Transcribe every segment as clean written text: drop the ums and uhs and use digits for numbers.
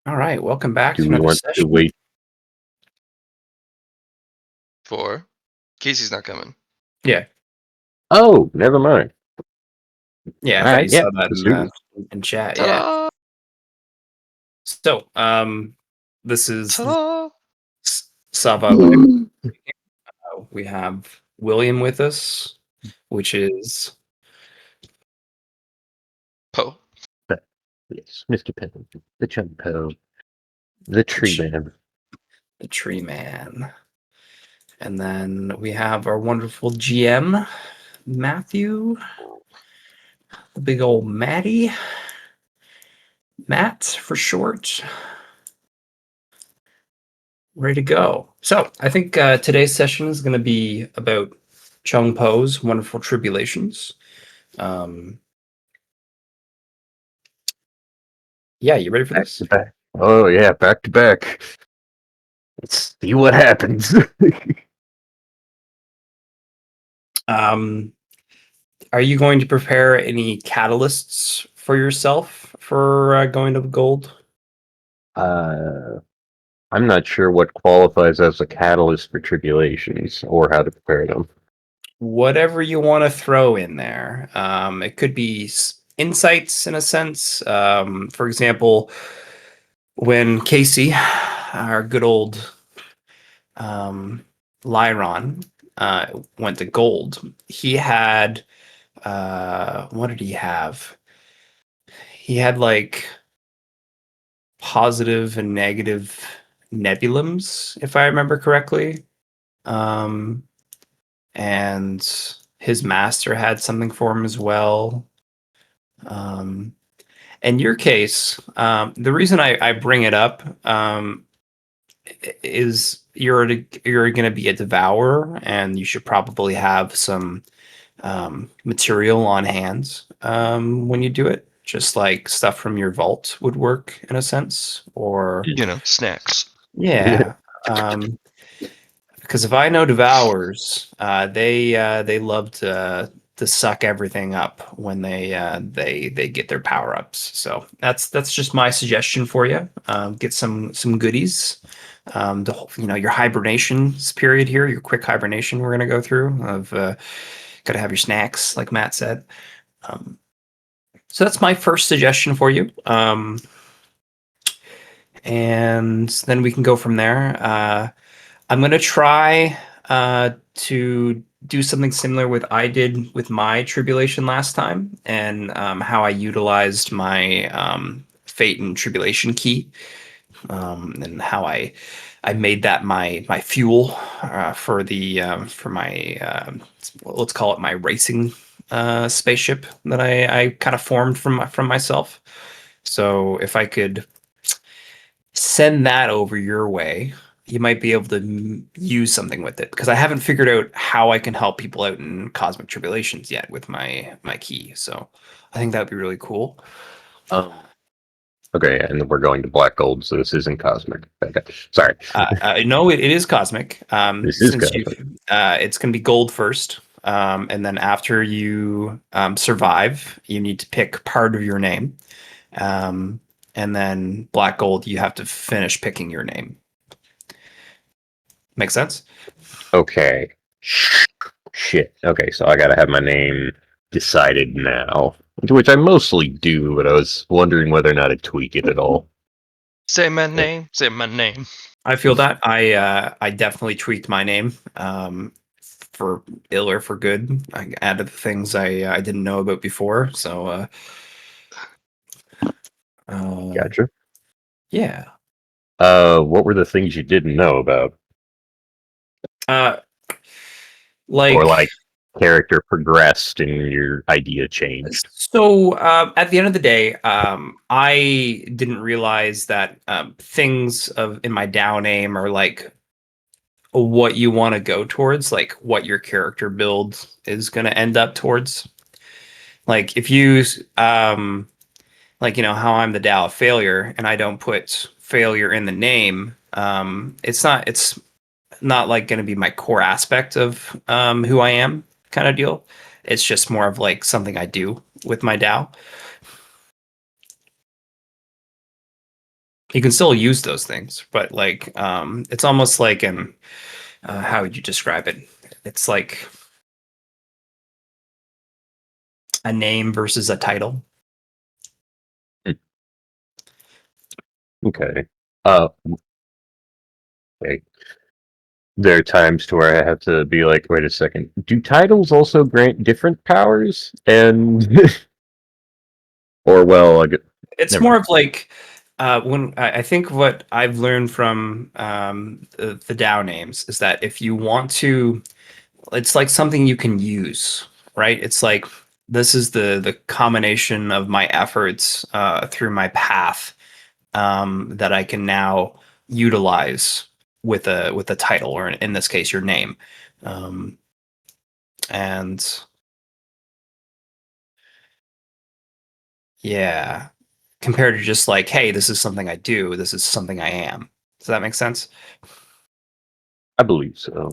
All right, welcome back Do to we another want to session. wait? For Casey's not coming. Yeah, Oh, never mind. yeah, I All thought you right, yeah, saw that let's do this. in chat. Yeah. Ta-da! So, this is Ta-da! S'va Lar Rye. We have William with us, which is Poe. Yes, Mr. Penn, the Chun Po, the Tree Ch- Man. the Tree Man, and then we have our wonderful GM Matthew, the big old Matty, Matt for short. Ready to go. So, I think today's session is going to be about Chung Po's wonderful tribulations. Um, yeah, you ready for Back this? to back. Oh yeah, back to back. Let's see what happens. Um, are you going to prepare any catalysts for yourself for going to the gold? uh, I'm not sure what qualifies as a catalyst for tribulations or how to prepare them. Whatever you want to throw in there. It could be insights in a sense. For example, when Casey, our good old Lyron, went to gold, he had what did he have? He had like positive and negative nebulums, if I remember correctly. Um, and his master had something for him as well. Um, in your case, the reason I bring it up is you're going to be a devourer, and you should probably have some material on hand when you do it. Just like stuff from your vault would work in a sense, or Snacks. yeah. Because if I know Devours, they love to suck everything up when they get their power ups. So that's just my suggestion for you. Get some goodies. Your hibernation period here, your quick hibernation we're gonna go through. Of got to have your snacks, like Matt said. Um, so that's my first suggestion for you. And then we can go from there. I'm gonna try to do something similar with I did with my tribulation last time, and how I utilized my fate and tribulation key, and how I made that my fuel for my let's call it my racing spaceship that I kind of formed from myself. So if I could send that over your way, you might be able to use something with it, because I haven't figured out how I can help people out in cosmic tribulations yet with my key. So I think that would be really cool. Um, okay, and we're going to black gold, so this isn't cosmic. Okay, sorry. No, it is cosmic. This is Since you, cosmic. it's going to be gold first, and then after you survive, you need to pick part of your name, um, and then black gold, you have to finish picking your name. Make sense? Okay. Shit. Okay, so I gotta have my name decided now. Which I mostly do, but I was wondering whether or not to tweak it at all. Say my name. Say my name. I feel that I definitely tweaked my name, for ill or for good. I added the things I didn't know about before. So Gotcha. yeah. What were the things you didn't know about? Uh, Or like like character progressed and your idea changed? so at the end of the day, I didn't realize that things of in my Dao name are like what you want to go towards, like what your character build is going to end up towards. Like if you like how I'm the Tao of failure and I don't put failure in the name, it's not like going to be my core aspect of who I am, kind of deal. It's just more of like something I do with my Tao. You can still use those things, but like it's almost like an how would you describe it? It's like a name versus a title. Okay. Okay. There are times to where I have to be like, wait a second. Do titles also grant different powers? And or well, It's never more mind. of like when I think what I've learned from the Dao names is that if you want to, it's like something you can use, right? It's like this is the combination of my efforts through my path that I can now utilize with a title, or in this case, your name. Um, and yeah, compared to just like, hey, this is something I do, this is something I am. Does that make sense? I believe so.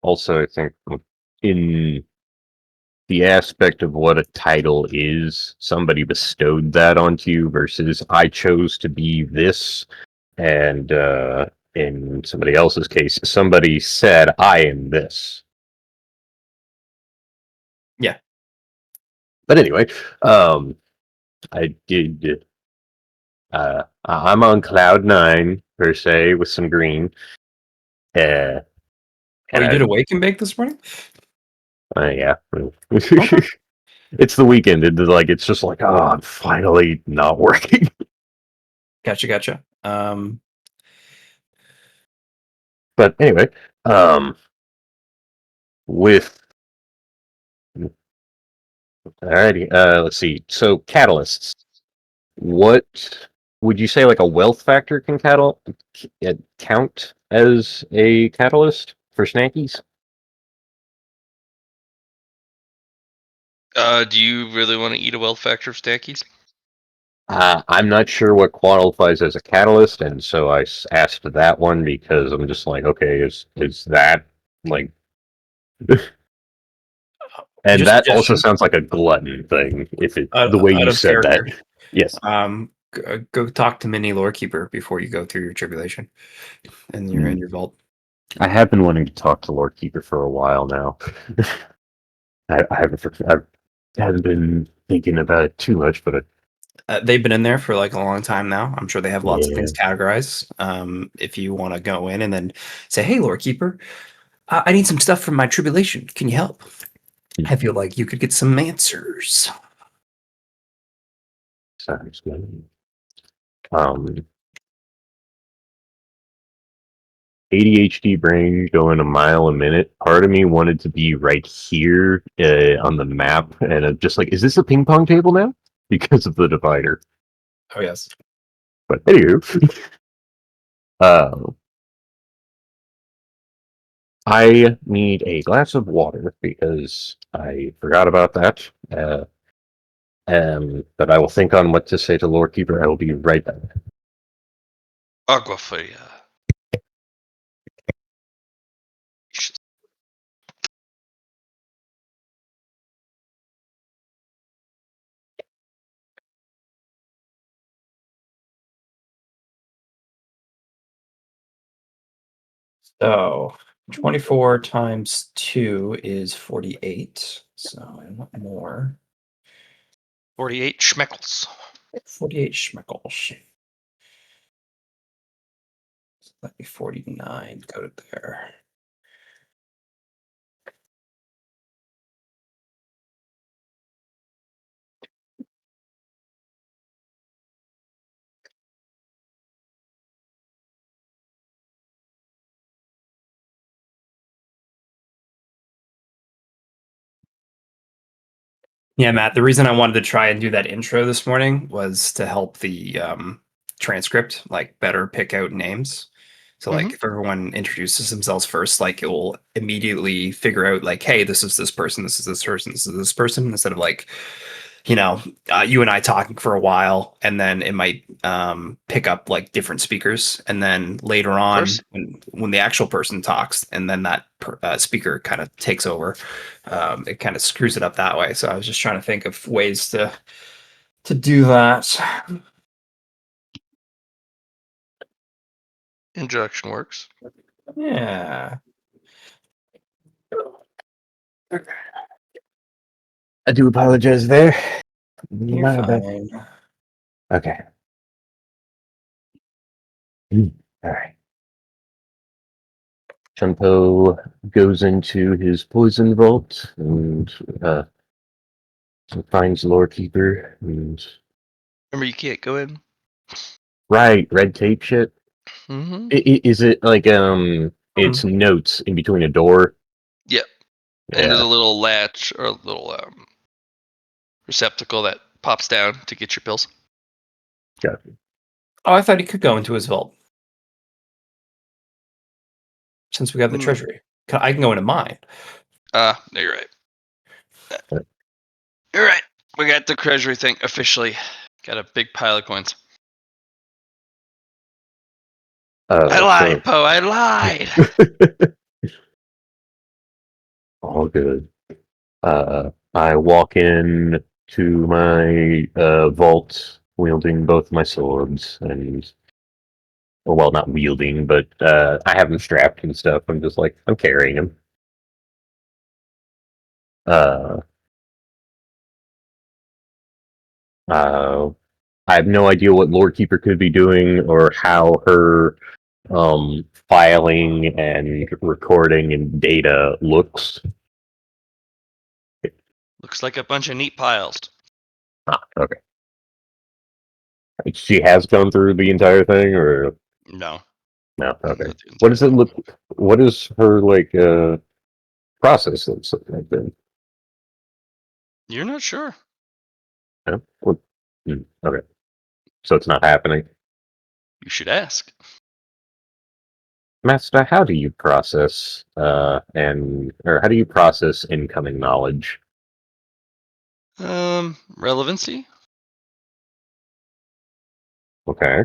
Also, I think in the aspect of what a title is, somebody bestowed that onto you versus I chose to be this, and in somebody else's case, somebody said I am this. Yeah. But anyway, um, I did. I'm on cloud nine per se with some green. Uh, Oh, and you did a wake and bake this morning? yeah, Okay. it's the weekend. It's just like, oh, I'm finally not working. Gotcha, gotcha. But anyway, um, with alrighty, let's see. So catalysts. What would you say like a wealth factor can count as a catalyst for snackies? Do you really want to eat a wealth factor of stackies? I'm not sure what qualifies as a catalyst, and so I asked that one because I'm just like, okay, is that like, and Just that also suggestion sounds like a glutton thing. If it the way out you of said that, character. yes. Go talk to Mini Lorekeeper before you go through your tribulation and you're in your vault. I have been wanting to talk to Lorekeeper for a while now. I haven't been thinking about it too much, but They've been in there for like a long time now. I'm sure they have lots of yeah. things categorized. If you want to go in and then say, "Hey, Lorekeeper, I need some stuff from my tribulation. Can you help?" I feel like you could get some answers. Sounds good. Um, ADHD brain going a mile a minute. Part of me wanted to be right here on the map, and I'm just like, is this a ping pong table now? Because of the divider. Oh yes. But anywho, uh, I need a glass of water because I forgot about that. But I will think on what to say to Lorekeeper. I will be right back. Agua fria. So 24 times 2 is 48. So I want more. 48 schmeckles. 48 schmeckles. Let me 49 go to there. Yeah, Matt, the reason I wanted to try and do that intro this morning was to help the transcript like better pick out names. So like Mhm. if everyone introduces themselves first, like it will immediately figure out like, hey, this is this person, this is this person, this is this person, instead of like, you know, you and I talking for a while, and then it might pick up like different speakers, and then later Of on, course. when the actual person talks, and then that speaker kind of takes over, it kind of screws it up that way. So I was just trying to think of ways to do that. Introduction works. Yeah. I do apologize there. You're My bad. fine. Okay. All right. Chun Po goes into his poison vault and finds Lorekeeper and Remember, you can't go in. right red tape shit. Mm-hmm. Is it like it's notes in between a door? Yep. And there's a little latch or a little receptacle that pops down to get your pills. Got Oh, I thought he could go into his vault. Since we got the Hmm. treasury. I can go into mine. No, you're right. You're right. We got the treasury thing officially. Got a big pile of coins. I lied, Poe. I lied. All good. I walk in to my vault wielding both my swords and well, not wielding, but I have them strapped and stuff. I'm just like I'm carrying them. Uh, I have no idea what Lorekeeper could be doing or how her filing and recording and data looks. Looks like a bunch of neat piles. Okay. She has gone through the entire thing, or No. no? Okay. Not the What entire does it thing. look? What is her like process looks like then? You're not sure. Yeah? Okay. So it's not happening. You should ask. Master, how do you process or how do you process incoming knowledge? Relevancy? Okay.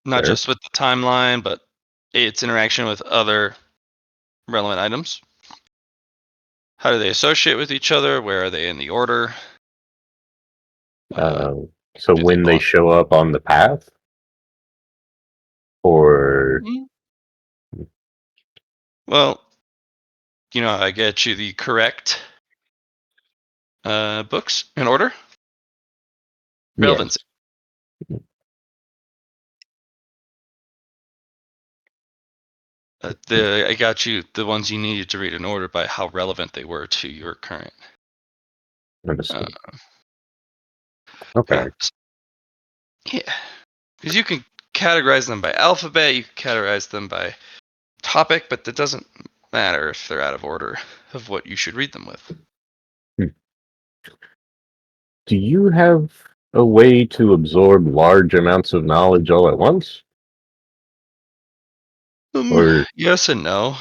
Not Fair. just with the timeline, but its interaction with other relevant items. How do they associate with each other? Where are they in the order? Uh, so Do they when they belong? show up on the path, or Mm. Well, I get you the correct books in order. yes. Relevancy. I got you the ones you needed to read in order by how relevant they were to your current. Understood. Uh, Okay. yeah, because you can categorize them by alphabet. You can categorize them by topic, but that doesn't matter if they're out of order of what you should read them with. Do you have a way to absorb large amounts of knowledge all at once? Or Yes and no.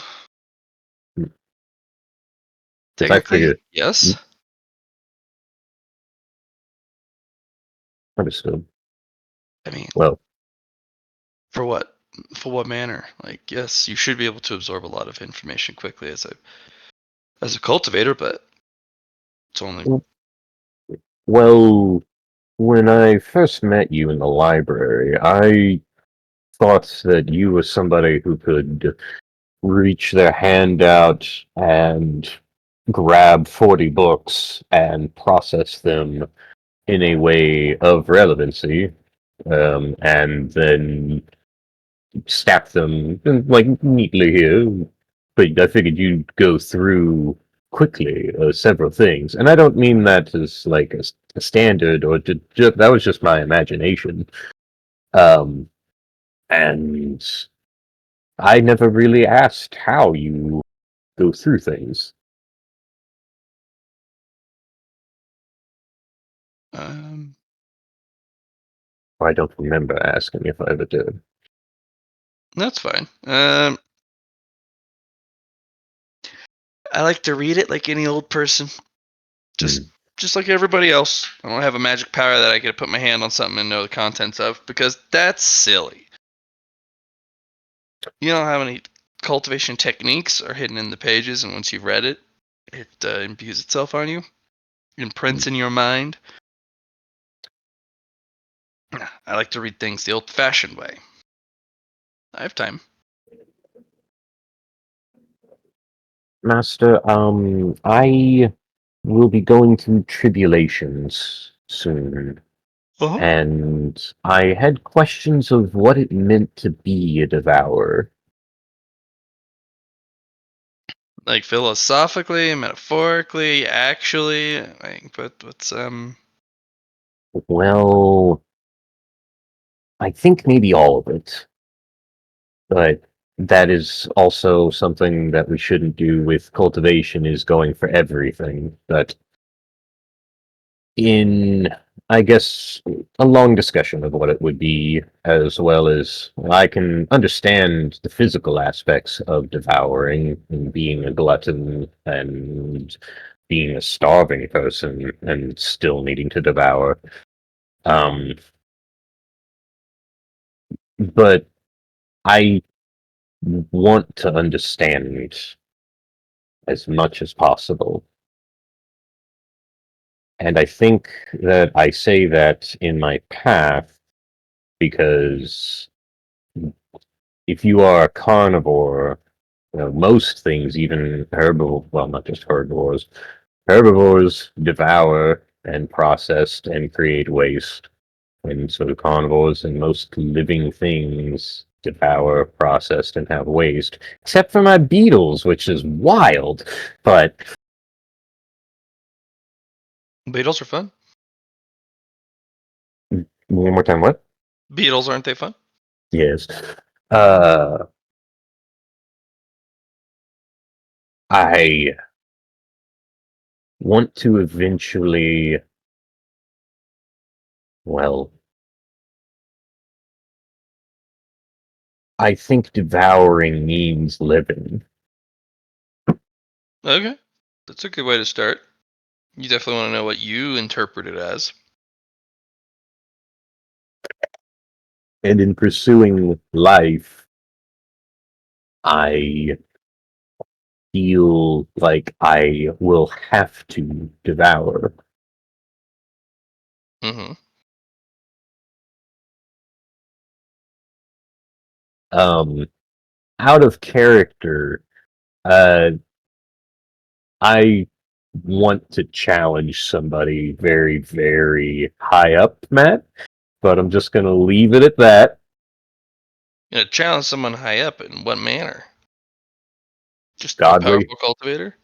because I Technically, figured yes. understood. I mean, Well, for what? For what manner? Like, yes, you should be able to absorb a lot of information quickly as a cultivator, but it's only. well, when I first met you in the library, I thought that you were somebody who could reach their hand out and grab 40 books and process them in a way of relevancy, and then stack them like neatly here. But I figured you'd go through quickly several things, and I don't mean that as like a standard or that was just my imagination. Um, and I never really asked how you go through things. Um, I don't remember asking if I ever did. that's fine. I like to read it like any old person, just Hmm. just like everybody else. I don't have a magic power that I get to put my hand on something and know the contents of because that's silly. You know how many cultivation techniques are hidden in the pages, and once you've read it, it imbues itself on you, imprints in your mind. I like to read things the old-fashioned way. I have time. Master, I will be going through tribulations soon, Uh-huh. and I had questions of what it meant to be a devourer. Like philosophically, metaphorically, actually, like what's Well, I think maybe all of it, but that is also something that we shouldn't do with cultivation, is going for everything. But in, I guess, a long discussion of what it would be, as well as I can understand the physical aspects of devouring and being a glutton and being a starving person and still needing to devour. Um, but I want to understand as much as possible. And I think that I say that in my path because if you are a carnivore, most things, even herbivores, well, not just herbivores, herbivores devour and process and create waste. And so carnivores and most living things devour, processed, and have waste, except for my beetles, which is wild. But beetles are fun. one more time, what? Beetles aren't they fun? Yes. Uh, I want to eventually, well, I think devouring means living. Okay, that's a good way to start. You definitely want to know what you interpret it as. And in pursuing life, I feel like I will have to devour. Mm-hmm. Um, Out of character, uh, I want to challenge somebody very, very high up, Matt, but I'm just going to leave it at that. You know, challenge someone high up in what manner? Just a Godly, powerful cultivator?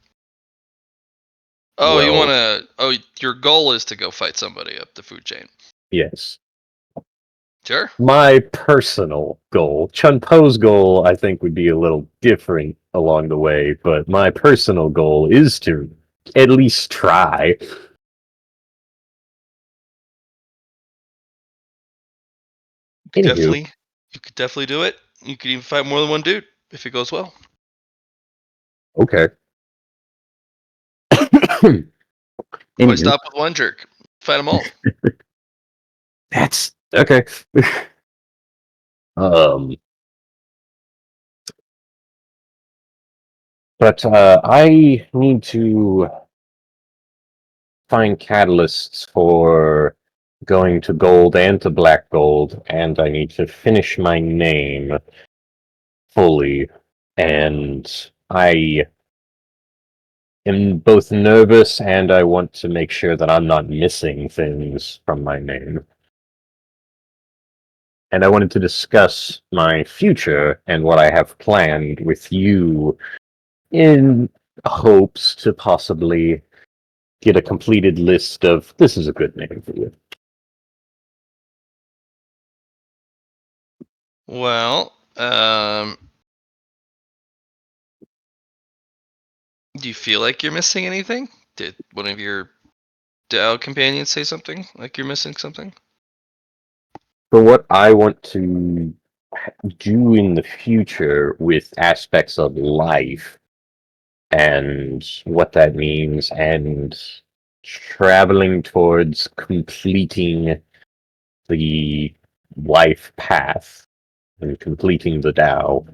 Oh, you want well, to? Oh, your goal is to go fight somebody up the food chain. yes. Sure. My personal goal, Chun Po's goal, I think would be a little different along the way, but my personal goal is to at least try. Anywho, Definitely, you could definitely do it. You could even fight more than one dude if it goes well. okay. Why Anywho, stop with one jerk? Fight them all. that's okay. um, but I need to find catalysts for going to gold and to black gold, and I need to finish my name fully. And I am both nervous and I want to make sure that I'm not missing things from my name. And I wanted to discuss my future and what I have planned with you in hopes to possibly get a completed list of this is a good name for you. Well, do you feel like you're missing anything? Did one of your Dao companions say something like you're missing something? For what I want to do in the future with aspects of life and what that means, and traveling towards completing the life path and completing the Tao.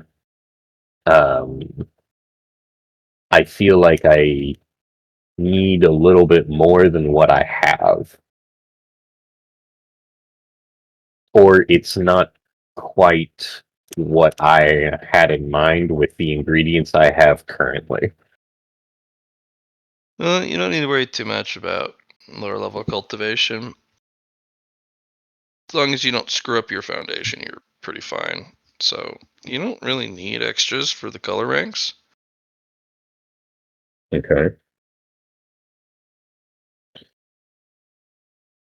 Um, I feel like I need a little bit more than what I have, or it's not quite what I had in mind with the ingredients I have currently. Well, you don't need to worry too much about lower level cultivation. As long as you don't screw up your foundation, you're pretty fine. So you don't really need extras for the color ranks. Okay.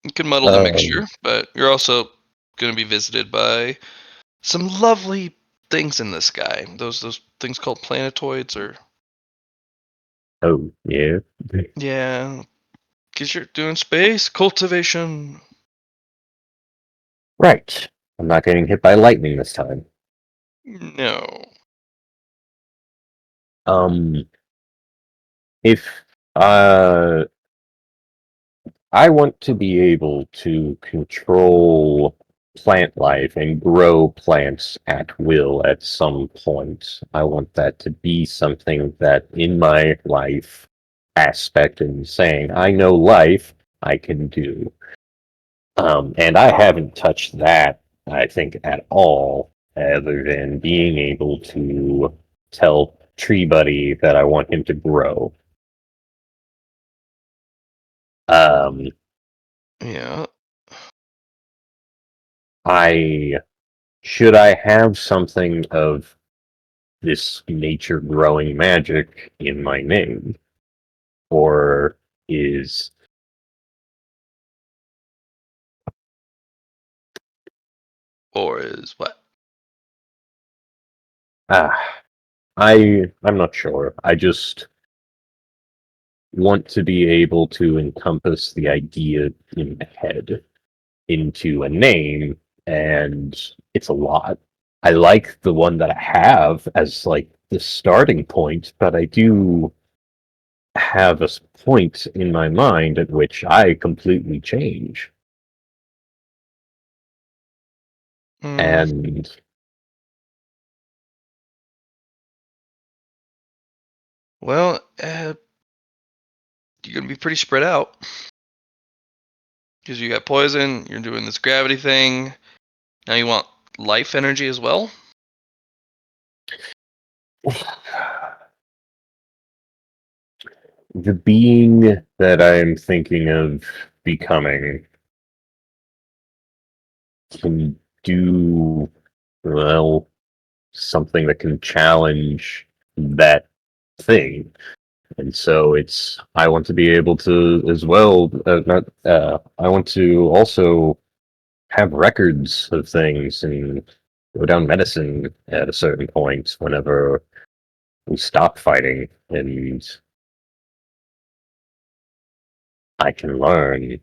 You can muddle the mixture, but you're also going to be visited by some lovely things in the sky. Those things called planetoids, or Oh, yeah. yeah, because you're doing space cultivation. Right. I'm not getting hit by lightning this time. No. Um, if uh, I want to be able to control plant life and grow plants at will at some point. I want that to be something that in my life aspect and saying I know life I can do. And I haven't touched that, I think, at all, other than being able to tell Tree Buddy that I want him to grow. Um, Yeah. should I have something of this nature growing magic in my name? Or is Or is what? ah I'm not sure. I just want to be able to encompass the idea in my head into a name, and it's a lot. I like the one that I have as like the starting point, but I do have a point in my mind at which I completely change. Hmm. And Well, you're gonna be pretty spread out because you got poison. You're doing this gravity thing. Now you want life energy as well. the being that I'm thinking of becoming can do, well, something that can challenge that thing. And so I want to be able to as well, not, I want to also have records of things and go down medicine at a certain point whenever we stop fighting, and I can learn.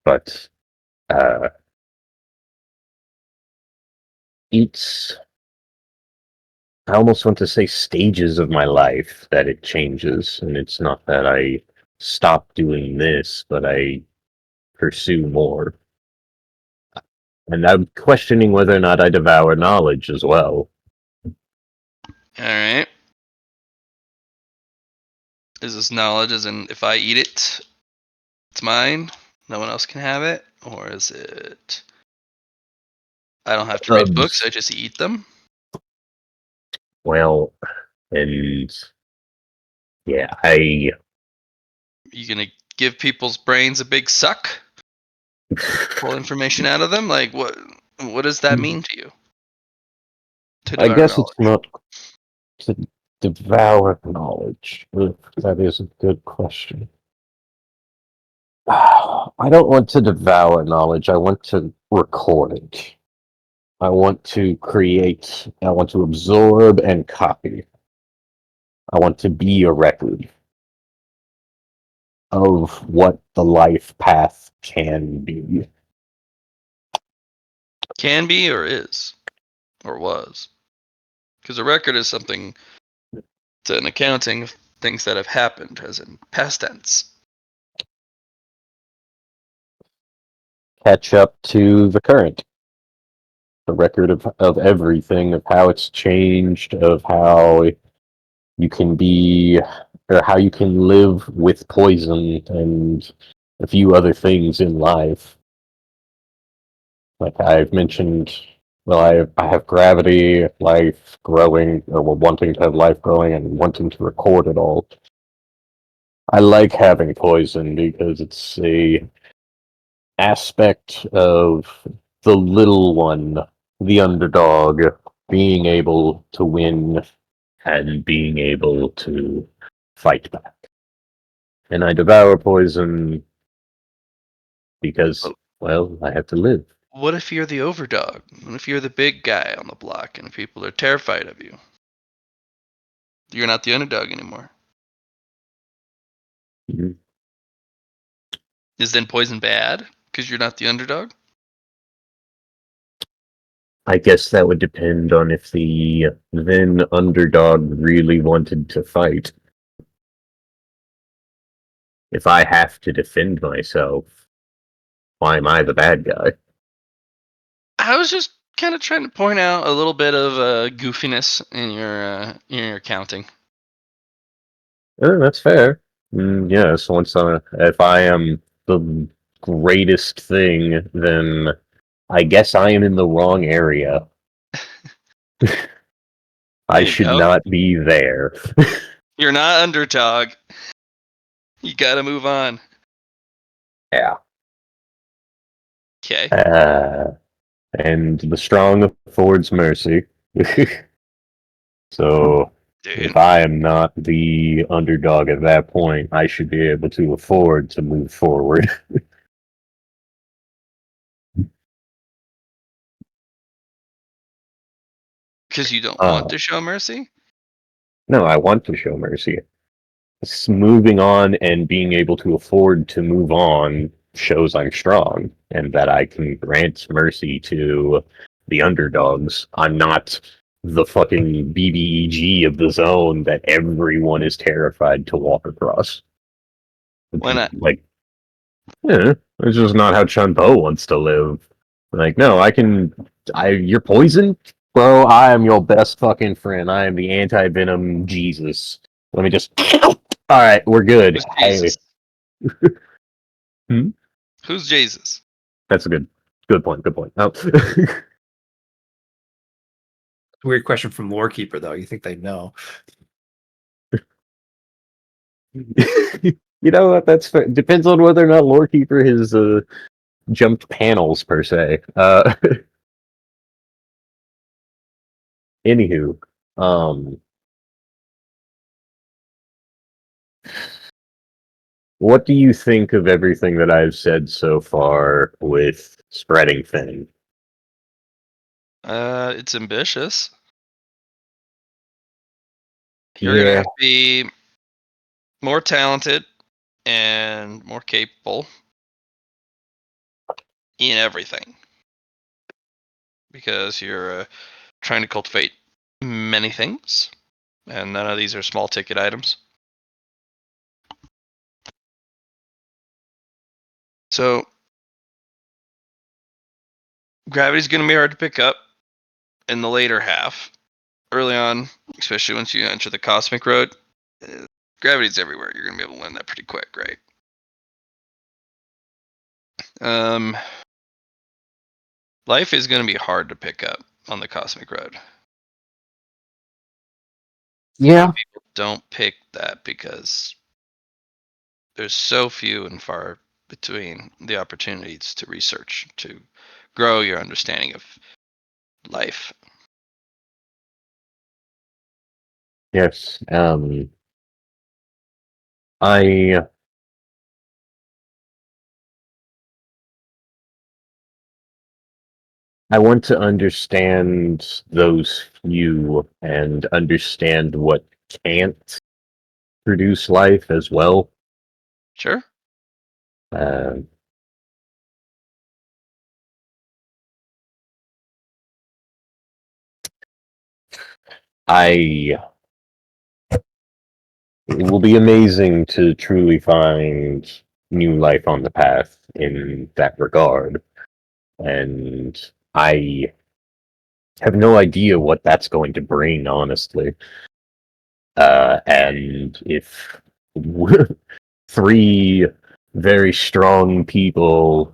But uh, it's, I almost want to say stages of my life that it changes, and it's not that I stop doing this, but I pursue more. And I'm questioning whether or not I devour knowledge as well. All right. Is this knowledge as in if I eat it, it's mine, no one else can have it? Or is it I don't have to read Um, books, I just eat them? well, and yeah, I You gonna give people's brains a big suck? Pull information out of them? Like what does that mean to you? To I devour guess it's knowledge. not to devour knowledge. That is a good question. I don't want to devour knowledge. I want to record it. I want to create. I want to absorb and copy. I want to be a record of what the life path can be. Can be or is. Or was. Because a record is something, it's an accounting of things that have happened, as in past tense. Catch up to the current. The record of everything, of how it's changed, of how you can be, or how you can live with poison and a few other things in life. Like I've mentioned, well, I have gravity, life growing, or well, wanting to have life growing and wanting to record it all. I like having poison because it's a aspect of the little one, the underdog, being able to win and being able to fight back. And I devour poison because, well, I have to live. What if you're the overdog? What if you're the big guy on the block and people are terrified of you? You're not the underdog anymore. Mhm. Is then poison bad because you're not the underdog? I guess that would depend on if the then underdog really wanted to fight. If I have to defend myself, why am I the bad guy? I was just kind of trying to point out a little bit of goofiness in your counting. That's fair. Yes, if I am the greatest thing, then I guess I am in the wrong area. There I you should go. not be there. You're not underdog. You gotta move on. Yeah. Okay. And the strong affords mercy. So if Dude. I am not the underdog at that point, I should be able to afford to move forward. Because you don't want Uh, to show mercy? no, I want to show mercy. Moving on and being able to afford to move on shows I'm strong and that I can grant mercy to the underdogs. I'm not the fucking BBEG of the zone that everyone is terrified to walk across. Why not? Like, yeah, it's just not how Chun Po wants to live. Like, no, you're poison? Bro, I am your best fucking friend. I am the anti-venom Jesus. Let me just... Alright, we're good. Who's Hey. Jesus? Hmm? Who's Jesus? That's a good point, good point. Oh. Weird question from Lorekeeper, though. You think they'd know? You know what, that's fair. Depends on whether or not Lorekeeper has jumped panels, per se. Anywho, um... what do you think of everything that I've said so far with spreading thin? It's ambitious. You're gonna Yeah, have to be more talented and more capable in everything because you're trying to cultivate many things, and none of these are small ticket items. So gravity's going to be hard to pick up in the later half. Early on, especially once you enter the cosmic road, uh, gravity's everywhere. You're going to be able to learn that pretty quick, right? Um, life is going to be hard to pick up on the cosmic road. A lot yeah, of people don't pick that because there's so few and far between the opportunities to research, to grow your understanding of life. yes. I I want to understand those few and understand what can't produce life as well. Sure. Uh, I It will be amazing to truly find new life on the path in that regard, and I have no idea what that's going to bring, honestly. And if three very strong people,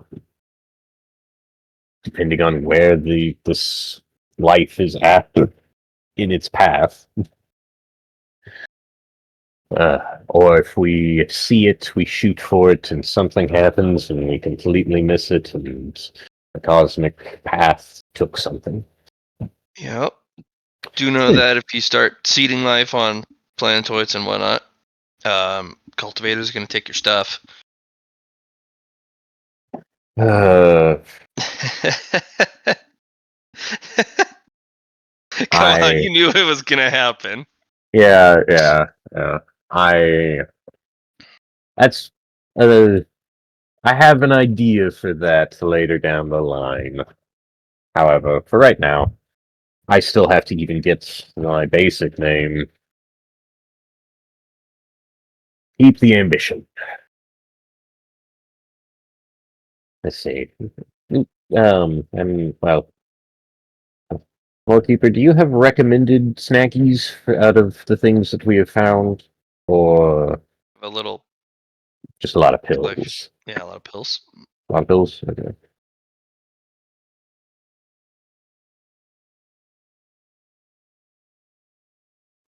depending on where this life is at in its path, Or if we see it, we shoot for it, and something happens, and we completely miss it, and the cosmic path took something. Yep. Do know that if you start seeding life on planetoids and whatnot, cultivators are going to take your stuff. Uh, Come on, I you knew it was going to happen. yeah. I that's I have an idea for that later down the line. However, for right now, I still have to even get my basic name. Keep the ambition. Let's see. And well, Lorekeeper, do you have recommended snackies out of the things that we have found, or A little, just a lot of like, pills? yeah, a lot of pills. A lot of pills. Okay.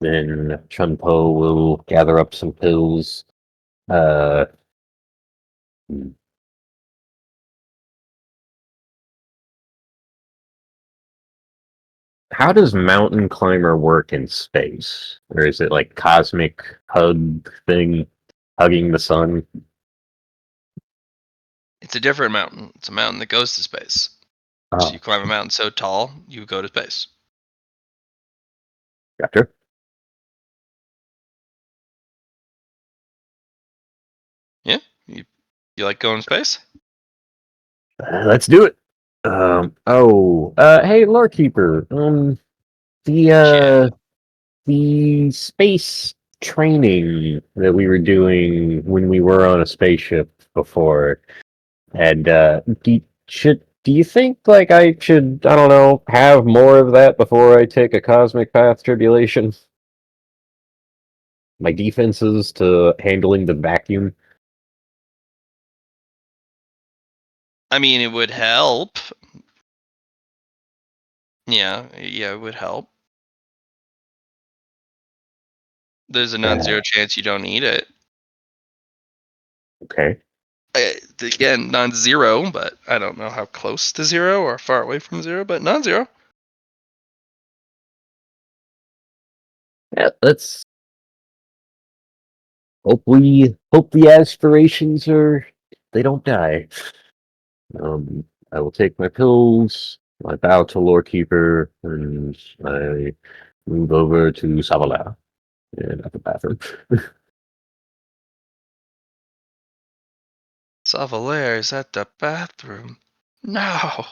Then Chun Po will gather up some pills. Uh, hmm. How does Mountain Climber work in space? Or is it like cosmic hug thing, hugging the sun? It's a different mountain. It's a mountain that goes to space. So you Oh, climb a mountain so tall, you go to space. gotcha. Yeah? You like going to space? Let's do it. Hey, Lorekeeper. The Yeah. the space training that we were doing when we were on a spaceship before, and do you think like I should, I don't know, have more of that before I take a cosmic path tribulation? My defenses to handling the vacuum. I mean, it would help. Yeah, it would help. There's a non-zero chance you don't need it. Okay. Again, non-zero, but I don't know how close to zero or far away from zero, but non-zero. Yeah, let's hope the aspirations are they don't die. I will take my pills, I bow to Lorekeeper, and I move over to S'va Lar and at the bathroom. S'va Lar is at the bathroom. No.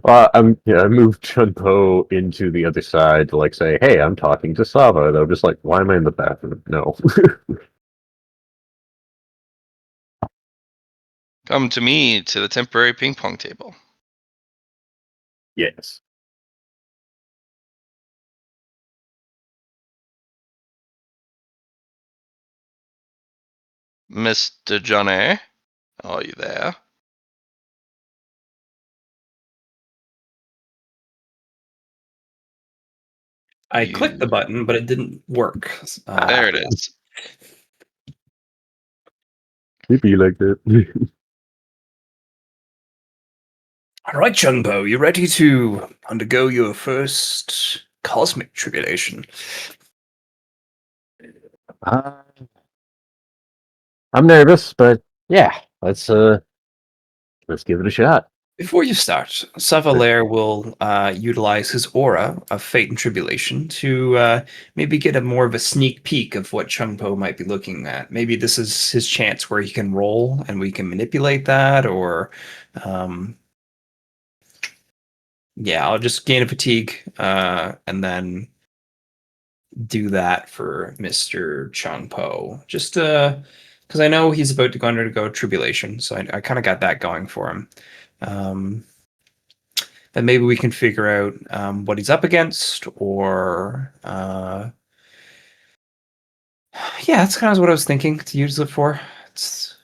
I moved Chun Po into the other side to like say, "Hey, I'm talking to Sava." They're just like, "Why am I in the bathroom?" No. Come to me to the temporary ping pong table. Yes. Mr. Johnny, are you there? I clicked the button, but it didn't work. There it is. It'd be like that. All right, Chun Po, you ready to undergo your first cosmic tribulation? Uh, I'm nervous, but yeah, let's give it a shot. Before you start, S'va Lar will utilize his aura of Fate and Tribulation to maybe get a more of a sneak peek of what Chun Po might be looking at. Maybe this is his chance where he can roll and we can manipulate that, or um, yeah, I'll just gain a fatigue and then do that for Mr. Chun Po. Just because I know he's about to go undergo tribulation, so I kind of got that going for him. Um, then maybe we can figure out what he's up against, or yeah, that's kind of what I was thinking to use it for. It's,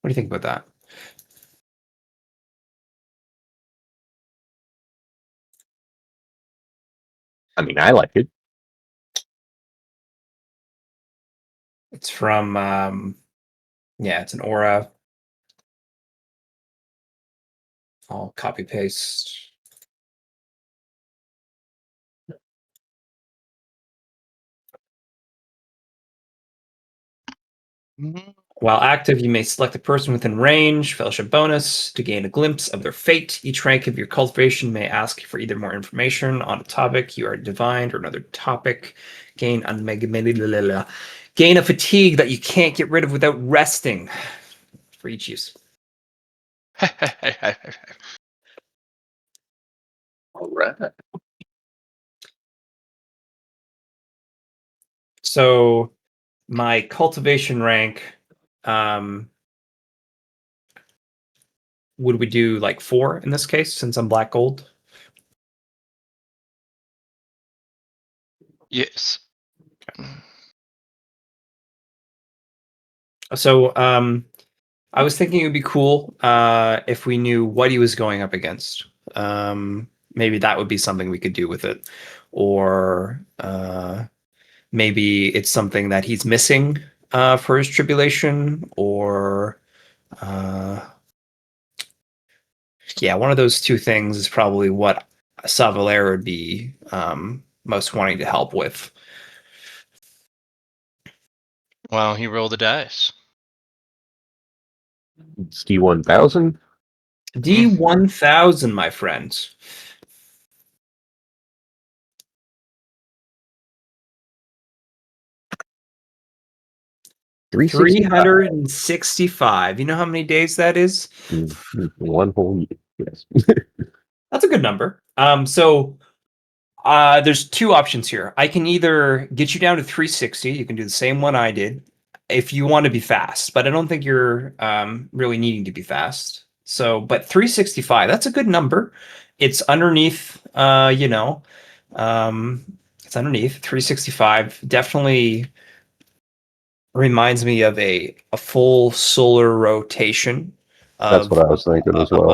what do you think about that? I mean, I like it. It's from it's an aura. I'll copy paste. While active, you may select a person within range, fellowship bonus, to gain a glimpse of their fate. Each rank of your cultivation may ask for either more information on a topic you are divined or another topic. Gain gain a fatigue that you can't get rid of without resting for each use. All right. So my cultivation rank, would we do like 4 in this case since I'm black gold? Yes. So I was thinking it would be cool if we knew what he was going up against. Maybe that would be something we could do with it, or maybe it's something that he's missing for his tribulation, or one of those two things is probably what S'va Lar would be most wanting to help with. Well, he rolled the dice. It's D1000. D1000, my friend. $365. 365. You know how many days that is? One whole year. Yes. That's a good number. So there's two options here. I can either get you down to 360. You can do the same one I did if you want to be fast, but I don't think you're really needing to be fast. So, but 365, that's a good number. It's underneath, it's underneath 365. Definitely reminds me of a full solar rotation That's of what I was thinking as well.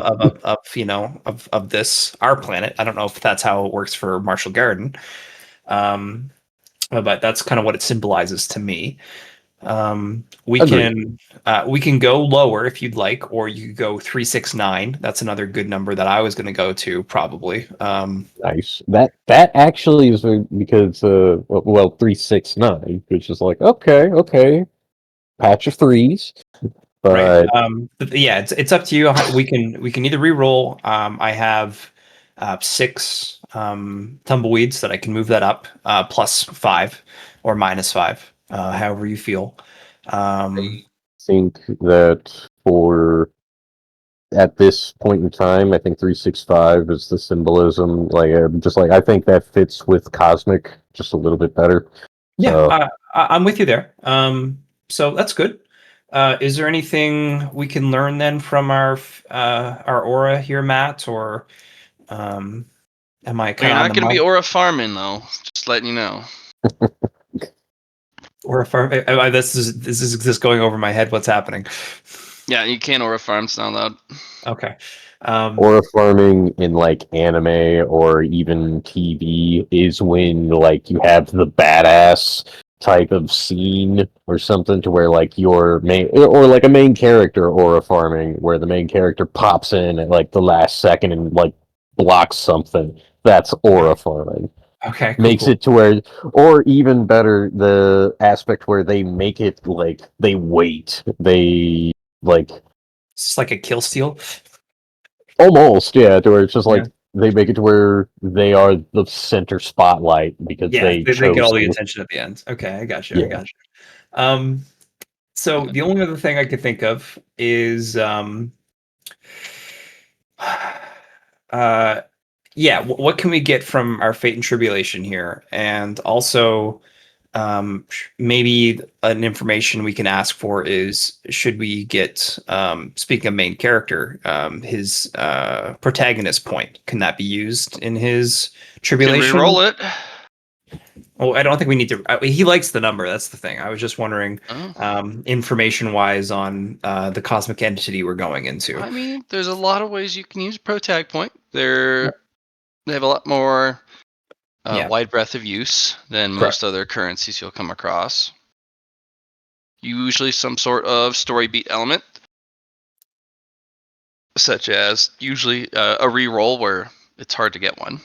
of this our planet. I don't know if that's how it works for Marshall Garden, but that's kind of what it symbolizes to me. We Agreed. can go lower if you'd like, or you could go 369. That's another good number that I was going to go to probably. Nice. That actually is because 369, which is like okay, patch of threes, Right. but But yeah, it's up to you. We can either re-roll. I have 6 tumbleweeds that I can move that up +5 or -5, however you feel. I think that for at this point in time, I think 365 is the symbolism. I think that fits with cosmic just a little bit better. Yeah, So I'm with you there. So that's good. Is there anything we can learn then from our aura here, Matt, or am I You're kind of on not the going to be mark? aura farming though. Just letting you know. Or if this is just going over my head. What's happening? Yeah, you can't aura farm. It's not allowed. Okay. aura farming in like anime or even TV is when like you have the badass type of scene or something to where like your main or like a main character aura farming where the main character pops in at like the last second and like blocks something. That's aura farming. Okay. Makes Cool. it to where, or even better, the aspect where they make it like they wait. They like It's like a kill steal. almost, yeah, to where it's just Yeah. like they make it to where they are the center spotlight because Yeah. they They get chose all the to. attention at the end. Okay. I got you. I Yeah, got you. So the only other thing I could think of is uh what can we get from our fate and tribulation here, and also maybe an information we can ask for is should we get speaking of main character, his protagonist point, can that be used in his Can tribulation? re-roll it. Oh, I don't think we need to. He likes the number. That's the thing. I was just wondering, Oh. information wise, on the cosmic entity we're going into. I mean, there's a lot of ways you can use protag point. They have a lot more Yeah, wide breadth of use than correct. most other currencies you'll come across. usually some sort of story beat element, such as usually a reroll where it's hard to get one.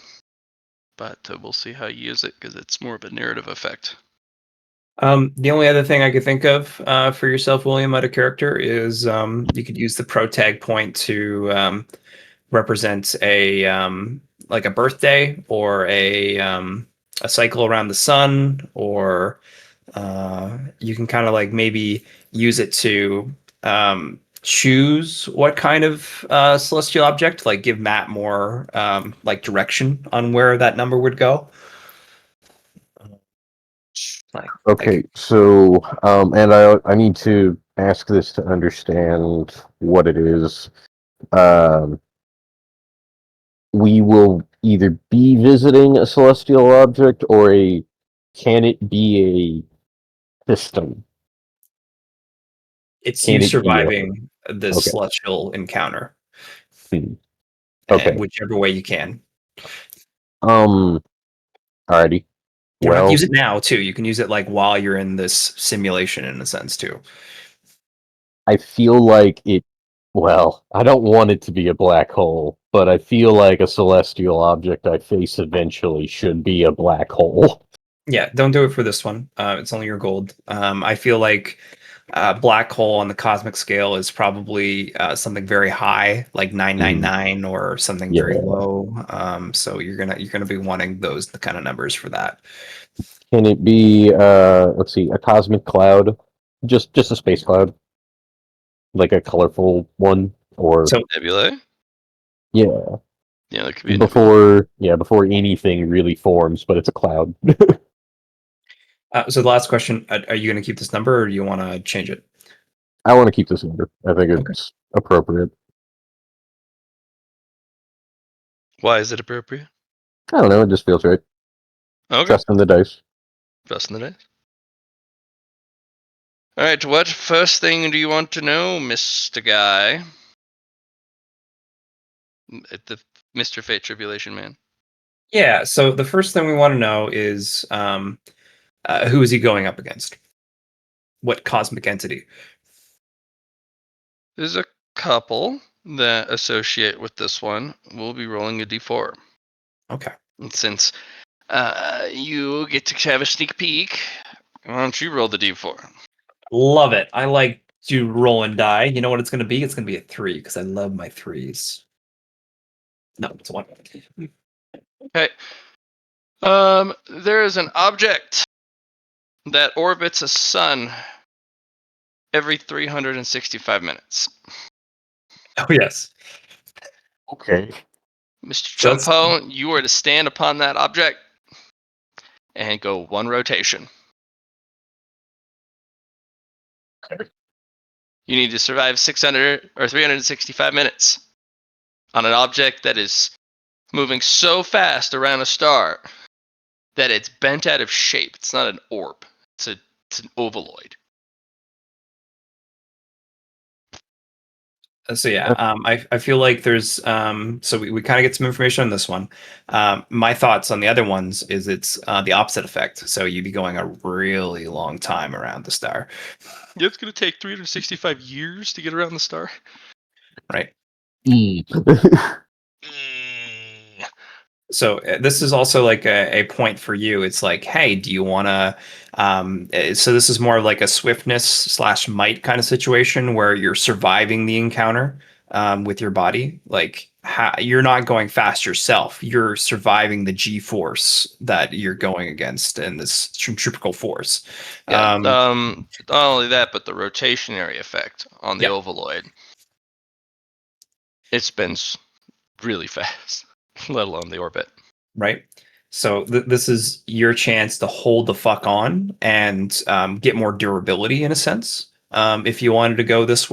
But we'll see how you use it because it's more of a narrative effect. The only other thing I could think of for yourself, William, out of character is you could use the pro tag point to represent a like a birthday or a cycle around the sun, or you can kind of like maybe use it to choose what kind of celestial object, like give Matt more like direction on where that number would go. Okay, so and I need to ask this to understand what it is. Um, we will either be visiting a celestial object or a can it be a system? It's Can you it be surviving the okay? celestial encounter, Hmm. and Okay. whichever way you can. Alrighty. You don't have to use Well, it now too. You can use it like while you're in this simulation in a sense too. I feel like it. Well, I don't want it to be a black hole, but I feel like a celestial object I face eventually should be a black hole. Yeah, don't do it for this one. It's only your gold. I feel like black hole on the cosmic scale is probably something very high, like 999, or something Yeah. very low. So you're gonna be wanting those the kind of numbers for that. Can it be let's see, a cosmic cloud? Just a space cloud. Like a colorful one? Or So Nebulae? yeah. Yeah, that could be a nebula. Before anything really forms, but it's a cloud. so the last question: are you gonna keep this number, or do you want to change it? I want to keep this number. I think Okay. it's appropriate. Why is it appropriate? I don't know, it just feels right. Okay. Trusting the dice. Trust in the dice. All right. What first thing do you want to know, Mister Guy? The Mr. Fate Tribulation Man. Yeah. So the first thing we want to know is who is he going up against? What cosmic entity? There's a couple that associate with this one. We'll be rolling a d4. Okay. And since you get to have a sneak peek, why don't you roll the d4? Love it. I like to roll and die. You know what it's going to be? It's going to be a 3 because I love my 3s. No, it's a 1. Okay. There is an object that orbits a sun every 365 minutes. Oh, yes. Okay. Mr. So Chun Po, you are to stand upon that object and go one rotation. Okay. You need to survive 600 or 365 minutes on an object that is moving so fast around a star that it's bent out of shape. It's not an orb. It's an ovaloid. So yeah, I feel like there's so we kind of get some information on this one. My thoughts on the other ones is it's the opposite effect. So you'd be going a really long time around the star, Yeah, it's going to take 365 years to get around the star. right? Mm. So this is also like a point for you. It's like, hey, do you want to? So this is more of like a swiftness slash might kind of situation where you're surviving the encounter with your body. Like you're not going fast yourself. You're surviving the G force that you're going against and this centrifugal force. Yeah. Not only that, but the rotationary effect on the Yeah. ovaloid. It spins really fast, let alone the orbit. Right. So this is your chance to hold the fuck on and get more durability in a sense. If you wanted to go this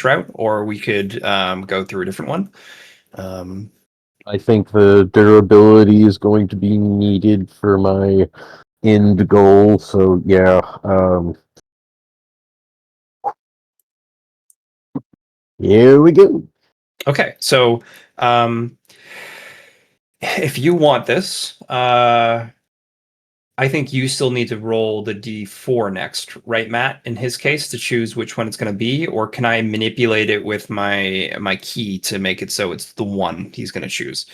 route, or we could go through a different one. I think the durability is going to be needed for my end goal, so yeah. Here we go. Okay, so if you want this, I think you still need to roll the D4 next, right, Matt? In his case, to choose which one it's going to be, or can I manipulate it with my key to make it so it's the one he's going to choose?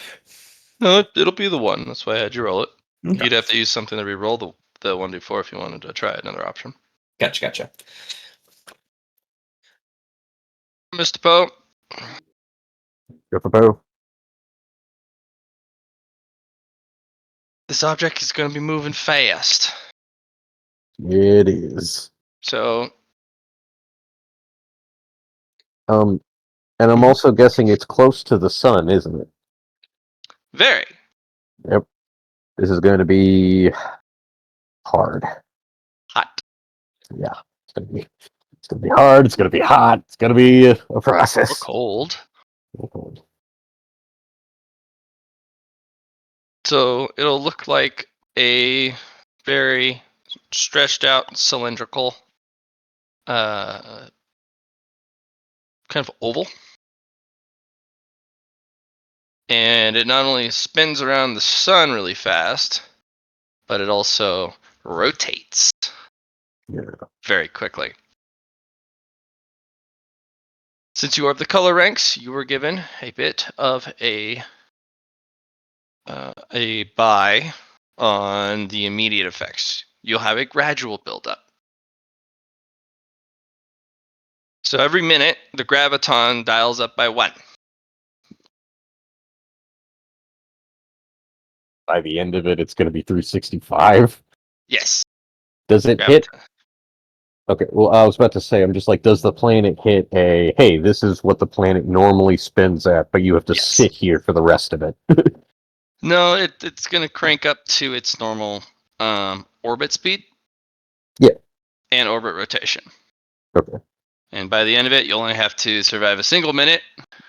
No, it'll be the one. That's why I had you roll it. Okay. You'd have to use something to re-roll the 1d4 if you wanted to try another option. Gotcha. Mr. Poe, Go for Poe. this object is going to be moving fast. It is. So, And I'm also guessing it's close to the sun, isn't it? very. Yep. This is going to be hard. Hot. Yeah. It's gonna be hard. It's gonna be hot. It's gonna be a process. Or cold. So it'll look like a very stretched out cylindrical kind of oval. And it not only spins around the sun really fast, but it also rotates very quickly. Since you are of the color ranks, you were given a bit of a buy on the immediate effects. You'll have a gradual buildup. So every minute, the graviton dials up by 1. By the end of it, it's going to be 365. Yes. Does it hit? Okay, well, I was about to say, I'm just like, does the planet hit a, hey, this is what the planet normally spins at, but you have to sit here for the rest of it? No, it's going to crank up to its normal orbit speed. Yeah. And orbit rotation. Okay. And by the end of it, you'll only have to survive a single minute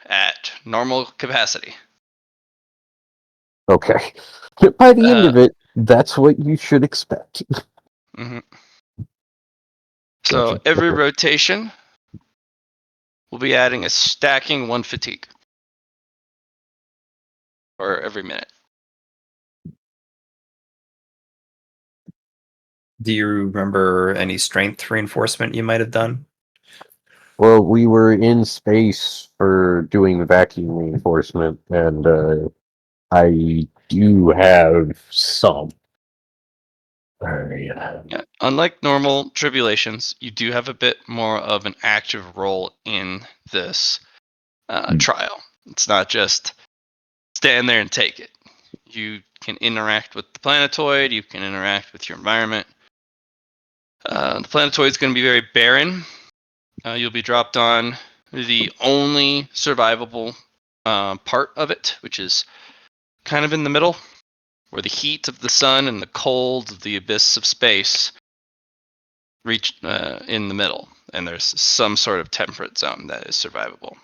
at normal capacity. Okay. By the end of it, that's what you should expect. Mm-hmm. So every rotation, we'll be adding a stacking 1 fatigue. Or every minute. Do you remember any strength reinforcement you might have done? Well, we were in space for doing the vacuum reinforcement, and I do have some. Yeah. Unlike normal tribulations, you do have a bit more of an active role in this trial. It's not just stand there and take it. You can interact with the planetoid, you can interact with your environment. The planetoid is going to be very barren. You'll be dropped on the only survivable part of it, which is kind of in the middle, where the heat of the sun and the cold of the abyss of space reach in the middle, and there's some sort of temperate zone that is survivable.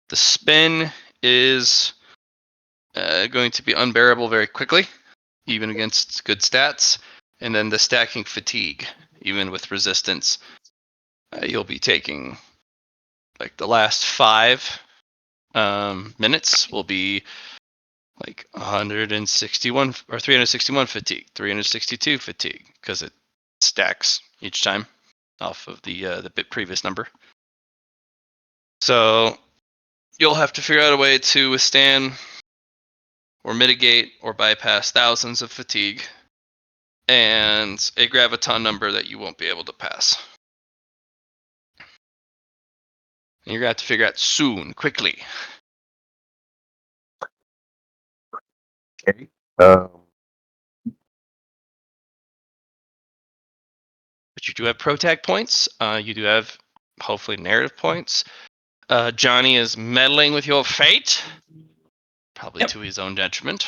The spin is going to be unbearable very quickly, even against good stats, and then the stacking fatigue, even with resistance, you'll be taking like the last 5 minutes will be like 161 or 361 fatigue, 362 fatigue, because it stacks each time off of the previous number. So you'll have to figure out a way to withstand or mitigate or bypass thousands of fatigue and a graviton number that you won't be able to pass. And you're going to have to figure out soon, quickly. Okay. But you do have protag points. You do have, hopefully, narrative points. Johnny is meddling with your fate, probably to his own detriment.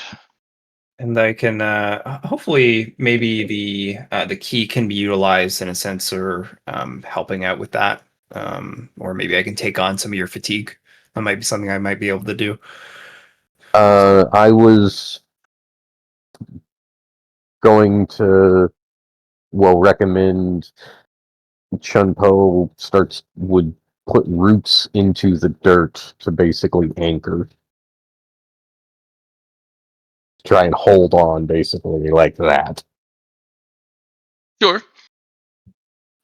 And I can hopefully maybe the key can be utilized in a sense, or helping out with that, or maybe I can take on some of your fatigue. That might be something I might be able to do. I was going to, recommend Chun Po would put roots into the dirt to basically anchor. try and hold on, basically, like that. Sure.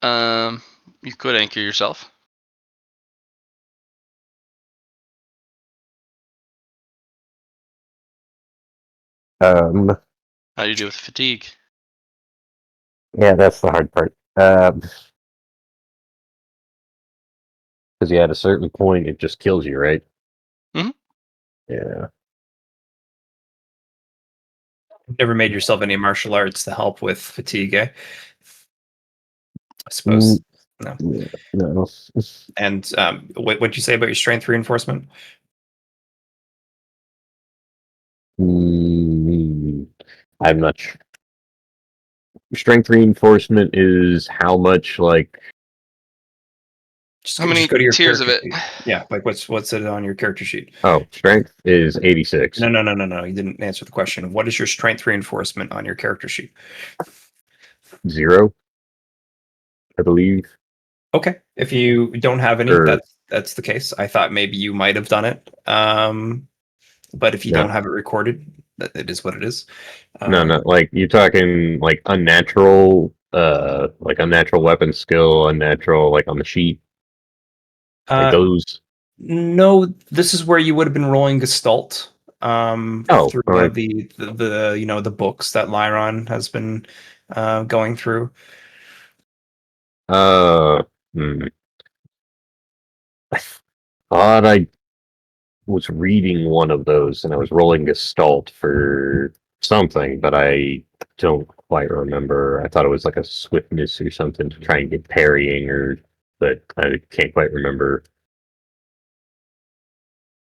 You could anchor yourself. Um, How do you deal with fatigue? yeah, that's the hard part. Because at a certain point, it just kills you, right? Mhm. Yeah. Never made yourself any martial arts to help with fatigue, eh? I suppose. No. No. And what'd you say about your strength reinforcement? I'm not sure. Strength reinforcement is how much, like, Just, How many just go to your tiers of character it? sheet. Yeah, like what's it on your character sheet? strength is 86. No. You didn't answer the question. What is your strength reinforcement on your character sheet? 0, I believe. Okay. If you don't have any, Or, that's the case. I thought maybe you might have done it. But if you no, don't have it recorded, it is what it is. no, like, you're talking, like, unnatural weapon skill, unnatural, like, on the sheet. Like, Uh, those. no, this is where you would have been rolling Gestalt Oh, through alright. the books that Lyron has been going through. Uh, hmm. I thought I was reading one of those and I was rolling Gestalt for something, but I don't quite remember. I thought it was like a swiftness or something to try and get parrying, but I can't quite remember.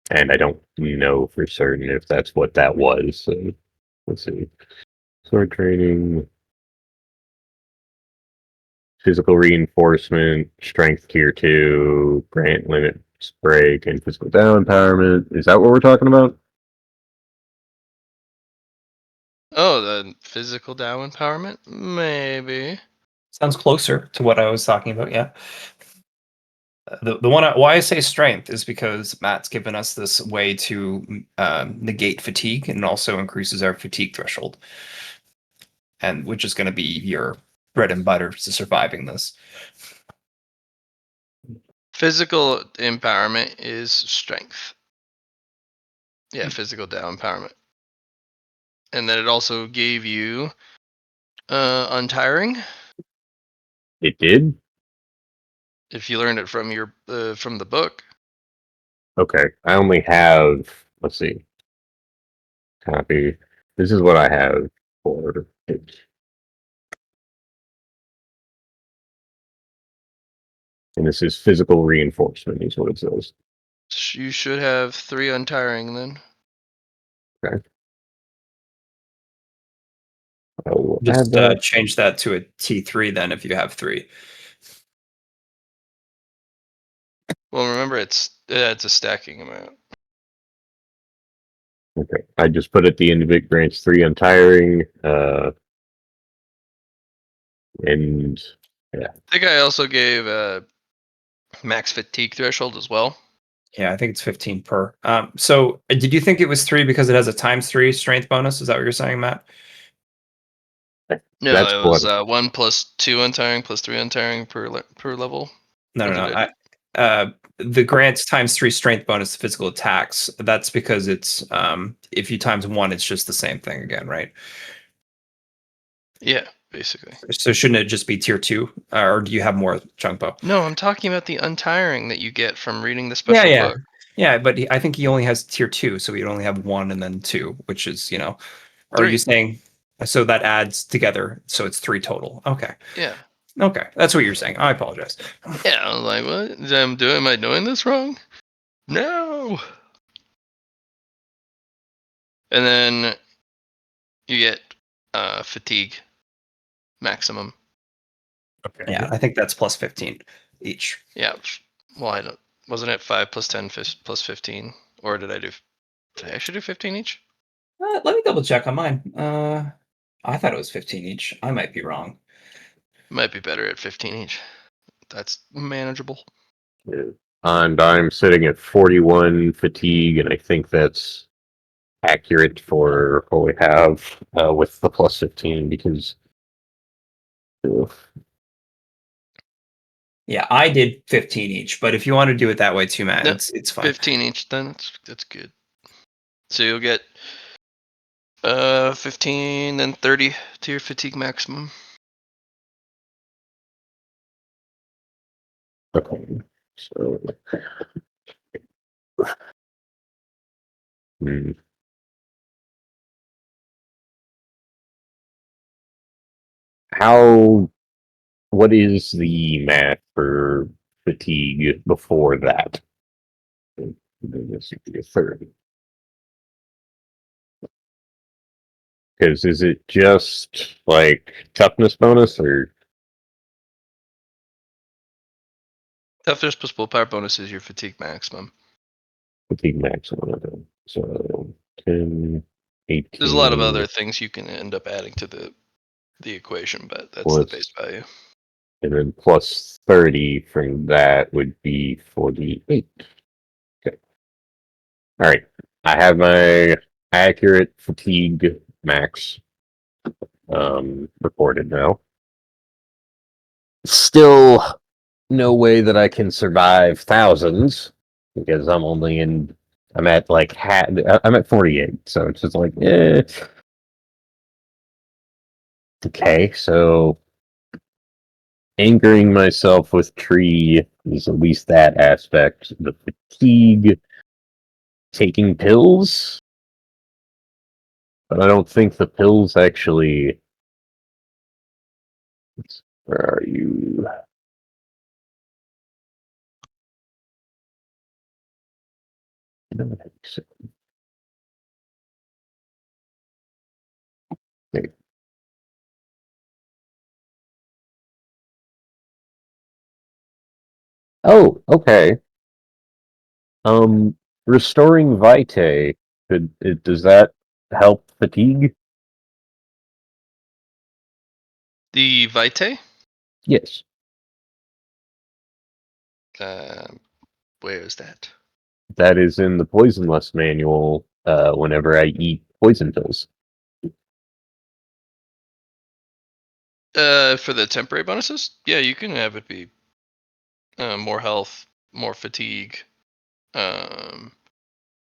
And I don't know for certain if that's what that was. So let's see. Sword training, physical reinforcement, strength tier 2, grant limits break, and physical down empowerment. Is that what we're talking about? Oh, the physical Dao empowerment? Maybe. Sounds closer to what I was talking about. Yeah. The one why I say strength is because Matt's given us this way to negate fatigue and also increases our fatigue threshold, and which is going to be your bread and butter to surviving this. Physical empowerment is strength. Yeah, physical Dao empowerment. And then it also gave you untiring. It did? If you learned it from your from the book. Okay. I only have, let's see, copy. This is what I have for it. And this is physical reinforcement, is what it says. You should have 3 untiring then. Okay. I will add Just that. change that to a T3 then if you have 3. Well, remember it's a stacking amount. Okay. I just put at the end of it grants 3 untiring, and yeah. I think I also gave max fatigue threshold as well. Yeah, I think it's 15 per. So did you think it was 3 because it has a ×3 strength bonus? Is that what you're saying, Matt? No, That's it what. was 1 plus 2 untiring plus 3 untiring per level. No. The grants ×3 strength bonus to physical attacks. That's because it's if you ×1, it's just the same thing again, right? Yeah, basically. So shouldn't it just be tier 2, or do you have more, Chun Po? No, I'm talking about the untiring that you get from reading the Yeah, special book. yeah. But I think he only has tier 2, so he'd only have 1 and then 2, which is Or are 3. you saying? So that adds together, so it's 3 total. Okay. Yeah. Okay, that's what you're saying. I apologize. Yeah, I was like, what? Am I doing this wrong? No. And then you get fatigue maximum. Okay. Yeah, I think that's plus 15 each. Yeah. Well, I don't. Wasn't it 5 plus 10 plus 15? Or did I do? Did I actually do 15 each? Let me double check on mine. I thought it was 15 each. I might be wrong. Might be better at 15 each. That's manageable. Yeah. And I'm sitting at 41 fatigue, and I think that's accurate for what we have with the plus 15 because. Yeah, I did 15 each, but if you want to do it that way too, Matt, Yep, it's fine. 15 each. Then that's good. So you'll get 15, then 30 to your fatigue maximum. Okay. So. Hmm. What is the math for fatigue before that? This would be a third. Because is it just like toughness bonus or Toughness plus willpower bonus is your fatigue maximum. fatigue maximum? So 10, 18. There's a lot of other things you can end up adding to the equation, but that's the base value. And then plus 30 from that would be 48. Okay. All right. I have my accurate fatigue max recorded now. Still no way that I can survive thousands because I'm at like I'm at 48, so it's just like okay, so anchoring myself with tree is at least that aspect. The fatigue, taking pills, but I don't think the pills actually. Where are you? I don't think so. There. Oh, okay. Restoring vitae. Does that help fatigue? The Vitae? Yes. Where is that? That is in the poisonless manual. Whenever I eat poison pills. For the temporary bonuses? Yeah, you can have it be more health, more fatigue,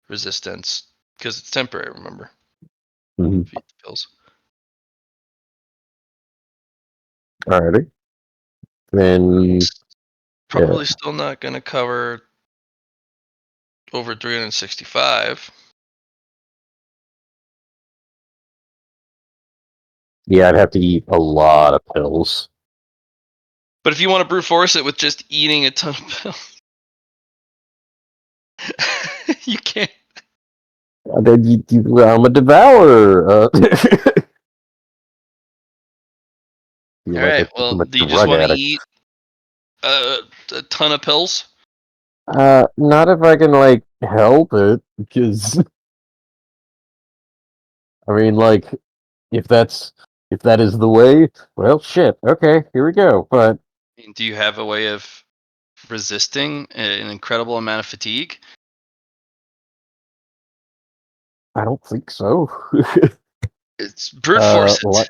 resistance, because it's temporary, remember? Mm-hmm. If you eat the pills. Alrighty. Then Probably still not going to cover over 365. yeah, I'd have to eat a lot of pills. But if you want to brute force it with just eating a ton of pills, you can't. Then I'm a devourer. All Like right. Well, I'm a do you just drug want to addict. eat a ton of pills? Not if I can like help it, because I mean, like, if that is the way, well, shit. Okay, here we go. But Do you have a way of resisting an incredible amount of fatigue? I don't think so. It's brute force it.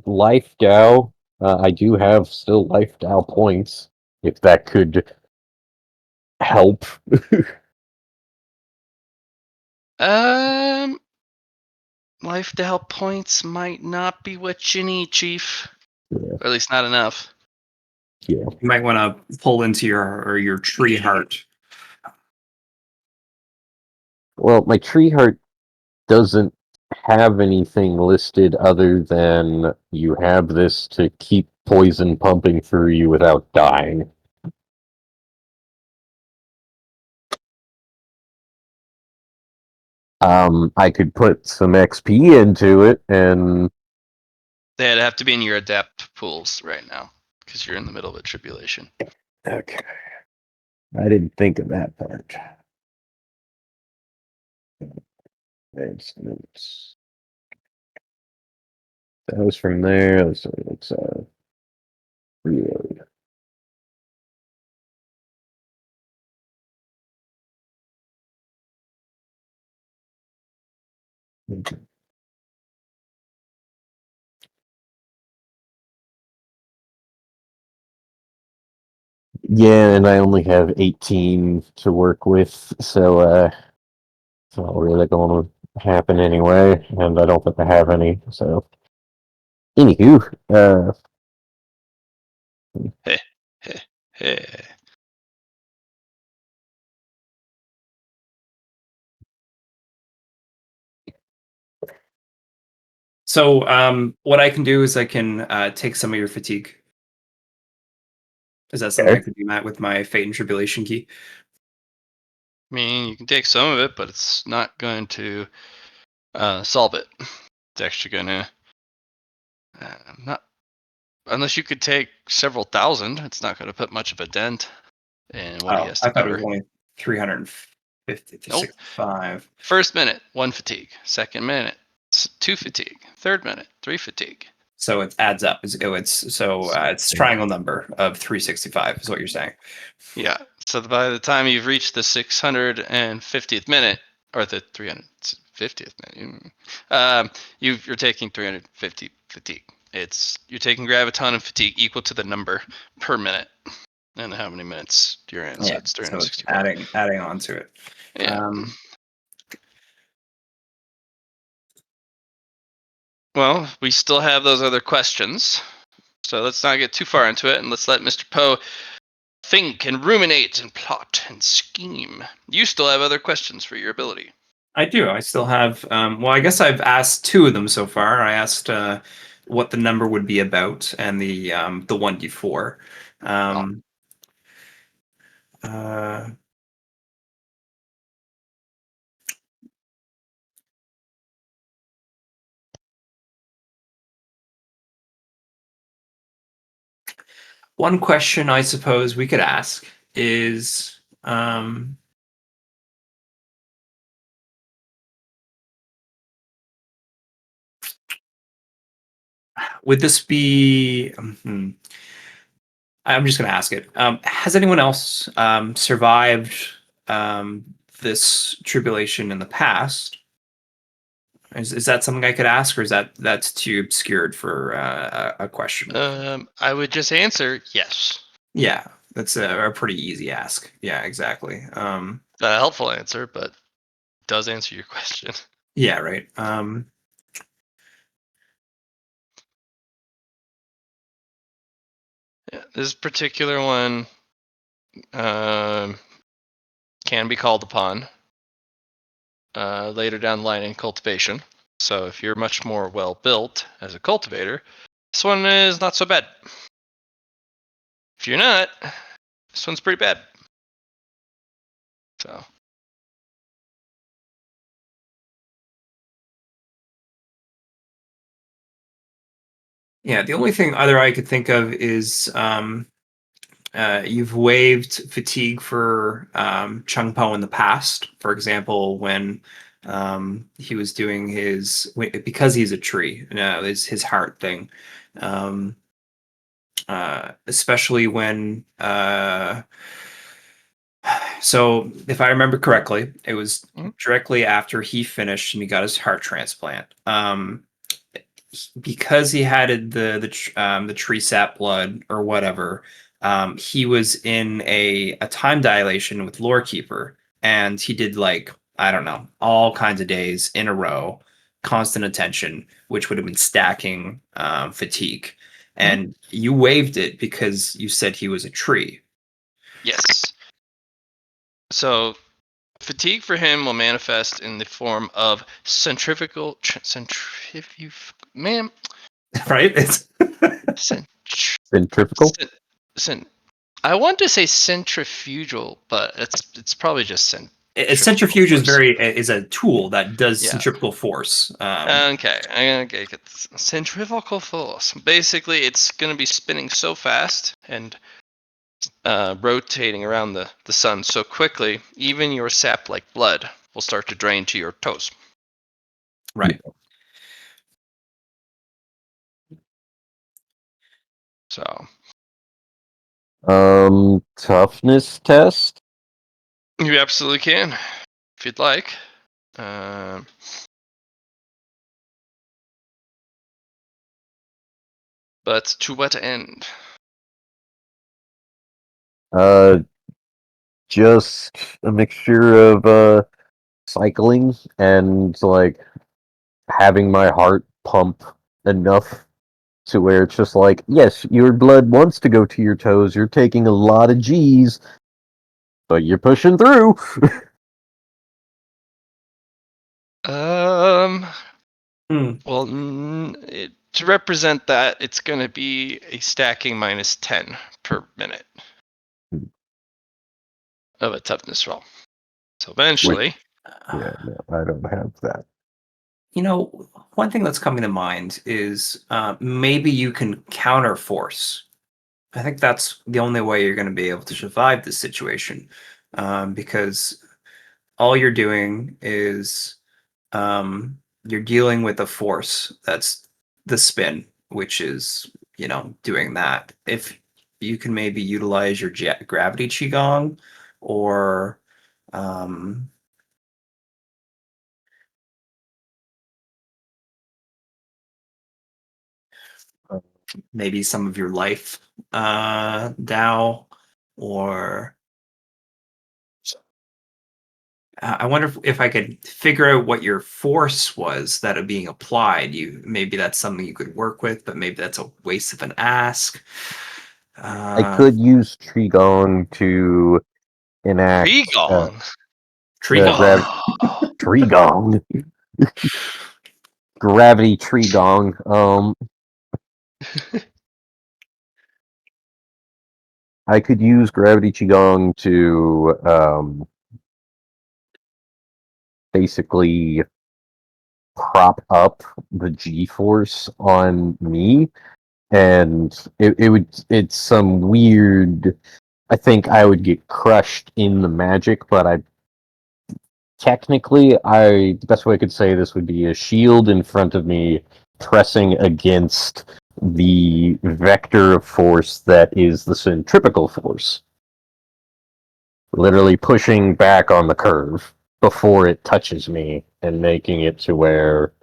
Life Dow. I do have still Life Dow points. If that could help. Life to help points might not be what you need, Chief. Yeah. Or at least not enough. Yeah. You might want to pull into your tree heart. Well, my tree heart doesn't have anything listed other than you have this to keep poison pumping through you without dying. I could put some XP into it, and They'd have to be in your adapt pools right now because you're in the middle of a tribulation. okay, I didn't think of that part. It's that was from there. Let's reload. Yeah, and I only have 18 to work with, so it's not really going to happen anyway, and I don't think I have any. So, anywho, Hey, hey, hey. So, what I can do is I can take some of your fatigue. Is that something I okay. could do, Matt, with my Fate and Tribulation key? I mean, you can take some of it, but it's not going to solve it. It's actually going to not unless you could take several thousand. It's not going to put much of a dent in what he Oh, has to I thought it was cover. only 350 to Nope. 65. First minute, 1 fatigue. Second minute, 2 fatigue. Third minute, 3 fatigue. So it adds up. It's triangle number of 365 is what you're saying. Yeah. So by the time you've reached the 650th minute, or the 350th minute, you're taking 350 fatigue. You're taking graviton and fatigue equal to the number per minute, and how many minutes you're in. So Yeah. it's So it's 365. adding on to it. Yeah. Um, Well, we still have those other questions, so let's not get too far into it, and let's let Mr. Poe think and ruminate and plot and scheme. You still have other questions for your ability. I do. I still have. Well, I guess I've asked two of them so far. I asked what the number would be about, and the 1d4. Um, uh, One question I suppose we could ask is, would this be? I'm just going to ask it. Has anyone else survived this tribulation in the past? Is that something I could ask, or is that's too obscured for a question? I would just answer yes. Yeah, that's a pretty easy ask. Yeah, exactly. A helpful answer, but does answer your question. Yeah, right. Yeah, this particular one can be called upon later down the line in cultivation. So if you're much more well built as a cultivator, this one is not so bad. If you're not, this one's pretty bad. So Yeah, the only thing other I could think of is you've waived fatigue for Chung Po in the past. For example, when he was doing because he's a tree, his heart thing. Um, Especially when so if I remember correctly, it was Mhm. directly after he finished and he got his heart transplant. Because he had the tree sap blood or whatever, he was in a time dilation with Lorekeeper, and he did like I don't know all kinds of days in a row, constant attention, which would have been stacking fatigue. Mhm. And you waived it because you said he was a tree. Yes. So fatigue for him will manifest in the form of man, Right? It's centr- Centrifugal? cent, cent, I want to say centrifugal, but it's probably just centrifugal centrifuge force. is a tool that does Yeah. centripetal force. Okay, I'm gonna get this. Centrifugal force. Basically, it's gonna be spinning so fast and rotating around the sun so quickly, even your sap-like blood will start to drain to your toes. Right. So Toughness test? you absolutely can, if you'd like. Um, But to what end? Just a mixture of cycling and like having my heart pump enough to where it's just like, yes, your blood wants to go to your toes. You're taking a lot of G's, but you're pushing through. Hmm. Well, to represent that, it's going to be a stacking minus 10 per minute of a toughness roll. So eventually, Yeah, no, I don't have that. You know, one thing that's coming to mind is maybe you can counter force. I think that's the only way you're going to be able to survive this situation, because all you're doing is you're dealing with a force that's the spin, which is doing that. If you can maybe utilize your gravity qigong, or um, maybe some of your life Dao, or I wonder if I could figure out what your force was that are being applied. Maybe that's something you could work with, but maybe that's a waste of an ask. I could use Trigong to enact Regong. grav Oh. Trigong. Gravity Trigong. I could use Gravity Qigong to basically prop up the G force on me, and it's some weird. I think I would get crushed in the magic, but the best way I could say this would be a shield in front of me pressing against the vector of force that is the centripetal force. Literally pushing back on the curve before it touches me and making it to where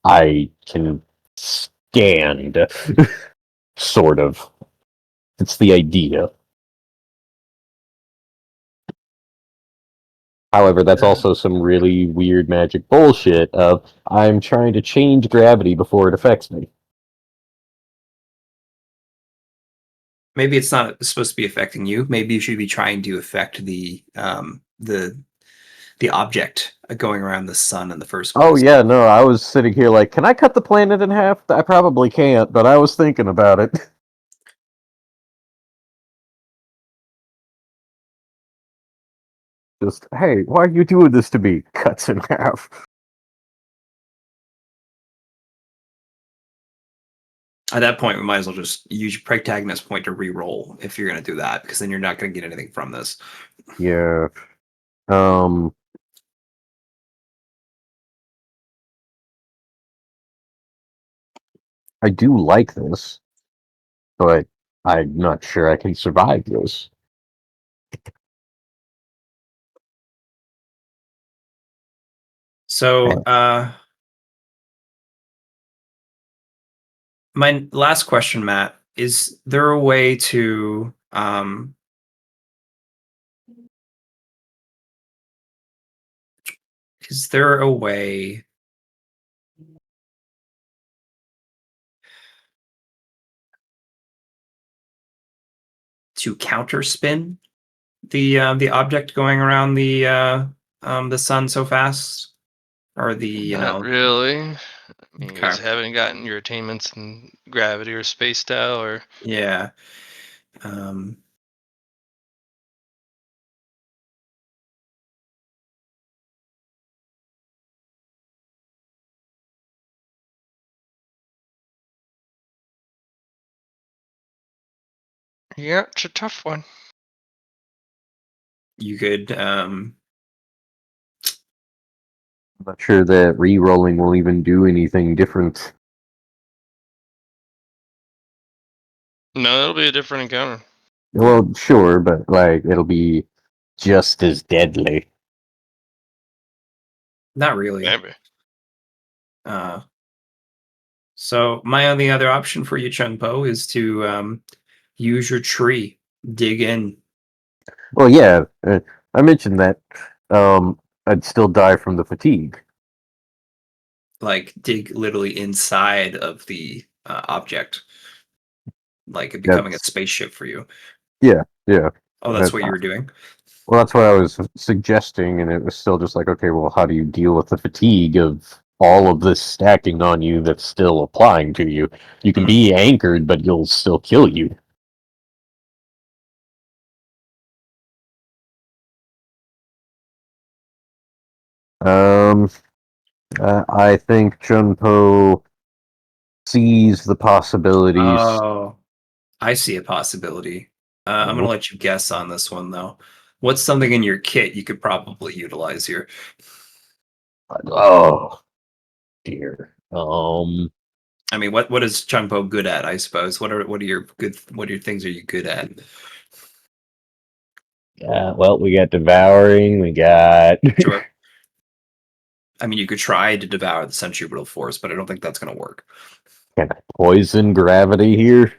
I can stand. Sort of. It's the idea. However, that's also some really weird magic bullshit of I'm trying to change gravity before it affects me. Maybe it's not supposed to be affecting you. Maybe you should be trying to affect the object going around the sun in the first Oh place. yeah, no, I was sitting here like, can I cut the planet in half? I probably can't, but I was thinking about it. Just, hey, why are you doing this to me? Cuts in half. At that point, we might as well just use your protagonist point to re-roll if you're going to do that, because then you're not going to get anything from this. Yeah. Um, I do like this, but I'm not sure I can survive this. So, my last question, Matt, is there a way to is there a way to counter spin the object going around the sun so fast, or Not really. I mean, you okay, guys haven't gotten your attainments in gravity or space style, or yeah, um, yeah, it's a tough one. you could I'm not sure that re-rolling will even do anything different. No, it'll be a different encounter. Well, sure, but like it'll be just as deadly. not really. Maybe. Uh, So my only other option for you, Chun Po, is to use your tree, dig in. Well, yeah, I mentioned that. I'd still die from the fatigue. Like dig literally inside of the object, like it becoming a That's spaceship for you. yeah, yeah. Oh, that's what you were doing. Well, that's what I was suggesting, and it was still just like, okay, well, how do you deal with the fatigue of all of this stacking on you that's still applying to you? You can be anchored, but you'll still kill you. Um, I think Chun Po sees the possibilities. Oh, I see a possibility. I'm gonna Oh, let you guess on this one though. What's something in your kit you could probably utilize here? oh dear. I mean, what is Chun Po good at? I suppose. What are your things are you good at? Well, we got devouring. We got. Sure. I mean, you could try to devour the centripetal force, but I don't think that's gonna work. Can I poison gravity here?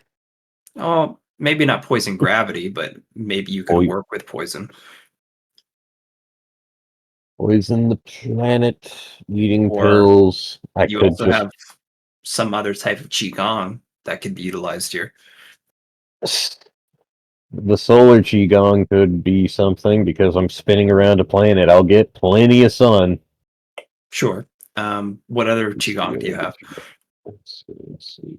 Oh, maybe not poison gravity, but maybe you could Poi- work with poison. Poison the planet. Eating Or pills. I you could also just. have some other type of qigong that could be utilized here. The solar qigong could be something because I'm spinning around a planet. I'll get plenty of sun. Sure. What other Let's see, qigong do you have? let's see.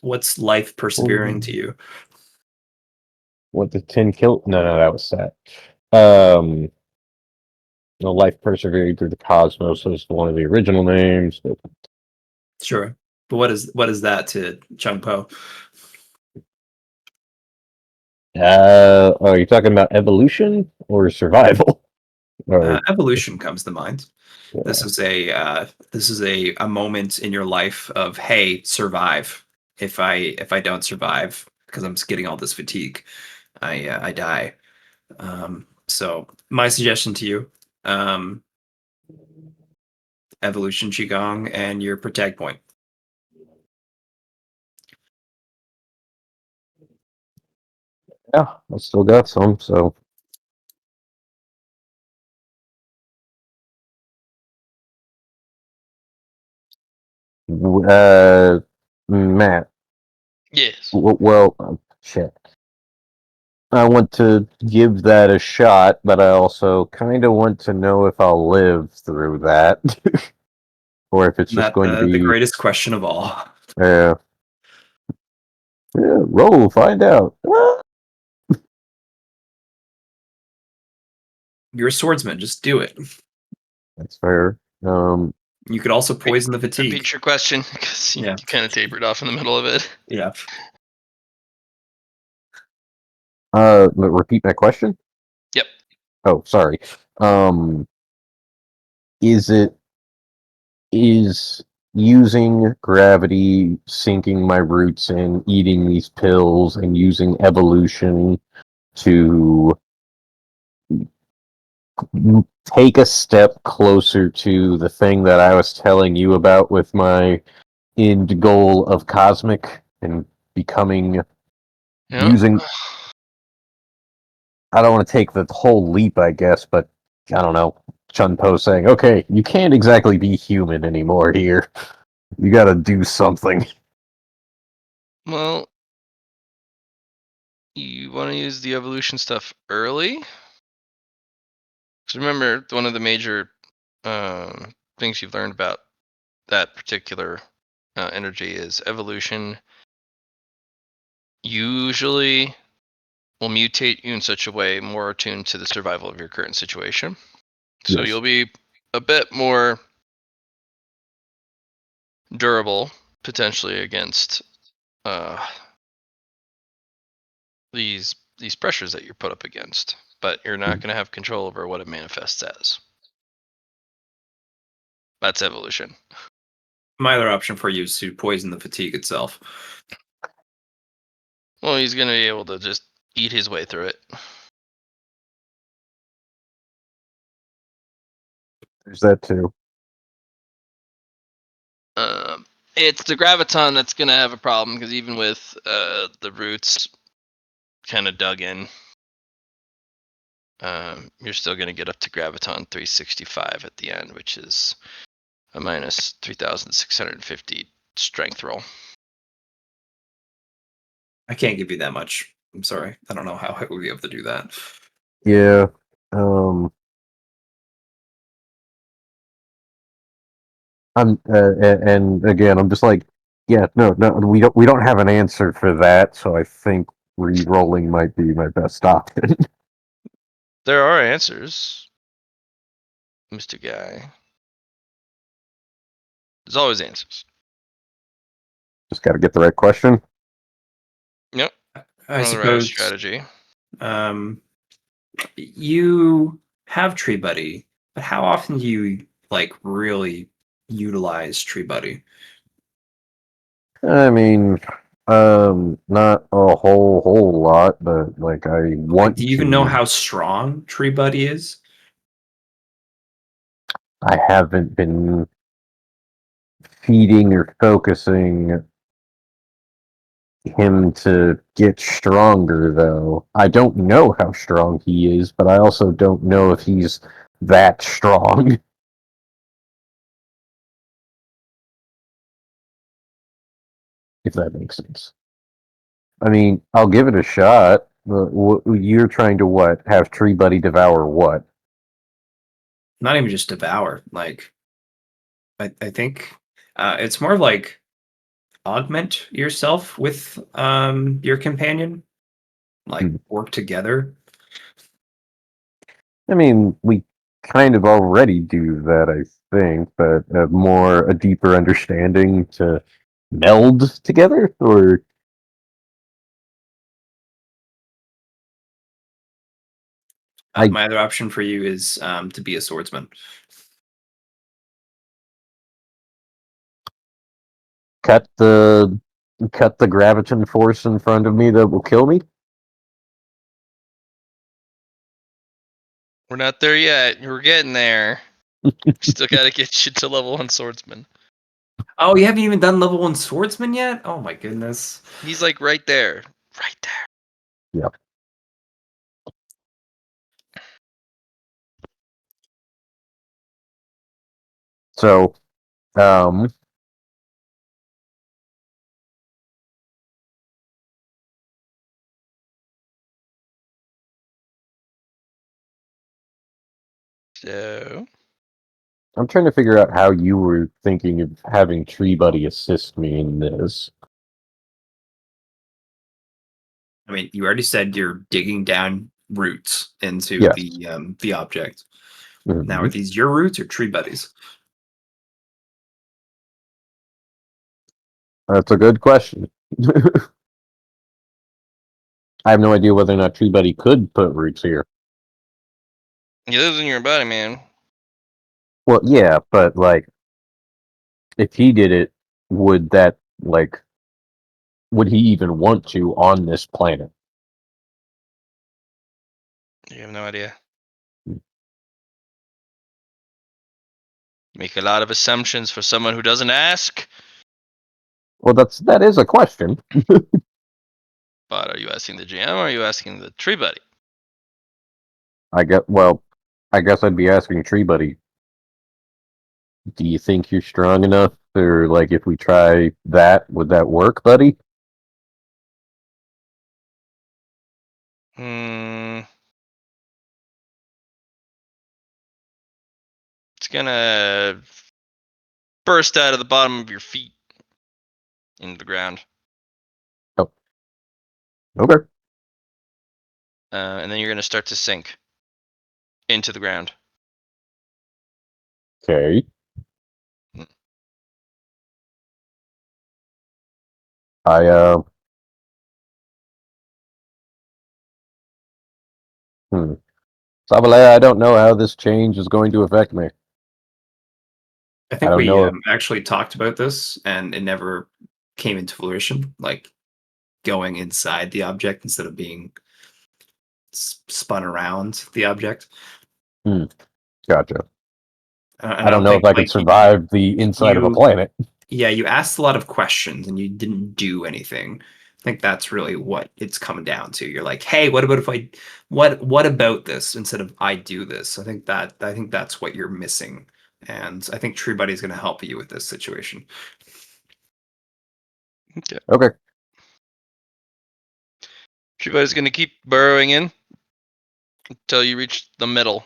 What's life persevering to you? What the 10 kill? No, that was that. Um, no, life persevering through the cosmos was one of the original names. But, Sure. But what is that to Chung Po? are you talking about evolution or survival? Or Evolution comes to mind. This yeah. is a moment in your life of, hey, survive. If I don't survive because I'm just getting all this fatigue, I die. So my suggestion to you, um, evolution qigong and your protect point. Yeah, I still got some. So, uh, Matt. Yes. Well, shit. I want to give that a shot, but I also kind of want to know if I'll live through that, or if it's Isn't just that going to the be, greatest question of all? uh, yeah, roll, find out. You're a swordsman, just do it. That's fair. You could also poison the Repeat fatigue. your question because you Yeah, kind of tapered off in the middle of it. yeah. Repeat my question. Yep. Oh, sorry. Um, is it is using gravity, sinking my roots in, eating these pills, and using evolution to take a step closer to the thing that I was telling you about with my end goal of cosmic and becoming Yeah. using. I don't want to take the whole leap, I guess, but I don't know. Chun Po saying, "Okay, you can't exactly be human anymore here. You got to do something." Well, you want to use the evolution stuff early. Because remember, one of the major things you've learned about that particular energy is evolution usually will mutate you in such a way more attuned to the survival of your current situation. So Yes. you'll be a bit more durable potentially against uh, these pressures that you're put up against, but you're not going to have control over what it manifests as. That's evolution. My other option for you is to poison the fatigue itself. Well, he's going to be able to just eat his way through it. There's that too. It's the graviton that's gonna have a problem because even with the roots kind of dug in, you're still gonna get up to graviton 365 at the end, which is a minus 3,650 strength roll. I can't give you that much. I'm sorry. I don't know how I would be able to do that. Yeah. And again, I'm just like, yeah, no, we don't have an answer for that, so I think re-rolling might be my best option. There are answers, Mr. Guy. There's always answers. Just got to get the right question. Yep. I Or the right suppose strategy. You have Tree Buddy, but how often do you like really utilize Tree Buddy? I mean, not a whole lot, but like I Like, want do you even know to. how strong Tree Buddy is? I haven't been feeding or focusing him to get stronger, though. I don't know how strong he is, but I also don't know if he's that strong. If that makes sense. I mean, I'll give it a shot. But you're trying to what? Have Tree Buddy devour what? Not even just devour. Like, I think it's more like augment yourself with your companion, like Hmm. work together. I mean, we kind of already do that, I think, but a deeper understanding to meld together, or I My other option for you is to be a swordsman. cut the cut the graviton force in front of me that will kill me. We're not there yet. We're getting there. Still gotta get you to level 1 swordsman. Oh, you haven't even done level 1 swordsman yet? Oh my goodness. He's like right there. Right there. Yep. So, um, So I'm trying to figure out how you were thinking of having Tree Buddy assist me in this. I mean, you already said you're digging down roots into Yes. the object. Now, Mhm. are these your roots or Tree Buddies? That's a good question. I have no idea whether or not Tree Buddy could put roots here. he lives in your body, man. Well, yeah, but like, if he did it, would that like, would he even want to on this planet? You have no idea. Make a lot of assumptions for someone who doesn't ask. Well, that is a question. But are you asking the GM or are you asking the tree buddy? I guess I'd be asking Tree Buddy. Do you think you're strong enough, or like, if we try that, would that work, buddy? It's gonna burst out of the bottom of your feet into the ground. Oh, okay. And then you're gonna start to sink into the ground. Okay. Mm. I hmm. S'va Lar Rye, I don't know how this change is going to affect me. I I think don't we know if actually talked about this and it never came into fruition, like going inside the object instead of being spun around the object. gotcha. And I I don't don't know if think I could like survive the inside of a you planet. Yeah, you asked a lot of questions and you didn't do anything. I think that's really what it's coming down to. You're like, hey, what about if I what about this instead of I do this? I think that's what you're missing. And I think True Buddy's gonna help you with this situation. Okay. Everybody's going to keep burrowing in until you reach the middle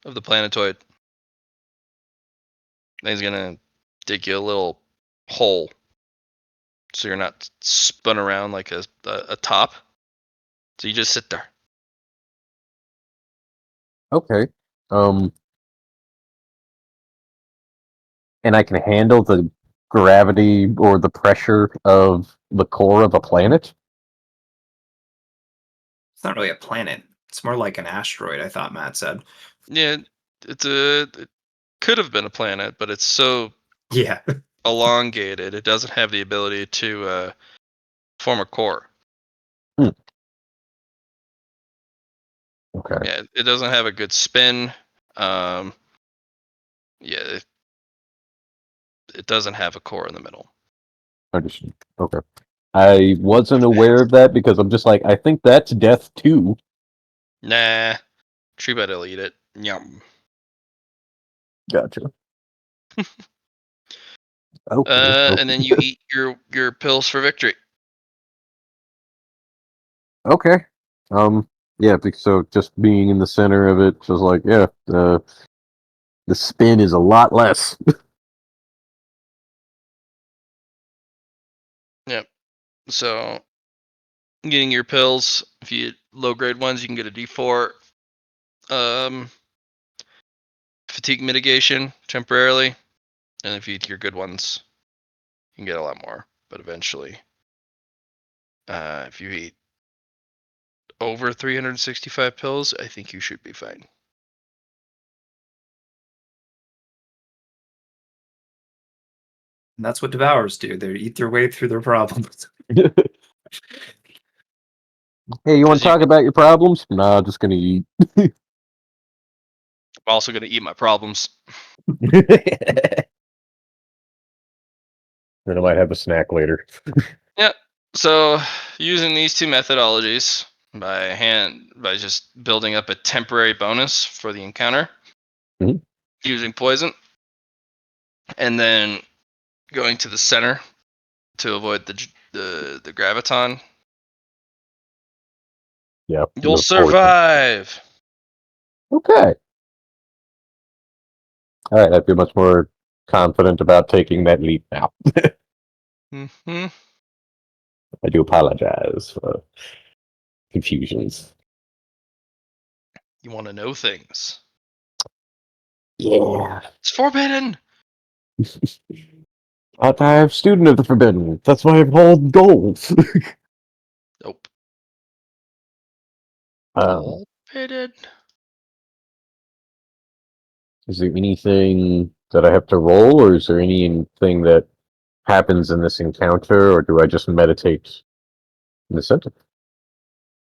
of the planetoid. Then he's going to dig you a little hole so you're not spun around like a top. So you just sit there. Okay. And I can handle the gravity or the pressure of the core of a planet? It's not really a planet. It's more like an asteroid, I thought Matt said. Yeah, it could have been a planet, but it's so Yeah. elongated. It doesn't have the ability to form a core. Okay. Yeah, it doesn't have a good spin. Yeah, it doesn't have a core in the middle. Understood. Okay. I wasn't aware of that because I'm just like, I think that's death too. Nah, Treebud will eat it. Yum. Gotcha. Okay. And then you eat your pills for victory. Okay. Yeah, so just being in the center of it, just like, yeah, the spin is a lot less. Yep. So getting your pills, if you eat low grade ones, you can get a D4 fatigue mitigation temporarily. And if you eat your good ones, you can get a lot more. But eventually, if you eat over 365 pills, I think you should be fine. And that's what Devours do. They eat their way through their problems. Hey, you want 'Cause to talk about your problems? Nah, just gonna eat. I'm also going to eat my problems. Then I might have a snack later. Yeah. So using these two methodologies by just building up a temporary bonus for the encounter, Mhm. using poison, and then going to the center to avoid the graviton, Yeah. you'll the poison. survive. Okay. All right, I feel much more confident about taking that leap now. Hmm. I do apologize for confusions. You want to know things. Yeah. It's forbidden. I'm student of the forbidden. That's my whole goals. Nope. um, Forbidden. is there anything that I have to roll, or is there anything that happens in this encounter, or do I just meditate in the center?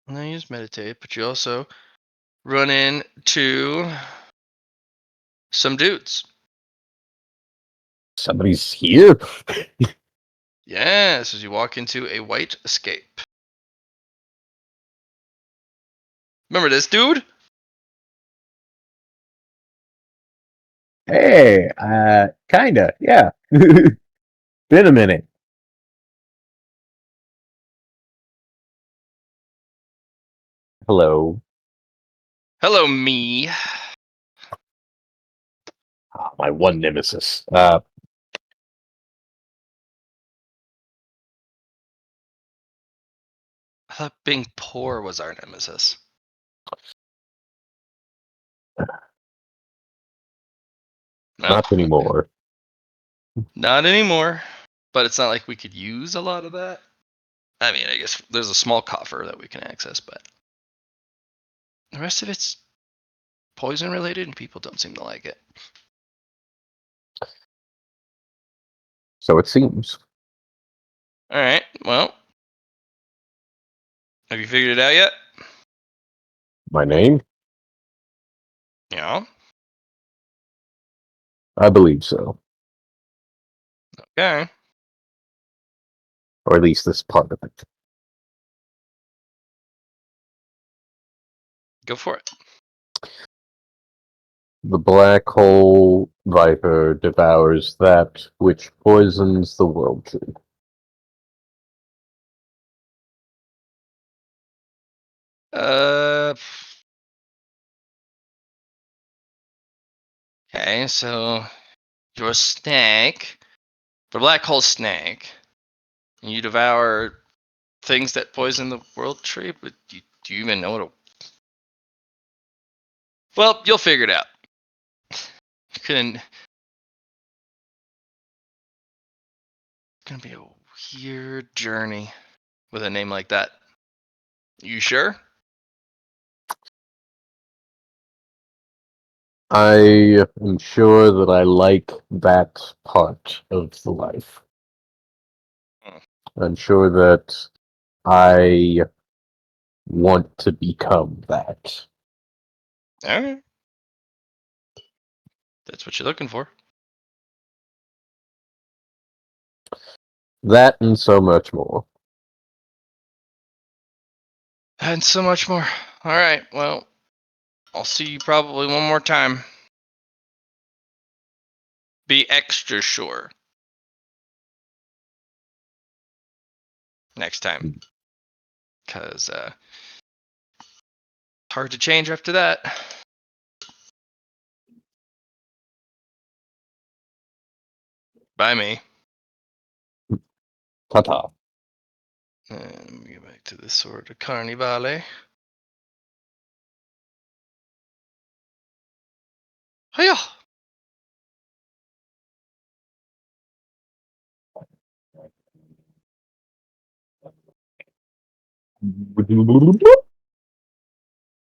No, you just meditate, but you also run into some dudes. Somebody's here. Yes, as you walk into a white escape. Remember this dude? Hey, kinda, yeah. Been a minute. Hello. Hello, me. Ah, my one nemesis. I thought being poor was our nemesis. No, Not anymore. not anymore. But it's not like we could use a lot of that. I mean, I guess there's a small coffer that we can access, but the rest of it's poison related and people don't seem to like it. So it seems. All right, well, have you figured it out yet? My name? Yeah. I believe so. Okay. Or at least this part of it. Go for it. The black hole viper devours that which poisons the world tree. Okay, so you're a snake, the black hole snake, and you devour things that poison the world tree. But do you even know what a? Well, you'll figure it out. It's gonna be a weird journey with a name like that. You sure? I am sure that I like that part of the life. Hmm. I'm sure that I want to become that. All right. That's what you're looking for. That and so much more. And so much more. All right. Well, I'll see you probably one more time. Be extra sure next time, because it's hard to change after that. Bye, me. Ta-ta. And let me get back to the Sword of Carnivale. Hiya!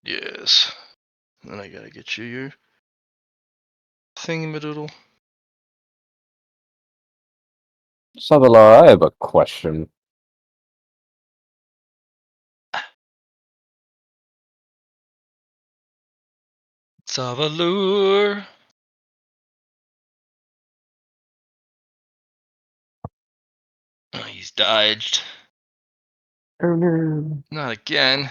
Yes. And then I gotta get you your thingamadoodle. S'va Lar, I have a question. S'va Lar. Oh, he's dodged. Not again.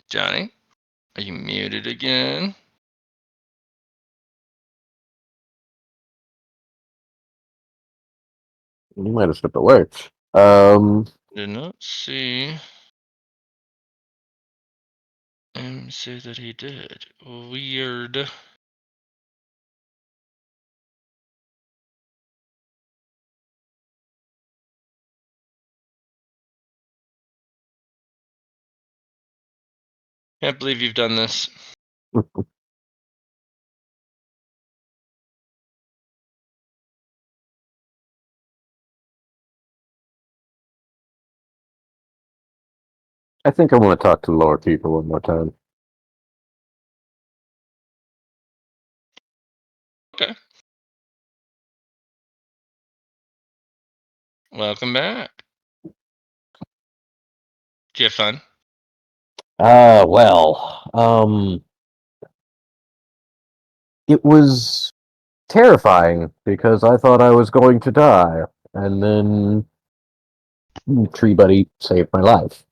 Johnny, are you muted again? You might have stepped away. Did not see him say that he did. Weird. Can't believe you've done this. I think I want to talk to Lorekeeper one more time. Okay. Welcome back. Did you have fun? It was terrifying because I thought I was going to die, and then Tree Buddy saved my life.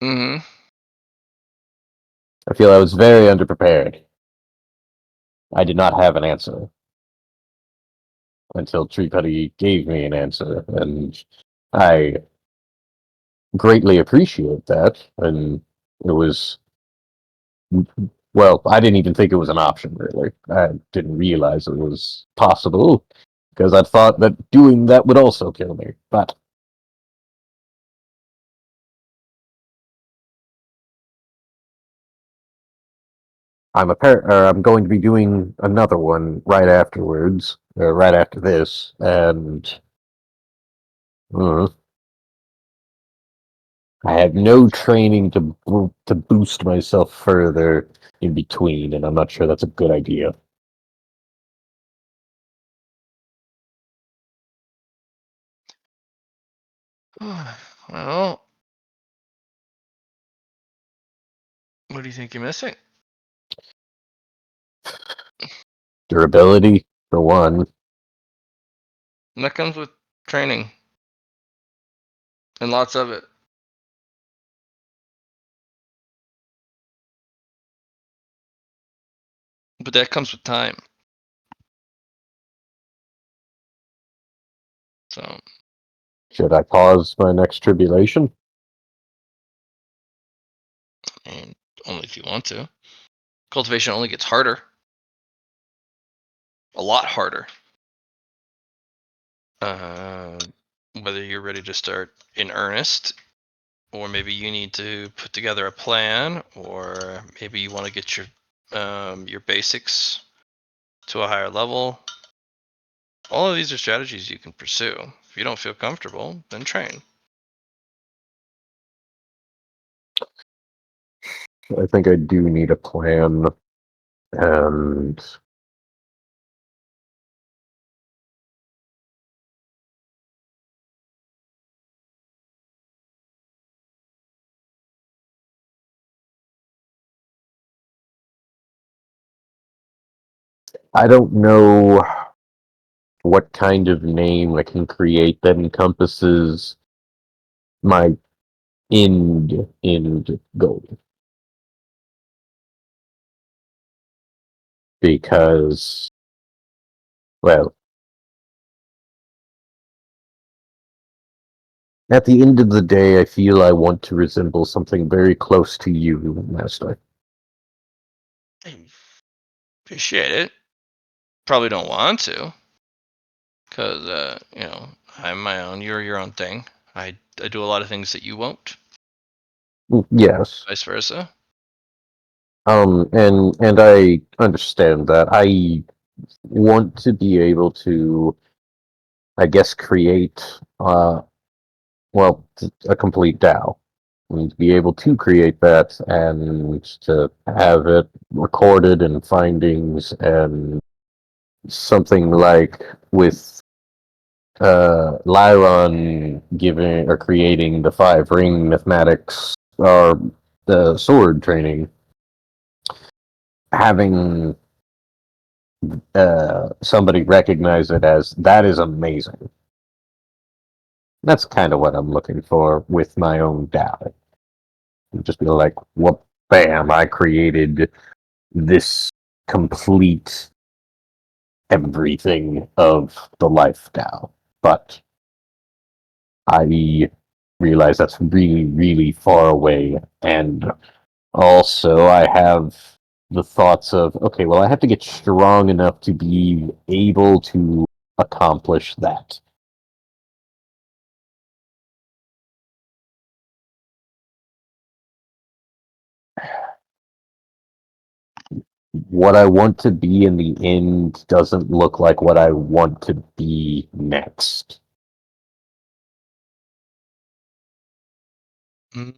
Mm-hmm. I feel I was very underprepared. I did not have an answer until Tree Buddy gave me an answer, and I greatly appreciate that. And it was, well, I didn't even think it was an option, really. I didn't realize it was possible because I thought that doing that would also kill me. But I'm going to be doing another one right afterwards, right after this, and uh, I have no training to boost myself further in between, and I'm not sure that's a good idea. Well, What do you think you're missing? Durability, for one. And that comes with training. And lots of it. But that comes with time. So, Should I pause my next tribulation? and only if you want to. Cultivation only gets harder. A lot harder. Whether you're ready to start in earnest, or maybe you need to put together a plan, or maybe you want to get your basics to a higher level. All of these are strategies you can pursue. If you don't feel comfortable, then train. I think I do need a plan, and I don't know what kind of name I can create that encompasses my end goal. Because, well, at the end of the day, I feel I want to resemble something very close to you, Master. I appreciate it. Probably don't want to, because I'm my own. You're your own thing. I do a lot of things that you won't. Yes. Vice versa. And I understand that. I want to be able to, I guess, create, a complete DAO. And to be able to create that and to have it recorded in findings and something like with Lyron giving or creating the 5 ring mathematics or the sword training, having somebody recognize it as that is amazing. That's kind of what I'm looking for with my own DAO. Just be like, whoop, bam, I created this complete everything of the life DAO. But I realize that's really, really far away. And also, I have the thoughts of, okay, well, I have to get strong enough to be able to accomplish that. What I want to be in the end doesn't look like what I want to be next. Mm.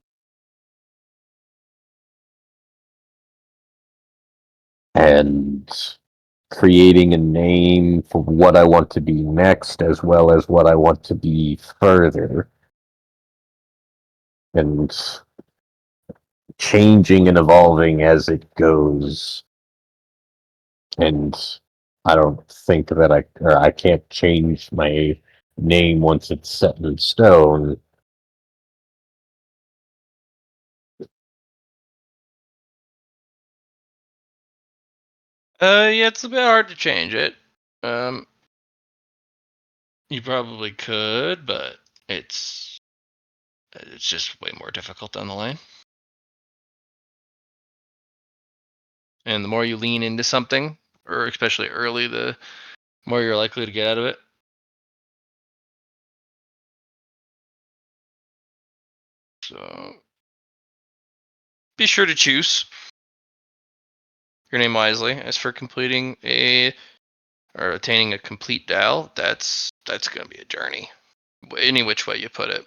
And creating a name for what I want to be next as well as what I want to be further. And changing and evolving as it goes. And I don't think that I can't change my name once it's set in stone. Yeah, it's a bit hard to change it. Um, you probably could, but it's just way more difficult down the line. And the more you lean into something, or especially early, the more you're likely to get out of it. So be sure to choose your name wisely. As for completing or attaining a complete DAO, that's going to be a journey, any which way you put it.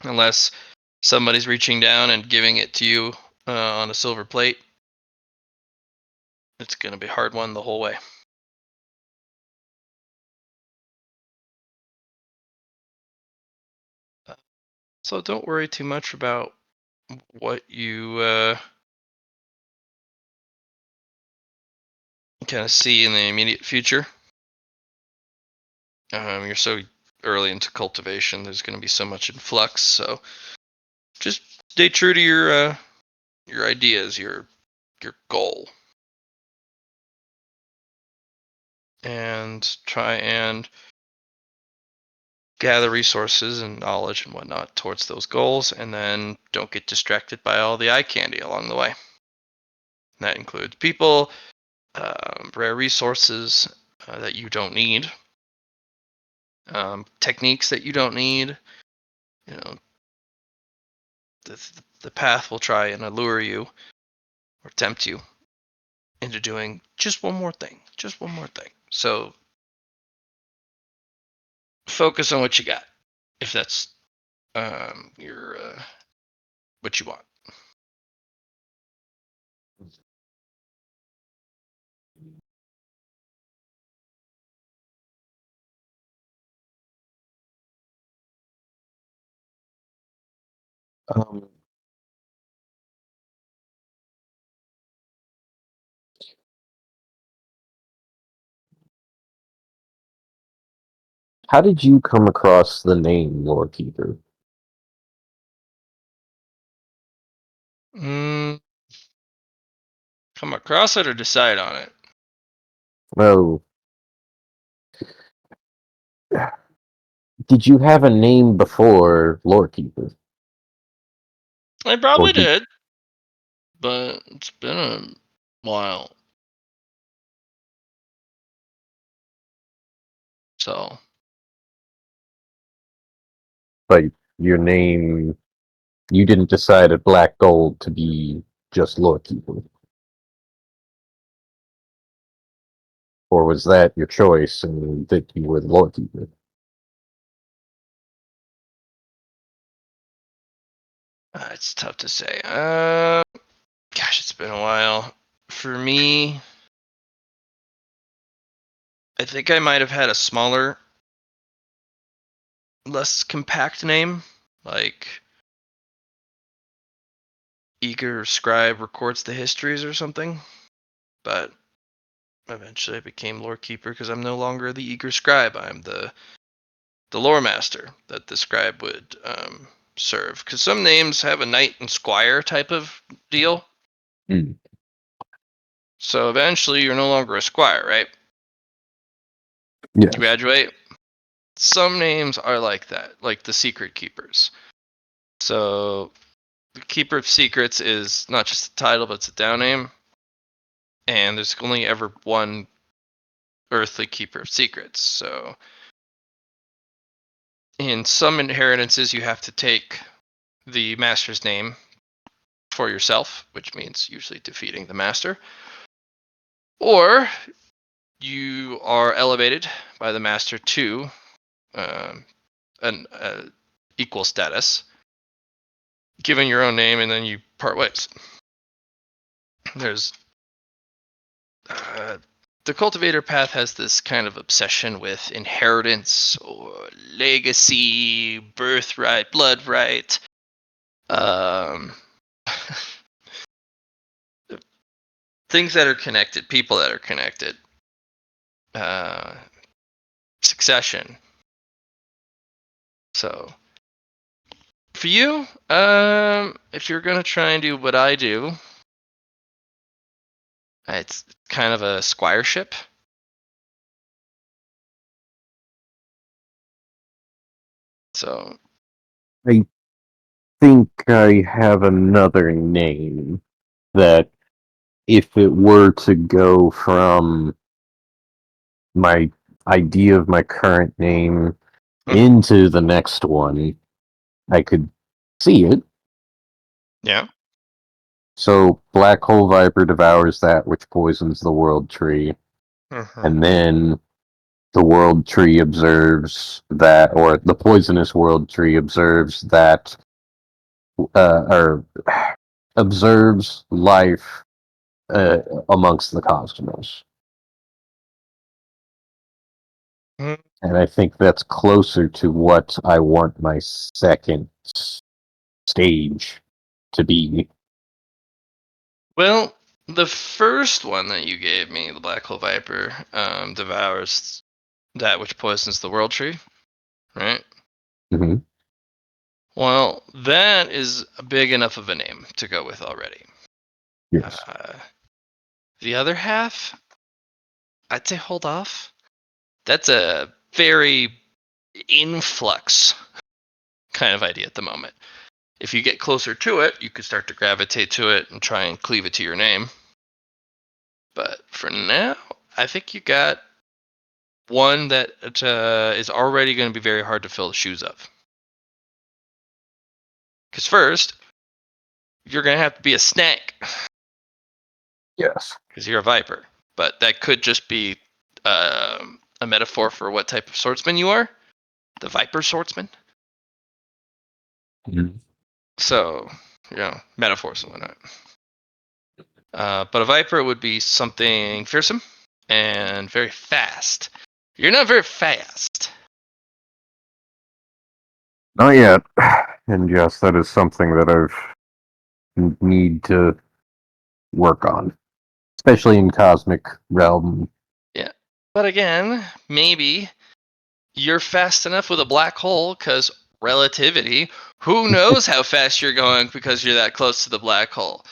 Unless somebody's reaching down and giving it to you on a silver plate, it's going to be a hard one the whole way. So don't worry too much about what you kind of see in the immediate future. You're so early into cultivation. There's going to be so much in flux. So just stay true to your ideas, your goal, and try and gather resources and knowledge and whatnot towards those goals, and then don't get distracted by all the eye candy along the way. And that includes people, rare resources that you don't need, techniques that you don't need. You know, the path will try and allure you or tempt you into doing just one more thing, So focus on what you got, if that's your what you want. Um, how did you come across the name Lorekeeper? Come across it or decide on it? Well, did you have a name before Lorekeeper? I Or probably did did, but it's been a while. So like your name? You didn't decide at Black Gold to be just Lorekeeper, or was that your choice and that you were the Lorekeeper? it's tough to say. Gosh, it's been a while. For me, I think I might have had a smaller, less compact name, like Eager Scribe Records the Histories or something. But eventually I became Lorekeeper because I'm no longer the Eager Scribe. I'm the lore master that the scribe would serve. Because some names have a knight and squire type of deal. Mm. So eventually you're no longer a squire, right? Yes. You graduate. Some names are like that, like the secret keepers. So the keeper of secrets is not just a title, but it's a Dao name. And there's only ever one earthly keeper of secrets. So in some inheritances, you have to take the master's name for yourself, which means usually defeating the master. Or you are elevated by the master to an equal status, given your own name, and then you part ways. There's the cultivator path has this kind of obsession with inheritance or legacy, birthright, blood right. Things that are connected, people that are connected, succession. So for you, if you're gonna try and do what I do, it's kind of a squireship. So I think I have another name that, if it were to go from my idea of my current name into the next one, I could see it. yeah. So, Black Hole Viper devours that which poisons the world tree, and then the world tree observes that, or the poisonous world tree observes that, or observes life amongst the cosmos. Mhm. And I think that's closer to what I want my second stage to be? Well, the first one that you gave me, the Black Hole Viper, devours that which poisons the World Tree, right? Mm-hmm. Well, that is big enough of a name to go with already. Yes. The other half, I'd say hold off. That's a very influx kind of idea at the moment. If you get closer to it, you could start to gravitate to it and try and cleave it to your name. But for now, I think you got one that is already going to be very hard to fill the shoes of. Because first, you're going to have to be a snake. Yes. Because you're a viper. But that could just be a metaphor for what type of swordsman you are. The viper swordsman. Mm-hmm. So, metaphors and whatnot. But a viper would be something fearsome and very fast. You're not very fast. Not yet. And yes, that is something that I've need to work on, especially in cosmic realm. Yeah. But again, maybe you're fast enough with a black hole because relativity. Who knows how fast you're going because you're that close to the black hole?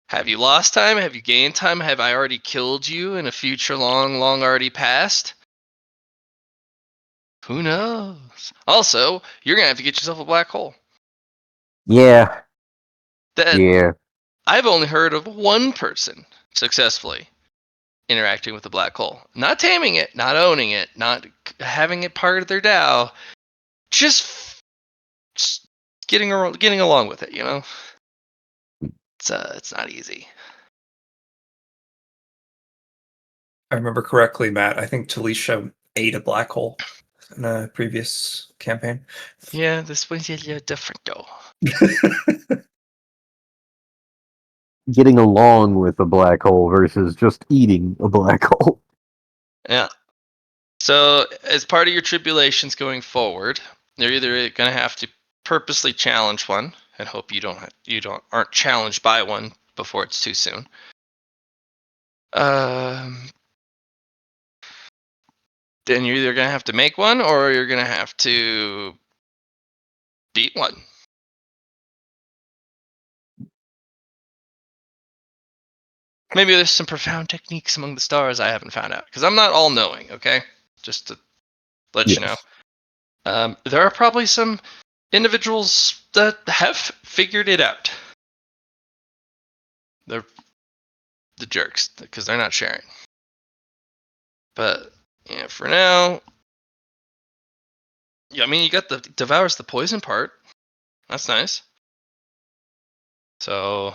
Have you lost time? Have you gained time? Have I already killed you in a future long already past? Who knows? Also, you're going to have to get yourself a black hole. Yeah. That Yeah. I've only heard of one person successfully interacting with the black hole. Not taming it, not owning it, not having it part of their Dao, just getting along with it, It's not easy. I remember correctly, Matt. I think Talisha ate a black hole in a previous campaign. Yeah, this one's a little different though. Getting along with a black hole versus just eating a black hole. Yeah. So, as part of your tribulations going forward, you're either going to have to purposely challenge one and hope you aren't challenged by one before it's too soon. Then you're either going to have to make one or you're going to have to beat one. Maybe there's some profound techniques among the stars I haven't found out because I'm not all knowing, okay? Just to let you know. There are probably some individuals that have figured it out. They're the jerks because they're not sharing. But yeah, for now, yeah, I mean, you got the Devours the poison part. That's nice. So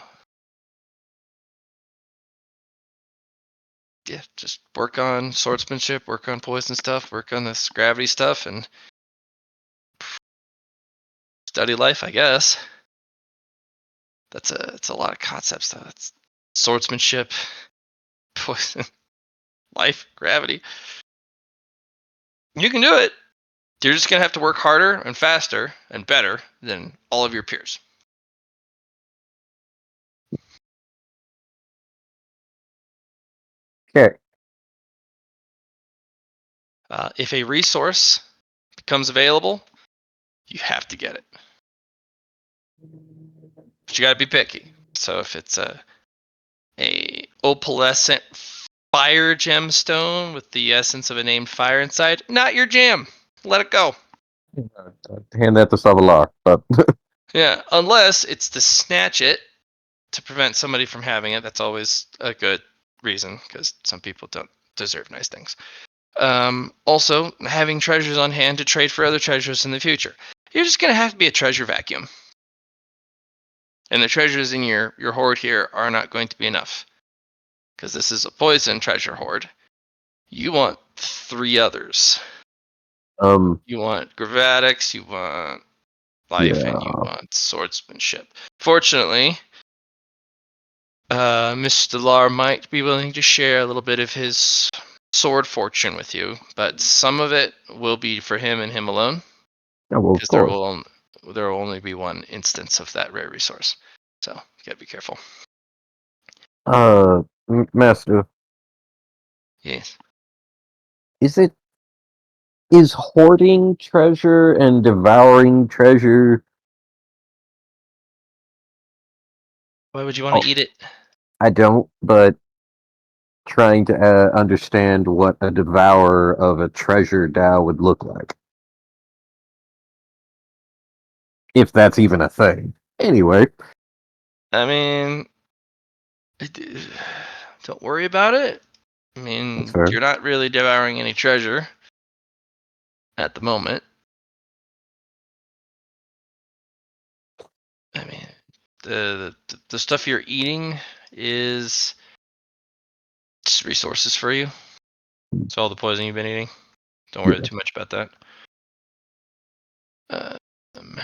yeah, just work on swordsmanship, work on poison stuff, work on this gravity stuff, and study life, I guess. It's a lot of concepts though. It's swordsmanship, poison, life, gravity. You can do it. You're just gonna have to work harder and faster and better than all of your peers. Okay. If a resource becomes available, you have to get it. But you gotta be picky. So if it's a opalescent fire gemstone with the essence of a named fire inside, not your jam. Let it go. Hand that to S'va Lar, but Yeah, unless it's to snatch it to prevent somebody from having it. That's always a good reason because some people don't deserve nice things. Also, having treasures on hand to trade for other treasures in the future. You're just going to have to be a treasure vacuum. And the treasures in your hoard here are not going to be enough. Because this is a poison treasure hoard. You want 3 others. You want gravatics, you want life, and you want swordsmanship. Fortunately, Mr. Lar might be willing to share a little bit of his sword fortune with you, but some of it will be for him and him alone. yeah, well, of Because course. there will only be one instance of that rare resource. So you gotta be careful. Master, Yes. is hoarding treasure and devouring treasure? Why would you want to eat it? I don't, but trying to understand what a devourer of a treasure Dao would look like. If that's even a thing. Anyway. I mean, don't worry about it. I mean, That's fair. you're not really devouring any treasure at the moment. I mean, the stuff you're eating is just resources for you. It's all the poison you've been eating. Don't worry too much about that. Um,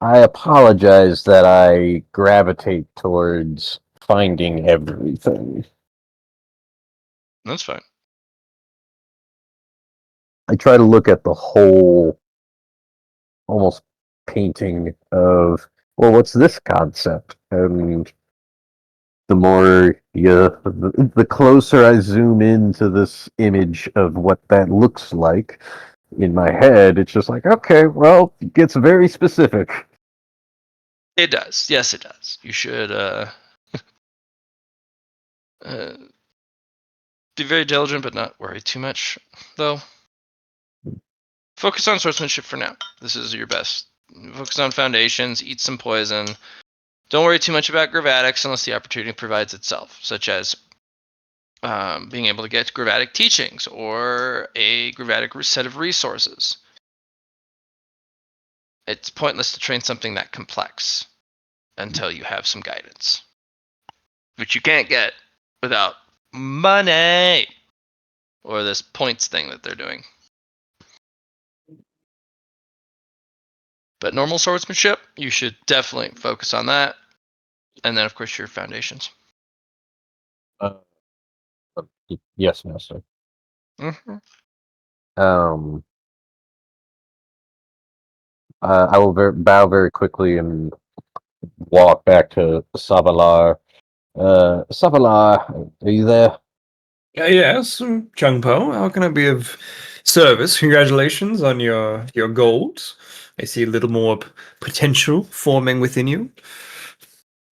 I apologize that I gravitate towards finding everything. that's fine. I try to look at the whole almost painting of, well, what's this concept? And the closer I zoom into this image of what that looks like in my head, it's just like, okay, well, it gets very specific. It does. Yes, it does. You should be very diligent, but not worry too much, though. Focus on swordsmanship for now. This is your best. Focus on foundations. Eat some poison. Don't worry too much about gravatics unless the opportunity provides itself, such as being able to get gravatic teachings or a gravatic set of resources. It's pointless to train something that complex until you have some guidance, which you can't get without money or this points thing that they're doing. But normal swordsmanship, you should definitely focus on that. And then, of course, your foundations. Yes, master. Mm-hmm. I will bow very quickly and walk back to S'va Lar. S'va Lar, are you there? Yes, Chun Po. How can I be of service? Congratulations on your goals. I see a little more potential forming within you.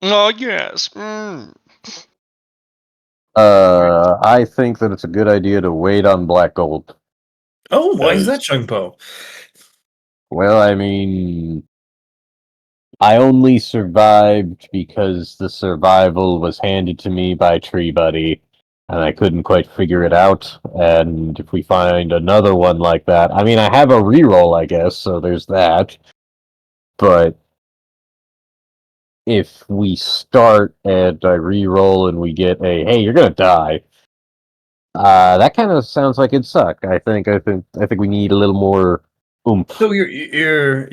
Oh, yes. Mm. I think that it's a good idea to wait on black gold. Oh, why is that, Chun Po? Well, I mean, I only survived because the survival was handed to me by Tree Buddy, and I couldn't quite figure it out. And if we find another one like that, I mean, I have a reroll, I guess, so there's that. But if we start and I reroll and we get a hey, you're gonna die, that kind of sounds like it'd suck. I think we need a little more oomph. So you're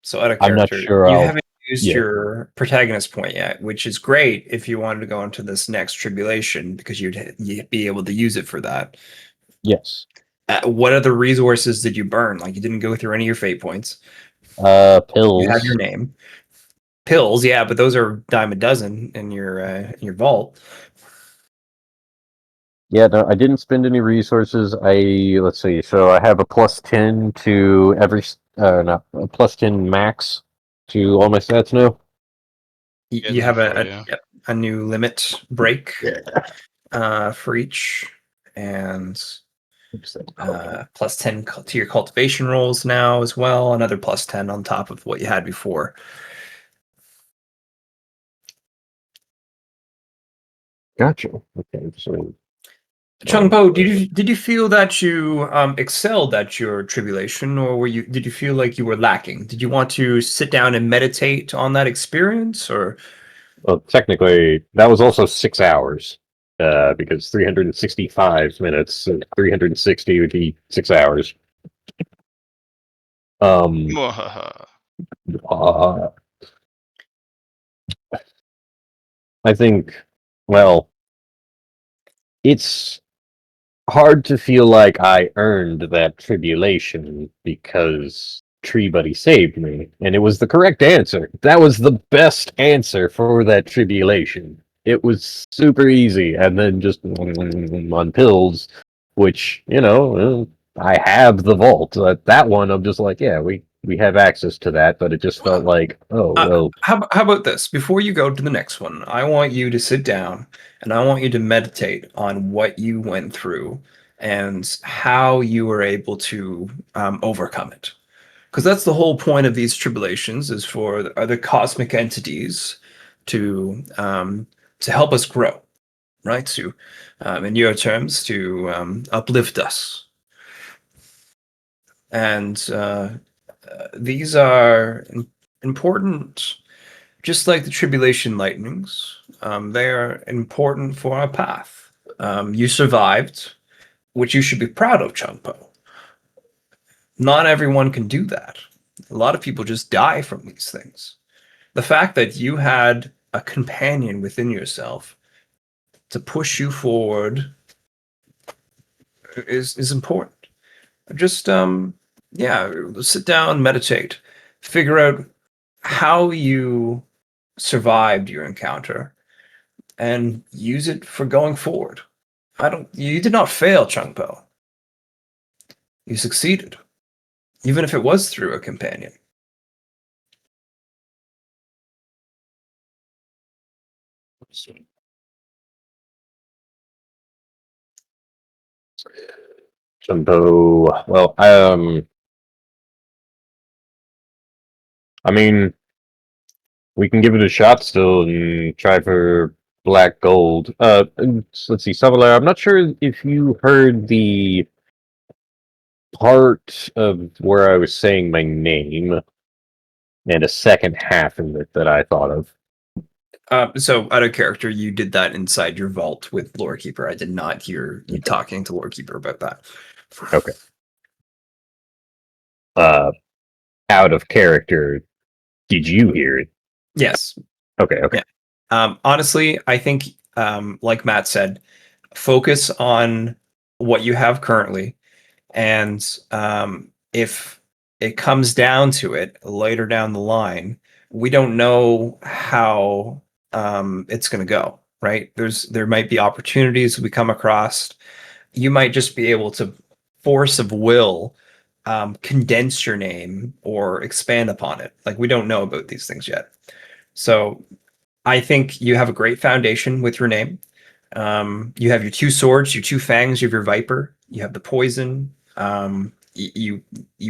so out of I'm not character. sure You I'll. haven't used Yeah. your protagonist point yet, which is great if you wanted to go into this next tribulation because you'd be able to use it for that. Yes. What other resources did you burn? Like you didn't go through any of your fate points. You have your Pills. name. Pills, yeah, but those are dime a dozen in your vault. Yeah, no, I didn't spend any resources. Let's see. So I have a +10 to every, not a +10 max to all my stats now. You have Yeah. yep, a new limit break Yeah. for each, and Okay. +10 to your cultivation rolls now as well. Another +10 on top of what you had before. Gotcha. Okay. So. Chung Po, did you feel that you excelled at your tribulation, or did you feel like you were lacking? Did you want to sit down and meditate on that experience, or Well, technically, that was also 6 hours. Because 365 minutes, so 360 would be 6 hours. Mwahaha. Uh, I think, well, it's hard to feel like I earned that tribulation because tree, but he saved me. And it was the correct answer. That was the best answer for that tribulation. It was super easy. And then just on pills, which, I have the vault. That one, I'm just like, yeah, we have access to that, but it just felt like, oh, well. How about this? Before you go to the next one, I want you to sit down and I want you to meditate on what you went through and how you were able to overcome it. Because that's the whole point of these tribulations is for the other cosmic entities to help us grow, right? To, in your terms, to uplift us. And these are important, just like the tribulation lightnings. They are important for our path. You survived, which you should be proud of, Chun Po. Not everyone can do that. A lot of people just die from these things. The fact that you had a companion within yourself to push you forward is important. Just yeah, sit down, meditate, figure out how you survived your encounter and use it for going forward. You did not fail, Chung Po. You succeeded, even if it was through a companion. Jumbo. Well, I mean, we can give it a shot still and try for black gold. Let's see, S'va Lar, I'm not sure if you heard the part of where I was saying my name and a second half of it that I thought of. So out of character, you did that inside your vault with Lorekeeper. I did not hear you talking to Lorekeeper about that. Okay. Out of character, did you hear it? Yes. Okay. Yeah. Honestly, I think, like Matt said, focus on what you have currently, and if it comes down to it later down the line, we don't know how it's going to go. Right? There might be opportunities we come across. You might just be able to force of will condense your name or expand upon it. Like we don't know about these things yet. So I think you have a great foundation with your name. You have your two swords, your two fangs, you have your viper, you have the poison. You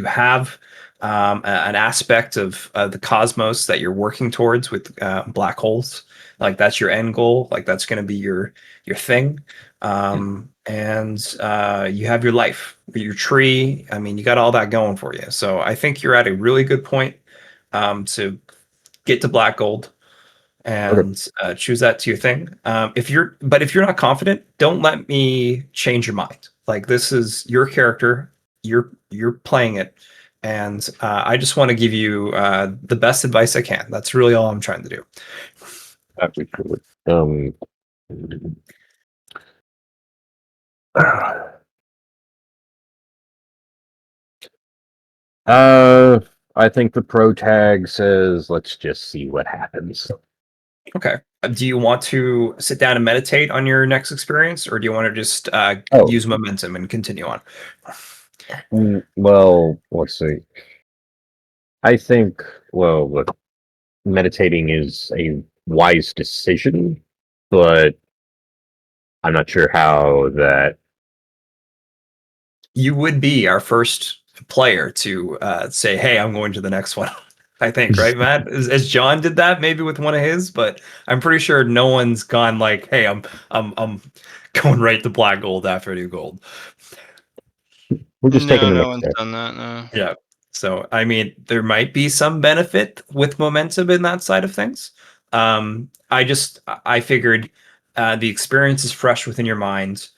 have an aspect of the cosmos that you're working towards with black holes. Like that's your end goal. Like that's going to be your thing. And you have your life, your tree. I mean, you got all that going for you. So I think you're at a really good point to get to black gold and choose that to your thing. If you're not confident, don't let me change your mind. Like this is your character, you're playing it, and I just want to give you the best advice I can. That's really all I'm trying to do. Absolutely. I think the pro tag says, let's just see what happens. Okay. Do you want to sit down and meditate on your next experience, or do you want to just use momentum and continue on? Well, let's see. I think, well, look, meditating is a wise decision, but I'm not sure how that. You would be our first player to say, "Hey, I'm going to the next one." I think, right, Matt? As John did that, maybe with one of his, but I'm pretty sure no one's gone like, "Hey, I'm going right to black gold after new gold." We're just taking the no next one's step. done that. No. Yeah. So, I mean, there might be some benefit with momentum in that side of things. I figured the experience is fresh within your mind.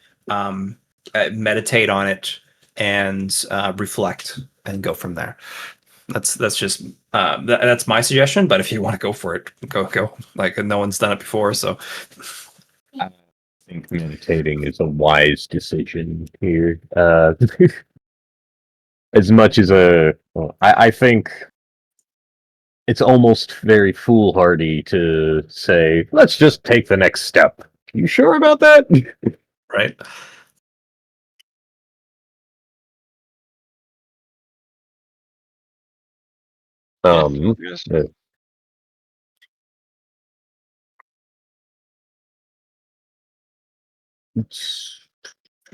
Meditate on it and reflect and go from there. That's just that's my suggestion. But if you want to go for it, go. Like no one's done it before, so I think meditating is a wise decision here. as much as I think it's almost very foolhardy to say, let's just take the next step. You sure about that? Right. Yes.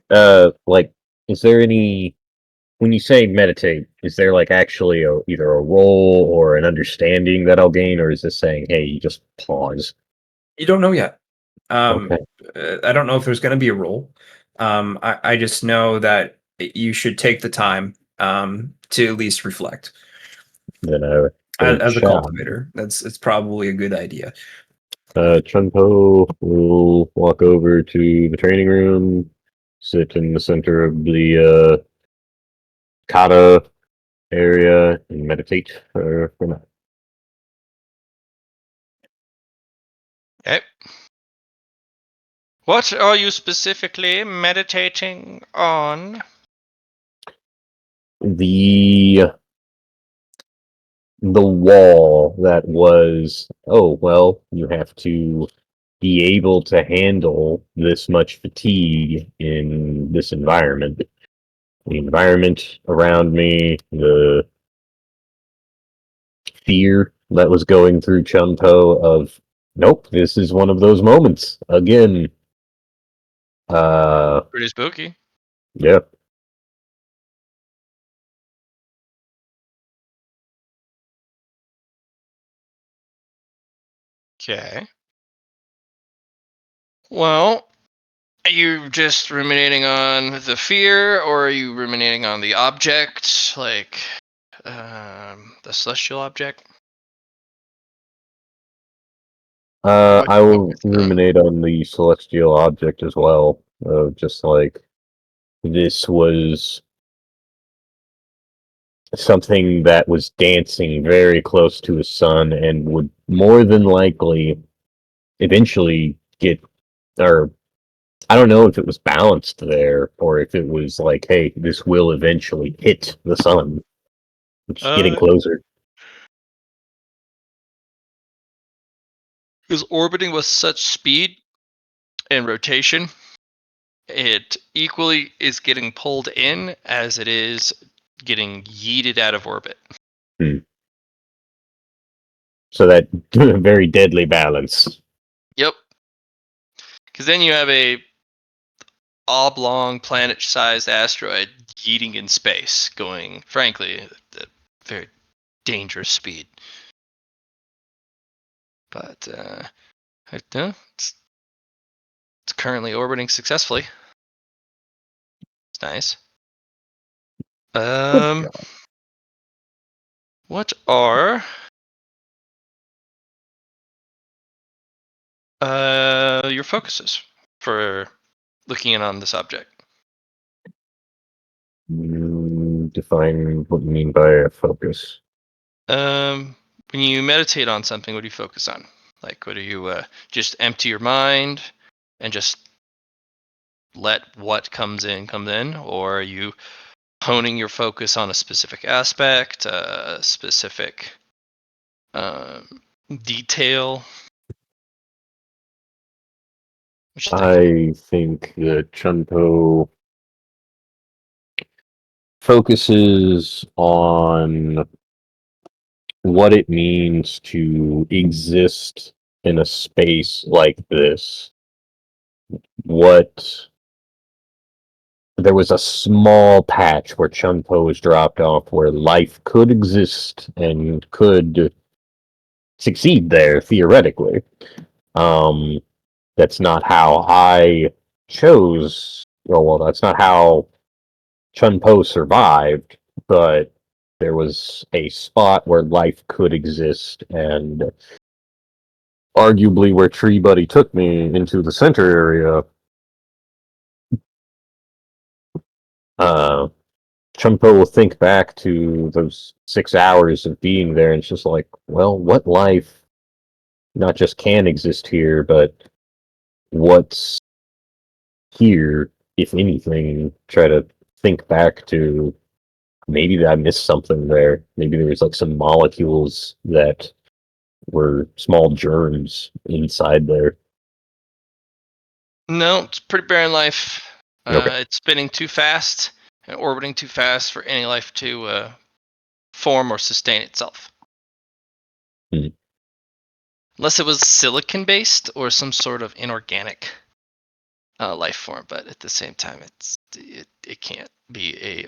uh, like, is there any, when you say meditate, is there like actually either a role or an understanding that I'll gain, or is this saying, hey, you just pause? You don't know yet. Okay. I don't know if there's going to be a role. I just know that you should take the time to at least reflect. Then As a shall. cultivator, it's probably a good idea. Chun Po will walk over to the training room, sit in the center of the kata area, and meditate for a minute. Okay. What are you specifically meditating on? The wall that was, oh well, you have to be able to handle this much fatigue in this environment. The environment around me, the fear that was going through Chun Po of, nope, this is one of those moments again. Pretty spooky. Yeah. Okay. Well, are you just ruminating on the fear, or are you ruminating on the object, like the celestial object? What I you will focus on? ruminate on the celestial object as well. Just like this was something that was dancing very close to his sun and would more than likely eventually get, or I don't know if it was balanced there or if it was like, hey, this will eventually hit the sun. It's getting Uh, closer. is orbiting with such speed and rotation, it equally is getting pulled in as it is getting yeeted out of orbit. Hmm. So that very deadly balance. Yep. Because then you have a oblong planet-sized asteroid yeeting in space, going, frankly, at a very dangerous speed. But it's currently orbiting successfully. It's nice. Good job. What are your focuses for looking in on this object? Define what you mean by a focus. When you meditate on something, what do you focus on? Like, what do you just empty your mind and just let what comes in, or are you honing your focus on a specific aspect, a specific detail? What you think? I think that Chun Po focuses on what it means to exist in a space like this. What there was a small patch where Chun Po was dropped off where life could exist and could succeed there theoretically. Um, that's not how I chose. Well, that's not how Chun Po survived, but there was a spot where life could exist, and arguably where Tree Buddy took me into the center area, uh, Chun Po will think back to those 6 hours of being there, and it's just like, well, what life not just can exist here, but what's here, if anything, try to think back to maybe I missed something there. Maybe there was like some molecules that were small germs inside there. No, it's pretty barren life. Okay. It's spinning too fast and orbiting too fast for any life to form or sustain itself. Hmm. Unless it was silicon based or some sort of inorganic life form, but at the same time, it can't be a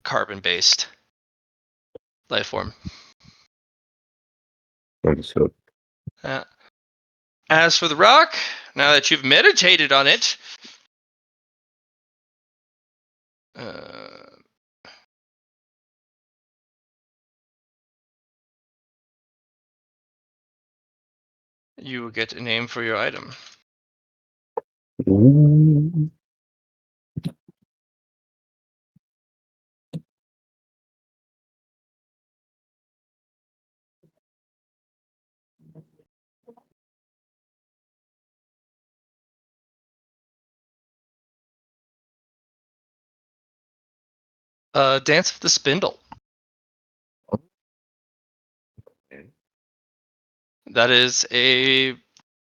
carbon based life form. Understood. As for the rock, now that you've meditated on it, you will get a name for your item. Ooh. Dance of the Spindle. That is a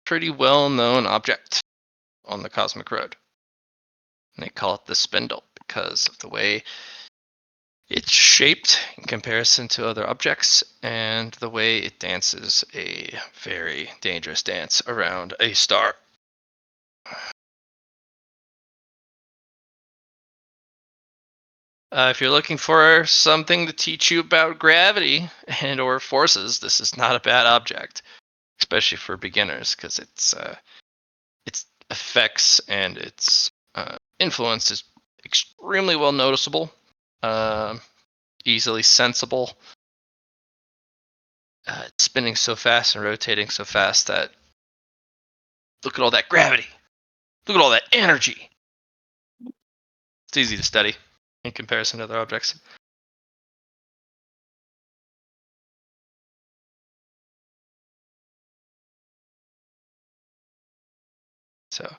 pretty well-known object on the Cosmic Road. And they call it the Spindle because of the way it's shaped in comparison to other objects and the way it dances a very dangerous dance around a star. If you're looking for something to teach you about gravity and or forces, this is not a bad object, especially for beginners, because its effects and its influence is extremely well noticeable, easily sensible. It's spinning so fast and rotating so fast that look at all that gravity, look at all that energy. It's easy to study in comparison to other objects. So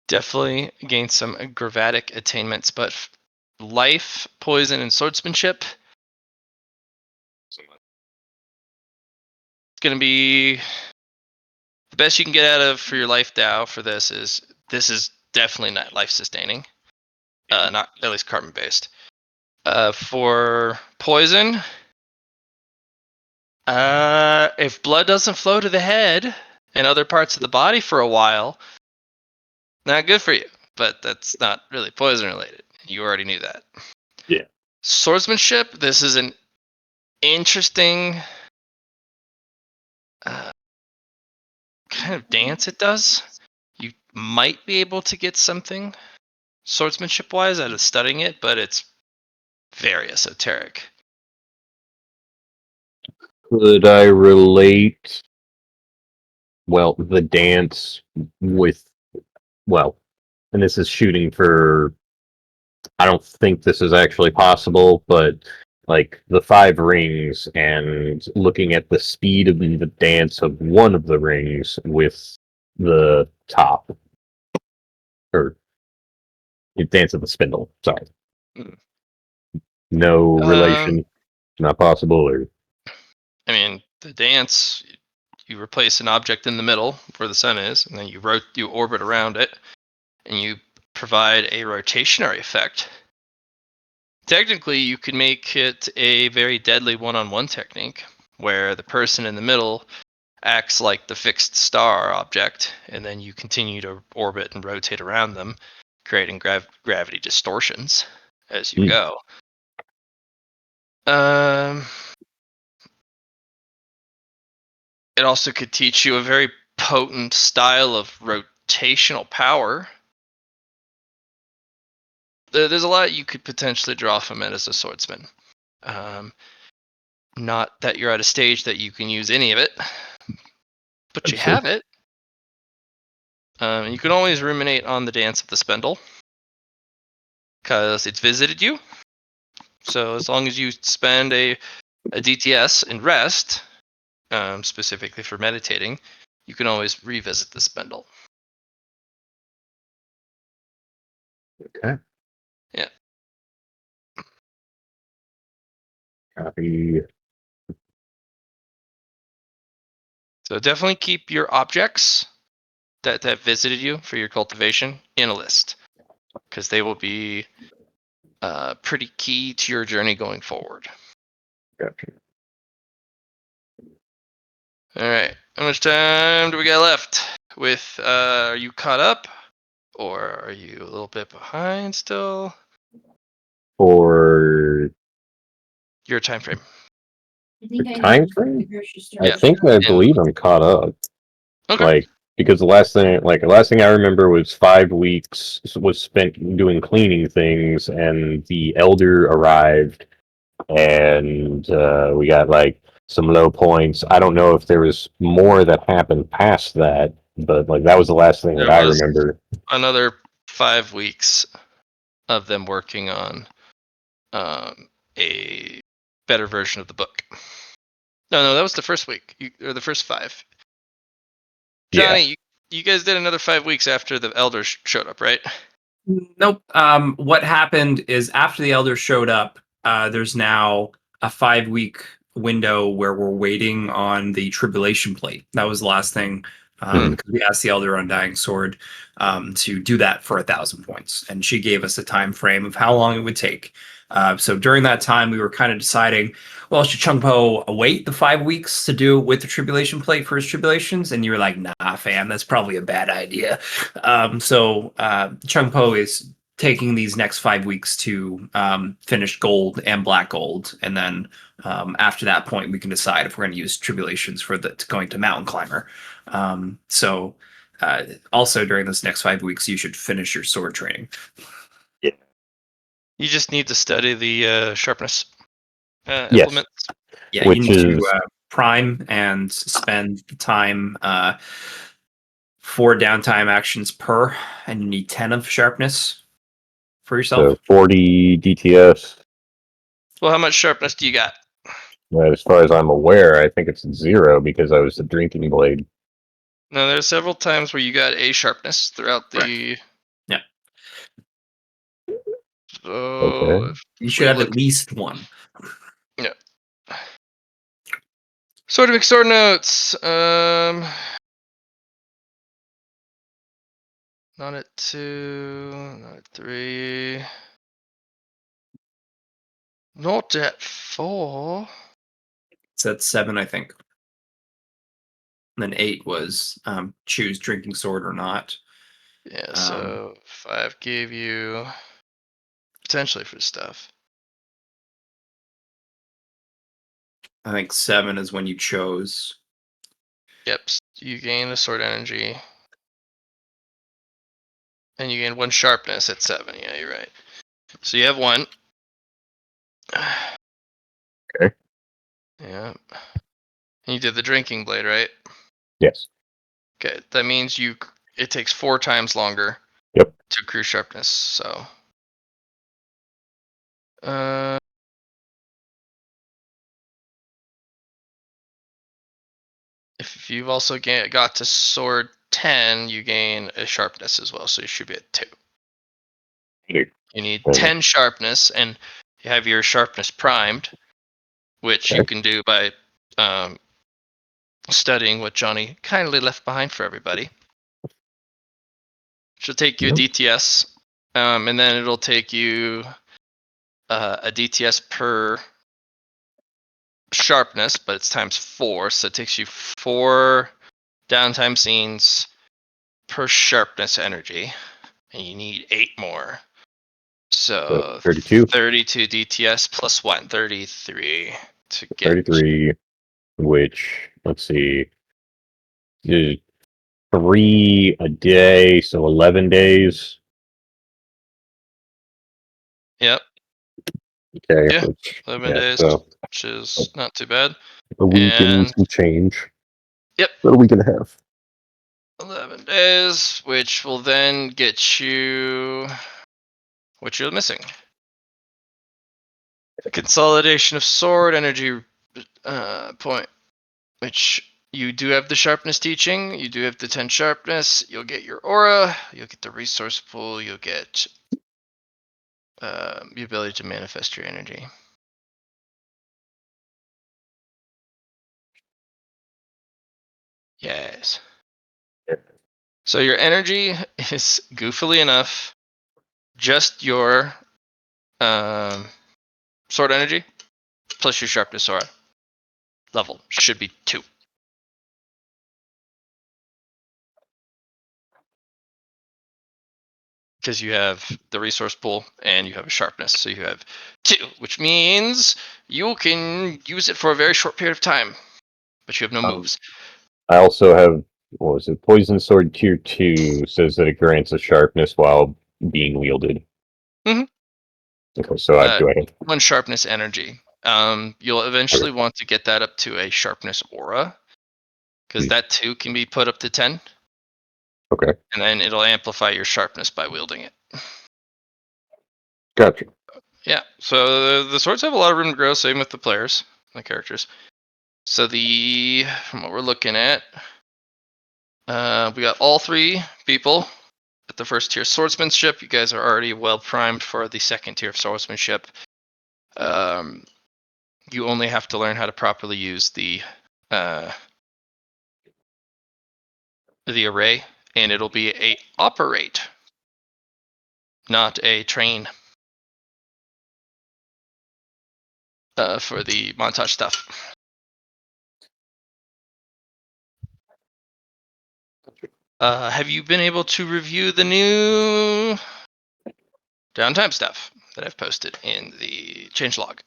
definitely gain some gravatic attainments, but life, poison, and swordsmanship, it's going to be the best you can get out of for your life Dao for this is definitely not life sustaining, not at least carbon based. For poison, if blood doesn't flow to the head and other parts of the body for a while, not good for you. But that's not really poison related. You already knew that. Yeah. Swordsmanship, this is an interesting kind of dance it does. You might be able to get something swordsmanship wise out of studying it, but it's very esoteric. Could I relate, well, the dance with, well, and this is shooting for, I don't think this is actually possible, but like the five rings and looking at the speed of the dance of one of the rings with the top, or the dance of the spindle, sorry. Mm. No relation, not possible, or I mean, the dance, you replace an object in the middle where the sun is, and then you orbit around it, and you provide a rotationary effect. Technically, you could make it a very deadly one-on-one technique, where the person in the middle acts like the fixed star object, and then you continue to orbit and rotate around them, creating gravity distortions as you go. It also could teach you a very potent style of rotational power. There's a lot you could potentially draw from it as a swordsman. Not that you're at a stage that you can use any of it, but you have it. You can always ruminate on the dance of the Spindle, because it's visited you. So as long as you spend a DTS and rest, specifically for meditating, you can always revisit the Spindle. okay. Yeah. Copy. So definitely keep your objects that visited you for your cultivation in a list, because they will be pretty key to your journey going forward. Gotcha. All right. How much time do we got left? Are you caught up, or are you a little bit behind still? For Your time frame. the time frame, I Yeah. think I And believe I'm caught up. okay. Like, because the last thing I remember was 5 weeks was spent doing cleaning things, and the elder arrived, and we got like some low points. I don't know if there was more that happened past that, but like that was the last thing that There I was remember. another 5 weeks of them working on a better version of the book. No, that was the first week, or the first 5. Yeah. Johnny, you guys did another 5 weeks after the elders showed up, right? Nope. What happened is after the elders showed up, there's now a 5 week window where we're waiting on the tribulation plate. That was the last thing. Mhm. Because we asked the elder on Dying Sword to do that for 1,000 points, and she gave us a time frame of how long it would take. So during that time, we were kind of deciding, well, should Chun Po wait the 5 weeks to do with the tribulation plate for his tribulations? And you were like, nah, fam, that's probably a bad idea. So Chun Po is taking these next 5 weeks to finish gold and black gold, and then after that point, we can decide if we're going to use tribulations for going to mountain climber. So also during this next 5 weeks, you should finish your sword training. You just need to study the sharpness Yes, implements. Yeah, you which need to is prime and spend time 4 downtime actions per, and you need 10 of sharpness for yourself. 40 DTS. Well, how much sharpness do you got? As far as I'm aware, I think it's 0 because I was the drinking blade. No, there's several times where you got a sharpness throughout the. Yeah. So Okay. You if should we have look, at least one. yeah. Sword of sword notes. Not at 2, not at 3, not at 4. It's at 7, I think. And then 8 was choose drinking sword or not. Yeah, Um, so 5 gave you potentially for stuff. I think 7 is when you chose. Yep, you gain a sword energy. And you gain 1 sharpness at 7. Yeah, you're right. So you have 1. Okay. Yeah. And you did the drinking blade, right? Yes. Okay, that means it takes 4 times longer. Yep. To accrue sharpness. So, uh, if you've also got to sword 10, you gain a sharpness as well. So you should be at 2. Okay. You need 10 sharpness, and you have your sharpness primed, which you can do by studying what Johnny kindly left behind for everybody. Which will take you a DTS, and then it'll take you a DTS per sharpness, but it's times 4, so it takes you 4 downtime scenes per sharpness energy, and you need 8 more. So 32. 32 DTS plus 1, 33 to get 33, which, let's see, is 3 a day, so 11 days. Yep. Okay. Yeah. Which, 11 yeah, days, so which is not too bad. a week and And some change. yep, What are we going to have? 11 days, which will then get you what you're missing. Consolidation of sword energy point, which you do have the sharpness teaching, you do have the 10 sharpness, you'll get your aura, you'll get the resource pool, you'll get the ability to manifest your energy. Yes. Yeah. So your energy is goofily enough just your sword energy plus your sharpness aura level should be 2. Because you have the resource pool and you have a sharpness, so you have 2, which means you can use it for a very short period of time, but you have no moves. I also have, what was it? Poison Sword Tier 2 says that it grants a sharpness while being wielded. Mhm. Okay, so I do I have 1 sharpness energy. You'll eventually want to get that up to a sharpness aura, because that too can be put up to 10, okay, and then it'll amplify your sharpness by wielding it. gotcha. Yeah, so the swords have a lot of room to grow, same with the players, the characters. So from what we're looking at, we got all 3 people at the first tier swordsmanship. You guys are already well primed for the second tier of swordsmanship. You only have to learn how to properly use the array, and it'll be a operate, not a train, for the montage stuff. Have you been able to review the new downtime stuff that I've posted in the changelog?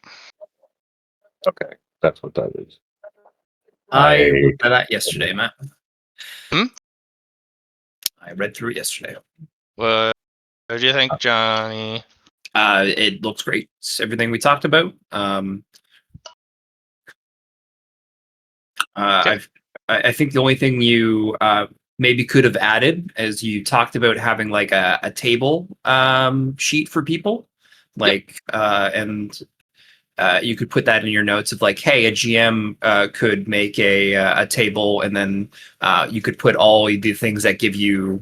Okay, that's what that is. I looked at that yesterday, Matt. Hmm? I read through it yesterday. What do you think, Johnny? It looks great. It's everything we talked about. Okay. I think the only thing you maybe could have added, as you talked about having like a table sheet for people, like and you could put that in your notes of like, hey, a GM could make a table, and then you could put all the things that give you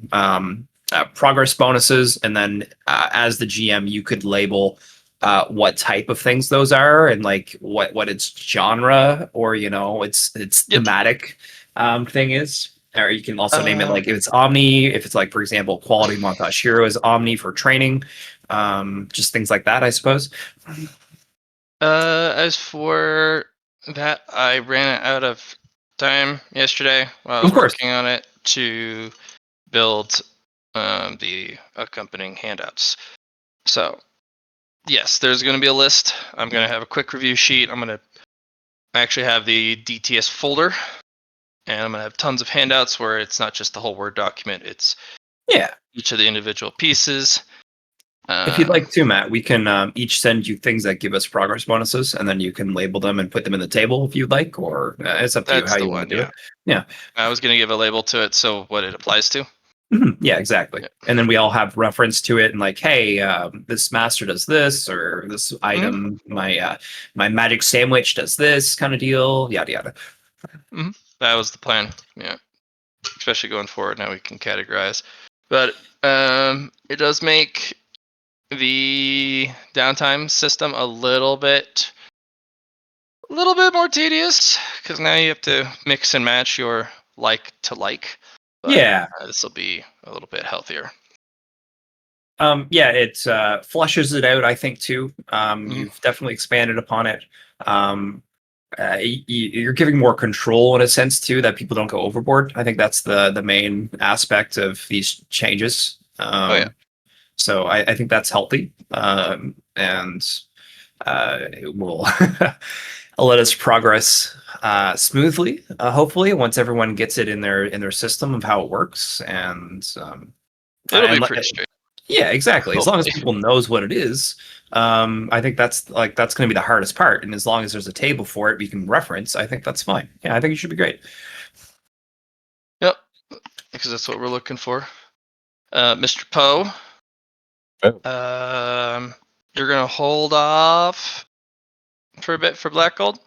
progress bonuses, and then as the GM, you could label what type of things those are, and like what its genre or its Yep. thematic thing is. Or you can also name it like if it's Omni, if it's like, for example, Quality Montage Hero is Omni for training, just things like that, I suppose. As for that, I ran out of time yesterday while I was Of course. working on it to build the accompanying handouts. So, yes, there's going to be a list. I'm going to have a quick review sheet. I'm going to actually have the DTS folder, and I'm going to have tons of handouts where it's not just the whole Word document, it's Yeah. each of the individual pieces. If you'd like to, Matt, we can each send you things that give us progress bonuses, and then you can label them and put them in the table if you'd like, or it's up to you That's how the you want one, to do yeah. it. Yeah. I was going to give a label to it, so what it applies to. Yeah, exactly. Yeah. And then we all have reference to it, and like, hey, this master does this, or this item, my magic sandwich does this kind of deal, yada yada. That was the plan. Yeah, especially going forward. Now we can categorize, but it does make the downtime system a little bit more tedious because now you have to mix and match your like to like. But Yeah. this will be a little bit healthier. Yeah, it flushes it out, I think, too. Mhm. You've definitely expanded upon it. You're giving more control in a sense too, that people don't go overboard. I think that's the main aspect of these changes. Yeah. So I think that's healthy, and it will let us progress smoothly. Hopefully, once everyone gets it in their system of how it works, and It'll be and pretty straight. yeah, exactly. As long as Hopefully. people knows what it is, I think that's going to be the hardest part. And as long as there's a table for it, we can reference. I think that's fine. Yeah, I think it should be great. Yep, because that's what we're looking for. Mr. Poe, you're gonna hold off for a bit for Black Gold.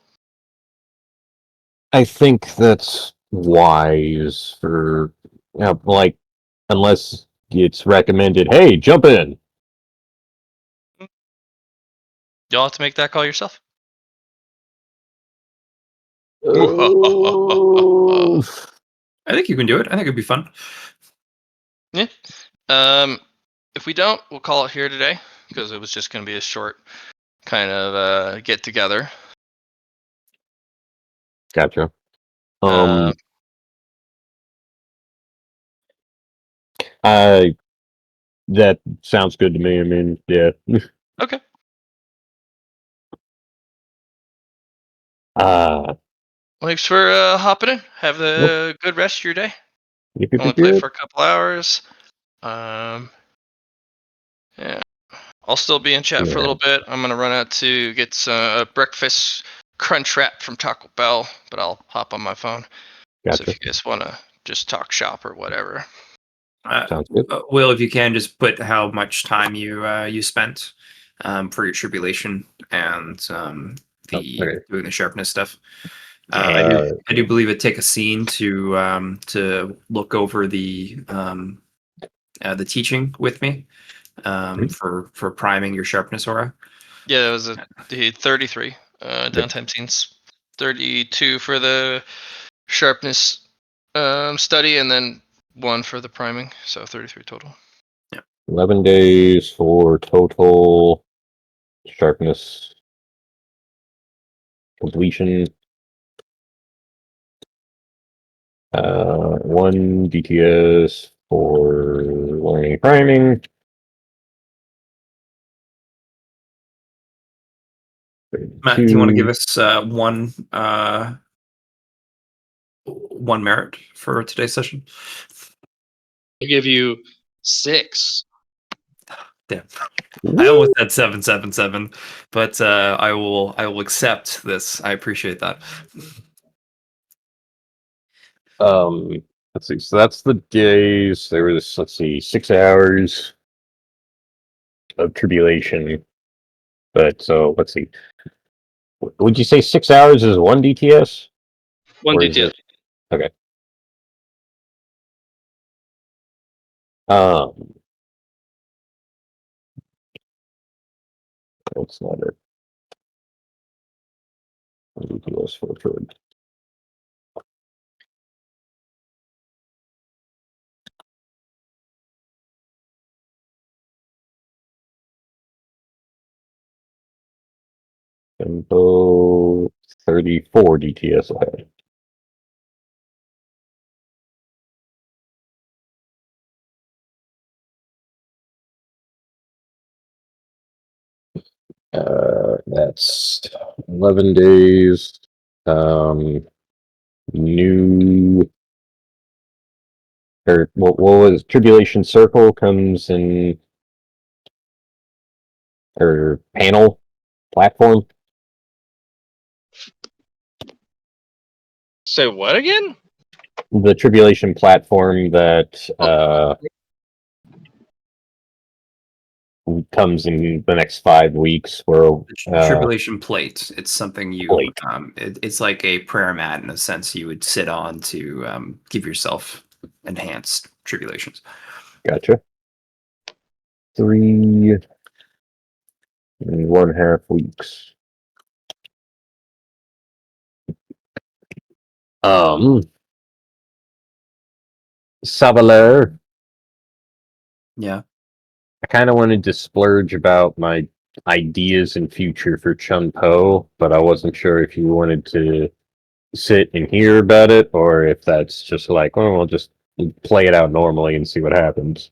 I think that's wise for, like, unless it's recommended, hey, jump in. You'll have to make that call yourself. Oh. I think you can do it. I think it'd be fun. Yeah. If we don't, we'll call it here today because it was just going to be a short kind of get together. Gotcha. That sounds good to me. I mean, yeah. Okay. Thanks for hopping in. Have a good rest of your day. Only play for a couple hours. Yeah. I'll still be in chat for a little bit. I'm gonna run out to get some breakfast crunch wrap from Taco Bell, but I'll hop on my phone. Gotcha. So if you guys wanna just talk shop or whatever. Sounds good. Will, if you can, just put how much time you spent for your tribulation and Okay. doing the sharpness stuff. I do believe it take a scene to look over the teaching with me for priming your sharpness aura. Yeah, it was the 33 downtime scenes. 32 for the sharpness study, and then 1 for the priming. So 33 total. 11 days for total sharpness completion. 1 DTS for learning priming. Matt, do you want to give us one merit for today's session? I'll give you 6. Damn. I almost said 777, but I will accept this. I appreciate that. Let's see. So that's the days. There was, let's see, 6 hours of tribulation. But so let's see. Would you say 6 hours is 1 DTS? 1 Or is DTS. it- Okay. That's not it. 1 DTS for trib. Tempo 34 DTS ahead. That's 11 days. New or what was Tribulation Circle comes in or panel platform. Say what again? The Tribulation platform that comes in the next 5 weeks. Where Tribulation plate. It's something you. Plate. It's like a prayer mat in a sense you would sit on to give yourself enhanced tribulations. Gotcha. 3 and 1/2 weeks. S'va Lar. Yeah. I kind of wanted to splurge about my ideas and future for Chun Po, but I wasn't sure if you wanted to sit and hear about it, or if that's just like, oh, we'll just play it out normally and see what happens.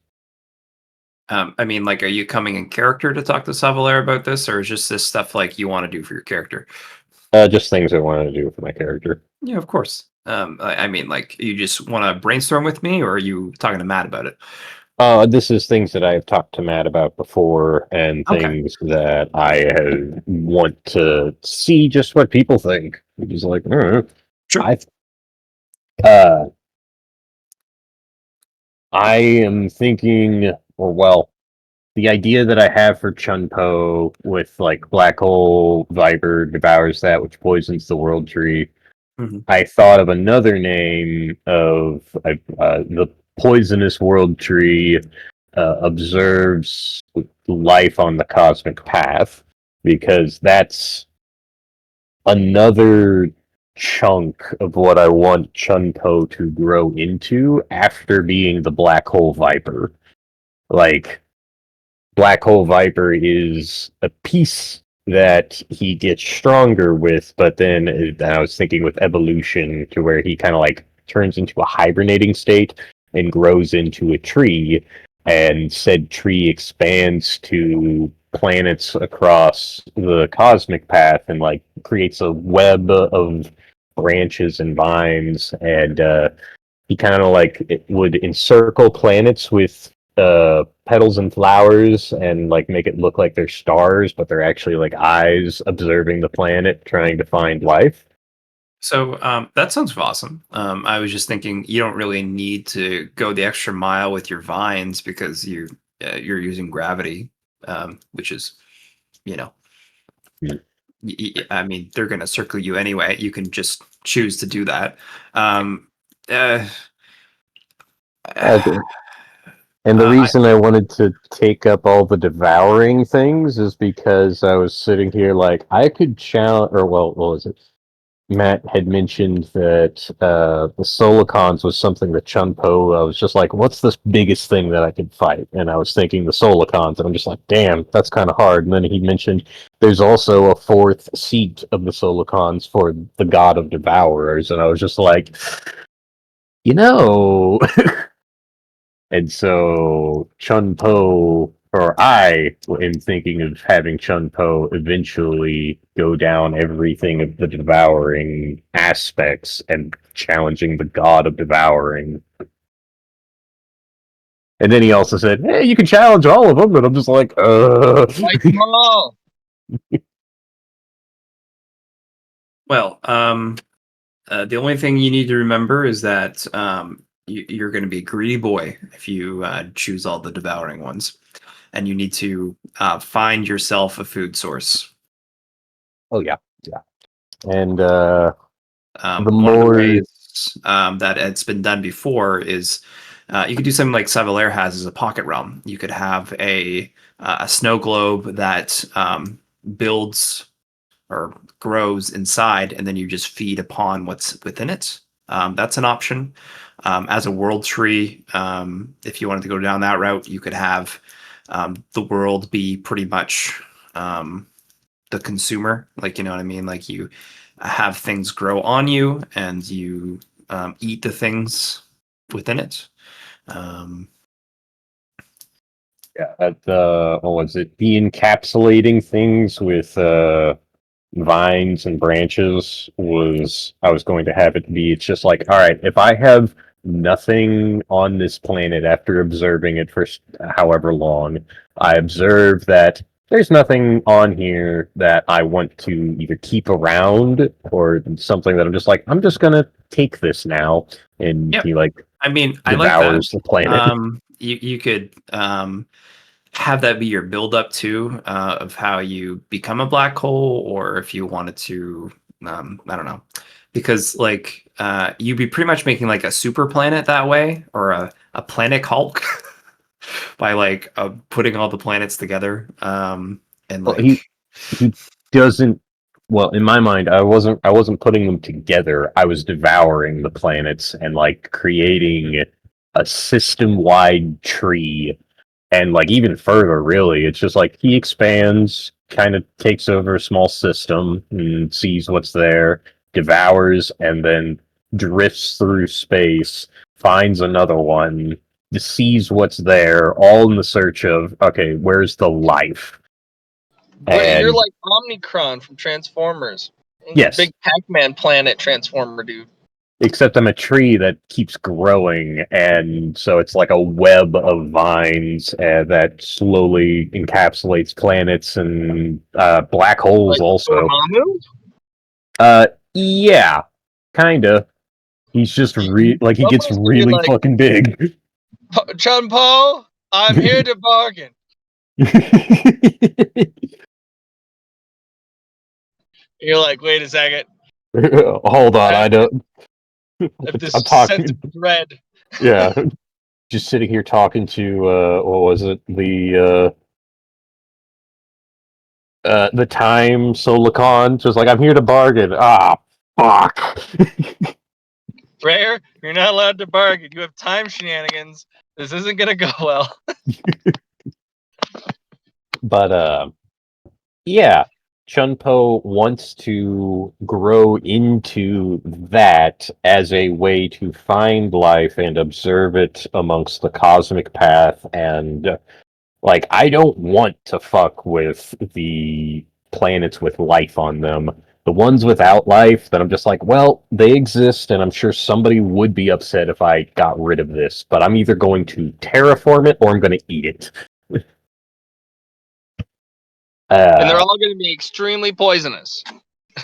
I mean, like, are you coming in character to talk to S'va Lar about this, or is just this stuff like you want to do for your character? Just things I wanted to do for my character. Yeah, of course. I mean, like, you just want to brainstorm with me, or are you talking to Matt about it? This is things that I've talked to Matt about before, and things that I want to see just what people think. Which is like, Sure. I am thinking, or well, the idea that I have for Chun Po with like Black Hole Viper devours that, which poisons the World Tree. Mhm. I thought of another name of the poisonous World Tree observes life on the cosmic path. because that's another chunk of what I want Chun Po to grow into after being the Black Hole Viper. Like, Black Hole Viper is a piece that he gets stronger with, but then I was thinking with evolution to where he kind of like turns into a hibernating state and grows into a tree, and said tree expands to planets across the cosmic path and like creates a web of branches and vines, and he kind of like it would encircle planets with petals and flowers and like make it look like they're stars, but they're actually like eyes observing the planet, trying to find life. So that sounds awesome. I was just thinking you don't really need to go the extra mile with your vines because you're using gravity, which is, you know, Mm. I mean, they're going to circle you anyway. You can just choose to do that. Um, uh, Okay. And the uh, reason I wanted to take up all the devouring things is because I was sitting here like I could challenge, or well, what was it? Matt had mentioned that the Solicons was something that Chun Po. I was just like, what's the biggest thing that I could fight? And I was thinking the Solicons, and I'm just like, damn, that's kind of hard. And then he mentioned there's also a fourth seat of the Solicons for the God of Devourers, and I was just like, you know. And so Chun Po, or I am thinking of having Chun Po eventually go down everything of the devouring aspects and challenging the god of devouring. And then he also said, "Hey, you can challenge all of them," and I'm just like, Fight them all. well, the only thing you need to remember is that you're going to be a greedy boy if you choose all the devouring ones, and you need to find yourself a food source. Oh yeah, yeah. And the One of the more ways that it's been done before is you could do something like S'va Lar has as a pocket realm. You could have a snow globe that builds or grows inside, and then you just feed upon what's within it. That's an option. As a world tree, if you wanted to go down that route, you could have the world be pretty much the consumer. Like, you know what I mean? Like you have things grow on you, and you eat the things within it. yeah, what was it? The encapsulating things with vines and branches was I was going to have it be. It's just like, all right, if I have nothing on this planet after observing it for however long, I observe that there's nothing on here that I want to either keep around or something that I'm just like, I'm just gonna take this now, and Yep. he like I mean, I like that. devours the planet. You could have that be your build up to of how you become a black hole, or if you wanted to, I don't know, because like you'd be pretty much making like a super planet that way, or a planet Hulk by like putting all the planets together, and Well, like he doesn't. Well, in my mind, I wasn't putting them together. I was devouring the planets and like creating a system-wide tree, and like even further, really. It's just like he expands, kind of takes over a small system and sees what's there, devours, and then drifts through space, finds another one, sees what's there, all in the search of, okay, where's the life? Wait, you're And like Omnicron from Transformers. yes, Big Pac-Man planet Transformer dude. except I'm a tree that keeps growing, and so it's like a web of vines that slowly encapsulates planets and black holes Like also. Dormammu? Yeah, kinda. He's just like he gets Someone's gonna be really like, fucking big. Chun Po, I'm here to bargain. You're like, wait a second. Hold on, I don't. If this I'm sense talking. of dread. Yeah, just sitting here talking to what was it? the time Solicon, just like, I'm here to bargain. Ah, fuck. Rare, you're not allowed to bargain. You have time shenanigans. This isn't gonna go well. But, yeah, Chun Po wants to grow into that as a way to find life and observe it amongst the cosmic path. And, like, I don't want to fuck with the planets with life on them. The ones without life, that I'm just like, well, they exist, and I'm sure somebody would be upset if I got rid of this, but I'm either going to terraform it or I'm going to eat it. And they're all gonna be extremely poisonous.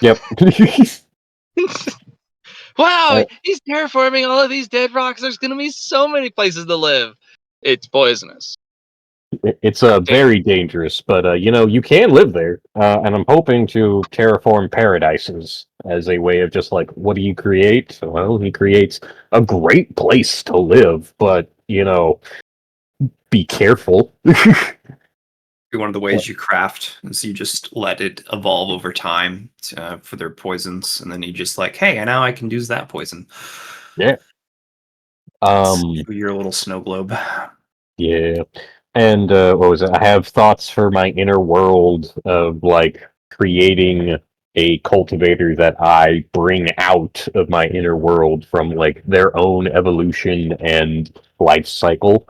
Yep. Wow, he's terraforming all of these dead rocks. There's gonna be so many places to live. It's poisonous. It's very dangerous, but you can live there, and I'm hoping to terraform paradises as a way of just like, what do you create? Well, he creates a great place to live, but be careful. One of the ways you craft is you just let it evolve over time for their poisons, and then you just like, hey, and now I can use that poison. Yeah. Your little snow globe. Yeah. And what was it? I have thoughts for my inner world of like creating a cultivator that I bring out of my inner world from like their own evolution and life cycle,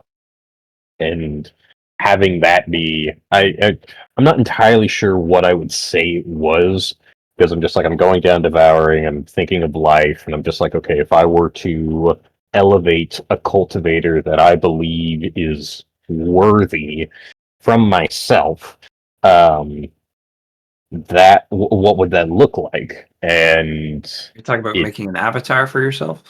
and having that be I'm not entirely sure what I would say it was, because I'm just like, I'm going down devouring, I'm thinking of life, and I'm just like, okay, if I were to elevate a cultivator that I believe is worthy from myself, what would that look like? And You're talking about making an avatar for yourself?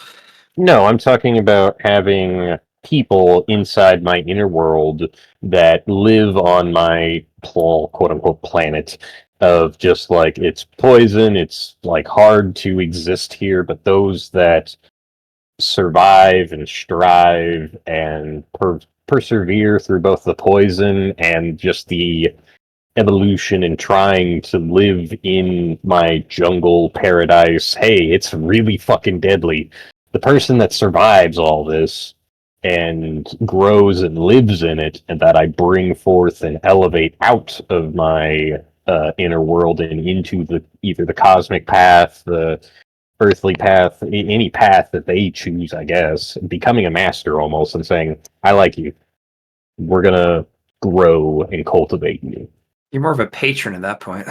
no, I'm talking about having people inside my inner world that live on my quote unquote planet, of just like, it's poison, it's like hard to exist here, but those that survive and strive and persevere through both the poison and just the evolution and trying to live in my jungle paradise. Hey, it's really fucking deadly. The person that survives all this and grows and lives in it, and that I bring forth and elevate out of my inner world and into either the cosmic path, the earthly path, any path that they choose, I guess, becoming a master almost, and saying, I like you. We're gonna grow and cultivate you. You're more of a patron at that point.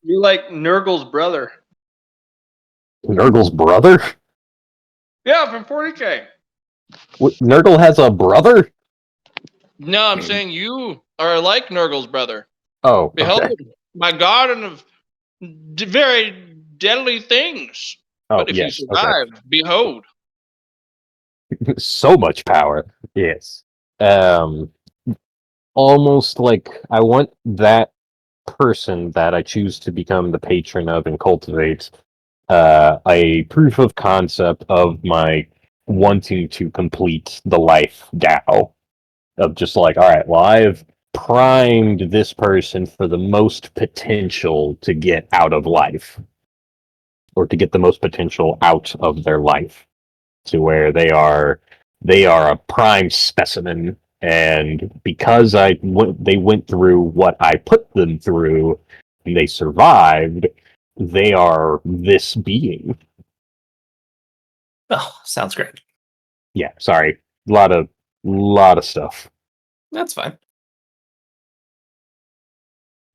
You're like Nurgle's brother. Nurgle's brother? Yeah, from 40K. Nurgle has a brother? No, I'm saying you are like Nurgle's brother. Oh, Behold, okay. my garden of very deadly things. Oh, But if you yes, survive, behold. okay. So much power. Yes. Almost like I want that person that I choose to become the patron of and cultivate a proof of concept of my wanting to complete the life Dao, of just like, all right, well, I've primed this person for the most potential to get out of life, or to get the most potential out of their life, to where they are a prime specimen. And because they went through what I put them through and they survived, they are this being. Oh, sounds great. Yeah, sorry. A lot of stuff. That's fine.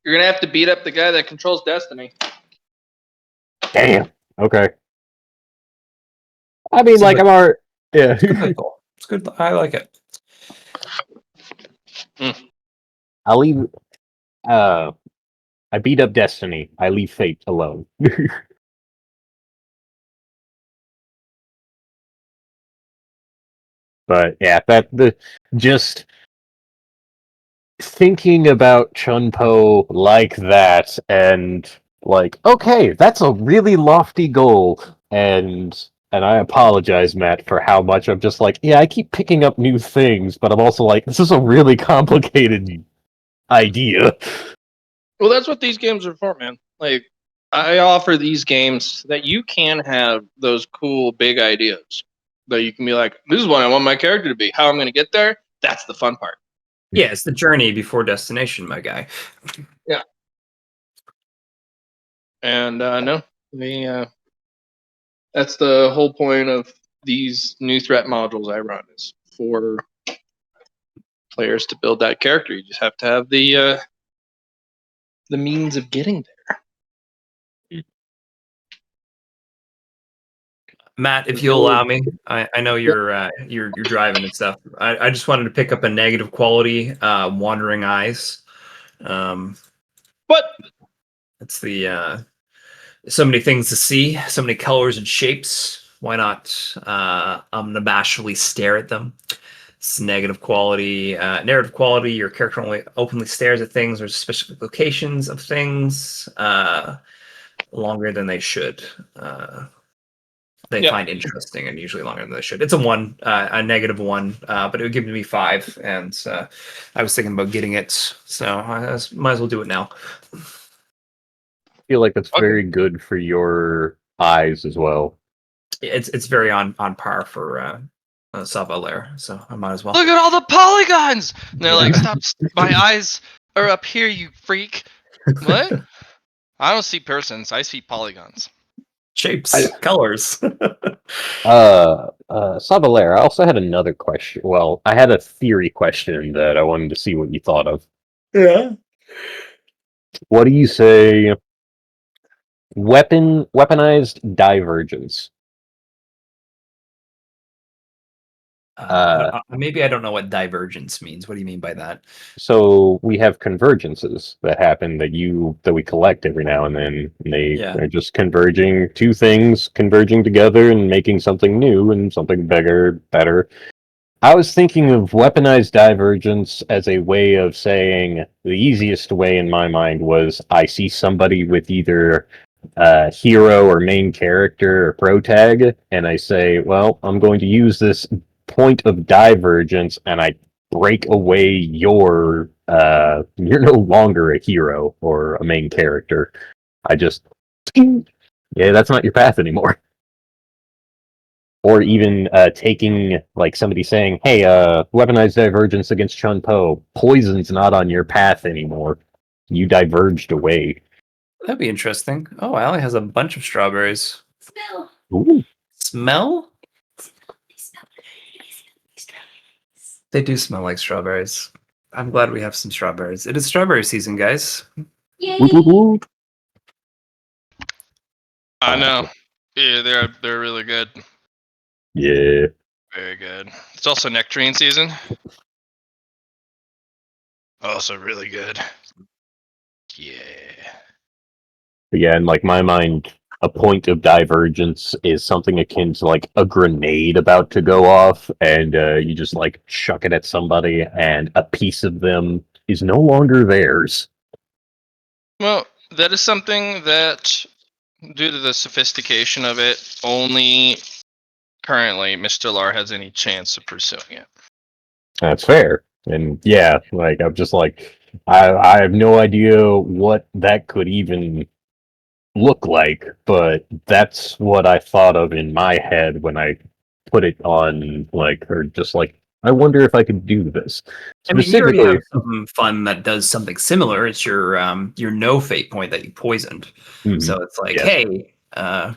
You're going to have to beat up the guy that controls Destiny. Damn. Okay. I mean, It's like, I'm already... Yeah. It's cool. It's good. I like it. I'll leave... I beat up Destiny. I leave Fate alone. But yeah, just thinking about Chun Po like that, and like, okay, that's a really lofty goal, and I apologize, Matt, for how much I'm just like, yeah, I keep picking up new things, but I'm also like, this is a really complicated idea. Well, that's what these games are for, man. Like, I offer these games that you can have those cool big ideas that you can be like, this is what I want my character to be. How I'm going to get there, that's the fun part. Yeah, it's the journey before destination, my guy. Yeah. And no, that's the whole point of these new threat modules I run is for players to build that character. You just have to have the means of getting there. Matt, if you'll allow me, I know you're driving and stuff. I just wanted to pick up a negative quality, wandering eyes. But It's the so many things to see, so many colors and shapes. Why not unabashedly stare at them? It's negative quality. Narrative quality, your character only openly stares at things or specific locations of things longer than they should. They Yep. find interesting and usually longer than they should. It's a a -1, but it would give me 5, and I was thinking about getting it, so I might as well do it now. I feel like that's Okay. very good for your eyes as well. It's very on par for S'va Lar, so I might as well. Look at all the polygons. And they're like, stop! My eyes are up here, you freak. What? I don't see persons. I see polygons. Shapes, colors. S'va Lar, I also had another question. Well, I had a theory question that I wanted to see what you thought of. Yeah. What do you say? Weaponized divergence. Maybe I don't know what divergence means. What do you mean by that? So we have convergences that happen that we collect every now and then. And Yeah. they're just converging, two things converging together and making something new and something bigger, better. I was thinking of weaponized divergence as a way of saying the easiest way in my mind was I see somebody with either hero or main character or protag, and I say, well, I'm going to use this point of divergence, and I break away you're no longer a hero or a main character. I just, yeah, that's not your path anymore. Or even taking, like, somebody saying, hey, weaponized divergence against Chun Po. Poison's not on your path anymore. You diverged away. That'd be interesting. Oh, Allie has a bunch of strawberries. Smell. Ooh. Smell? They smell like strawberries. They do smell like strawberries. I'm glad we have some strawberries. It is strawberry season, guys. Yay! Woot, woot, woot. I know. Yeah, they're really good. Yeah. Very good. It's also nectarine season. Also really good. Yeah. But yeah, in like my mind, a point of divergence is something akin to like a grenade about to go off, and you just like chuck it at somebody, and a piece of them is no longer theirs. Well, that is something that, due to the sophistication of it, only currently Mr. Lar has any chance of pursuing it. That's fair. And yeah, like I'm just like I have no idea what that could even look like, but that's what I thought of in my head when I put it on, like, or just like, I wonder if I could do this. I mean, you already Specifically, have something fun that does something similar. It's your no fate point that you poisoned. Mhm. So it's like, Yes. hey, I'm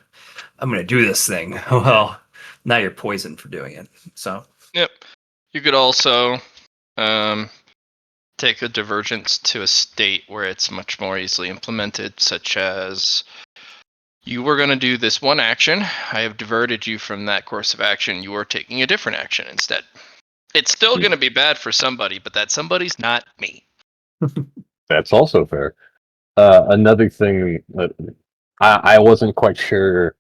gonna do this thing. Well, now you're poisoned for doing it. So Yep. You could also take the divergence to a state where it's much more easily implemented, such as you were going to do this one action. I have diverted you from that course of action. You are taking a different action instead. It's still going to be bad for somebody, but that somebody's not me. That's also fair. Another thing that I wasn't quite sure,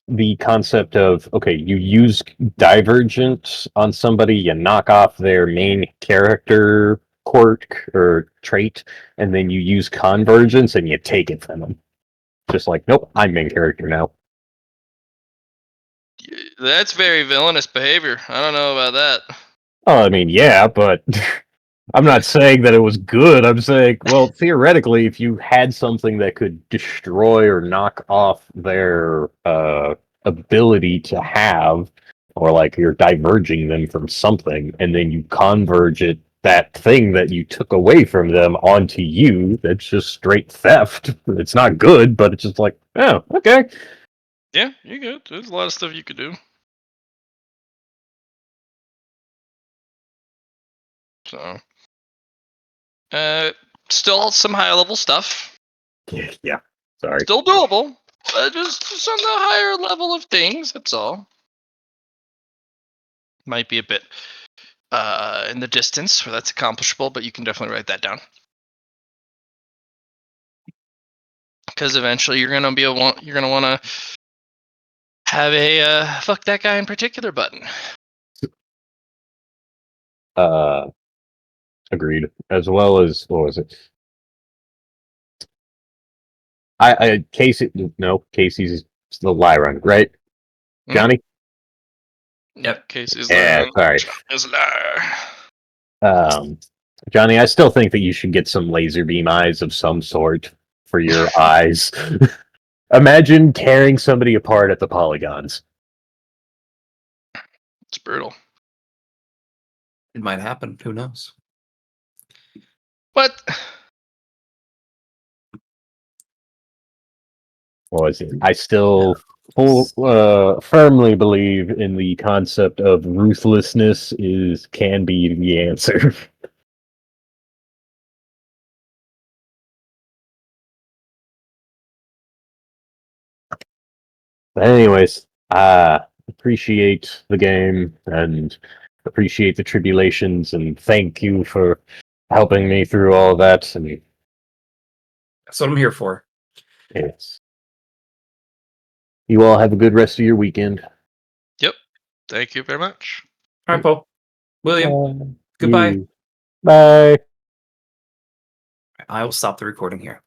the concept of, okay, you use divergent on somebody, you knock off their main character quirk or trait, and then you use convergence and you take it from them. Just like, nope, I'm main character now. That's very villainous behavior. I don't know about that. Oh, I mean, yeah, but I'm not saying that it was good. I'm saying, well, theoretically, if you had something that could destroy or knock off their ability to have, or like you're diverging them from something, and then you converge it, that thing that you took away from them onto you, that's just straight theft. It's not good, but it's just like, oh, okay. Yeah, you're good. There's a lot of stuff you could do. So, still some high level stuff. Yeah, sorry. Still doable, but just on the higher level of things. That's all. Might be a bit in the distance where that's accomplishable, but you can definitely write that down. Because eventually you're gonna want to have a fuck that guy in particular button. Agreed. As well as, what was it? Casey's the Lyron, right? Hmm? Johnny? Yep. Casey's Yeah, lying. sorry. Is liar. Um, Johnny, I still think that you should get some laser beam eyes of some sort for your eyes. Imagine tearing somebody apart at the polygons. It's brutal. It might happen. Who knows? But What was it? I still firmly believe in the concept of ruthlessness can be the answer. But anyways, appreciate the game and appreciate the tribulations and thank you for helping me through all that. And That's what I'm here for. yes, you all have a good rest of your weekend. thank you very much. All right, Paul. William, Bye. goodbye. You. Bye. I will stop the recording here.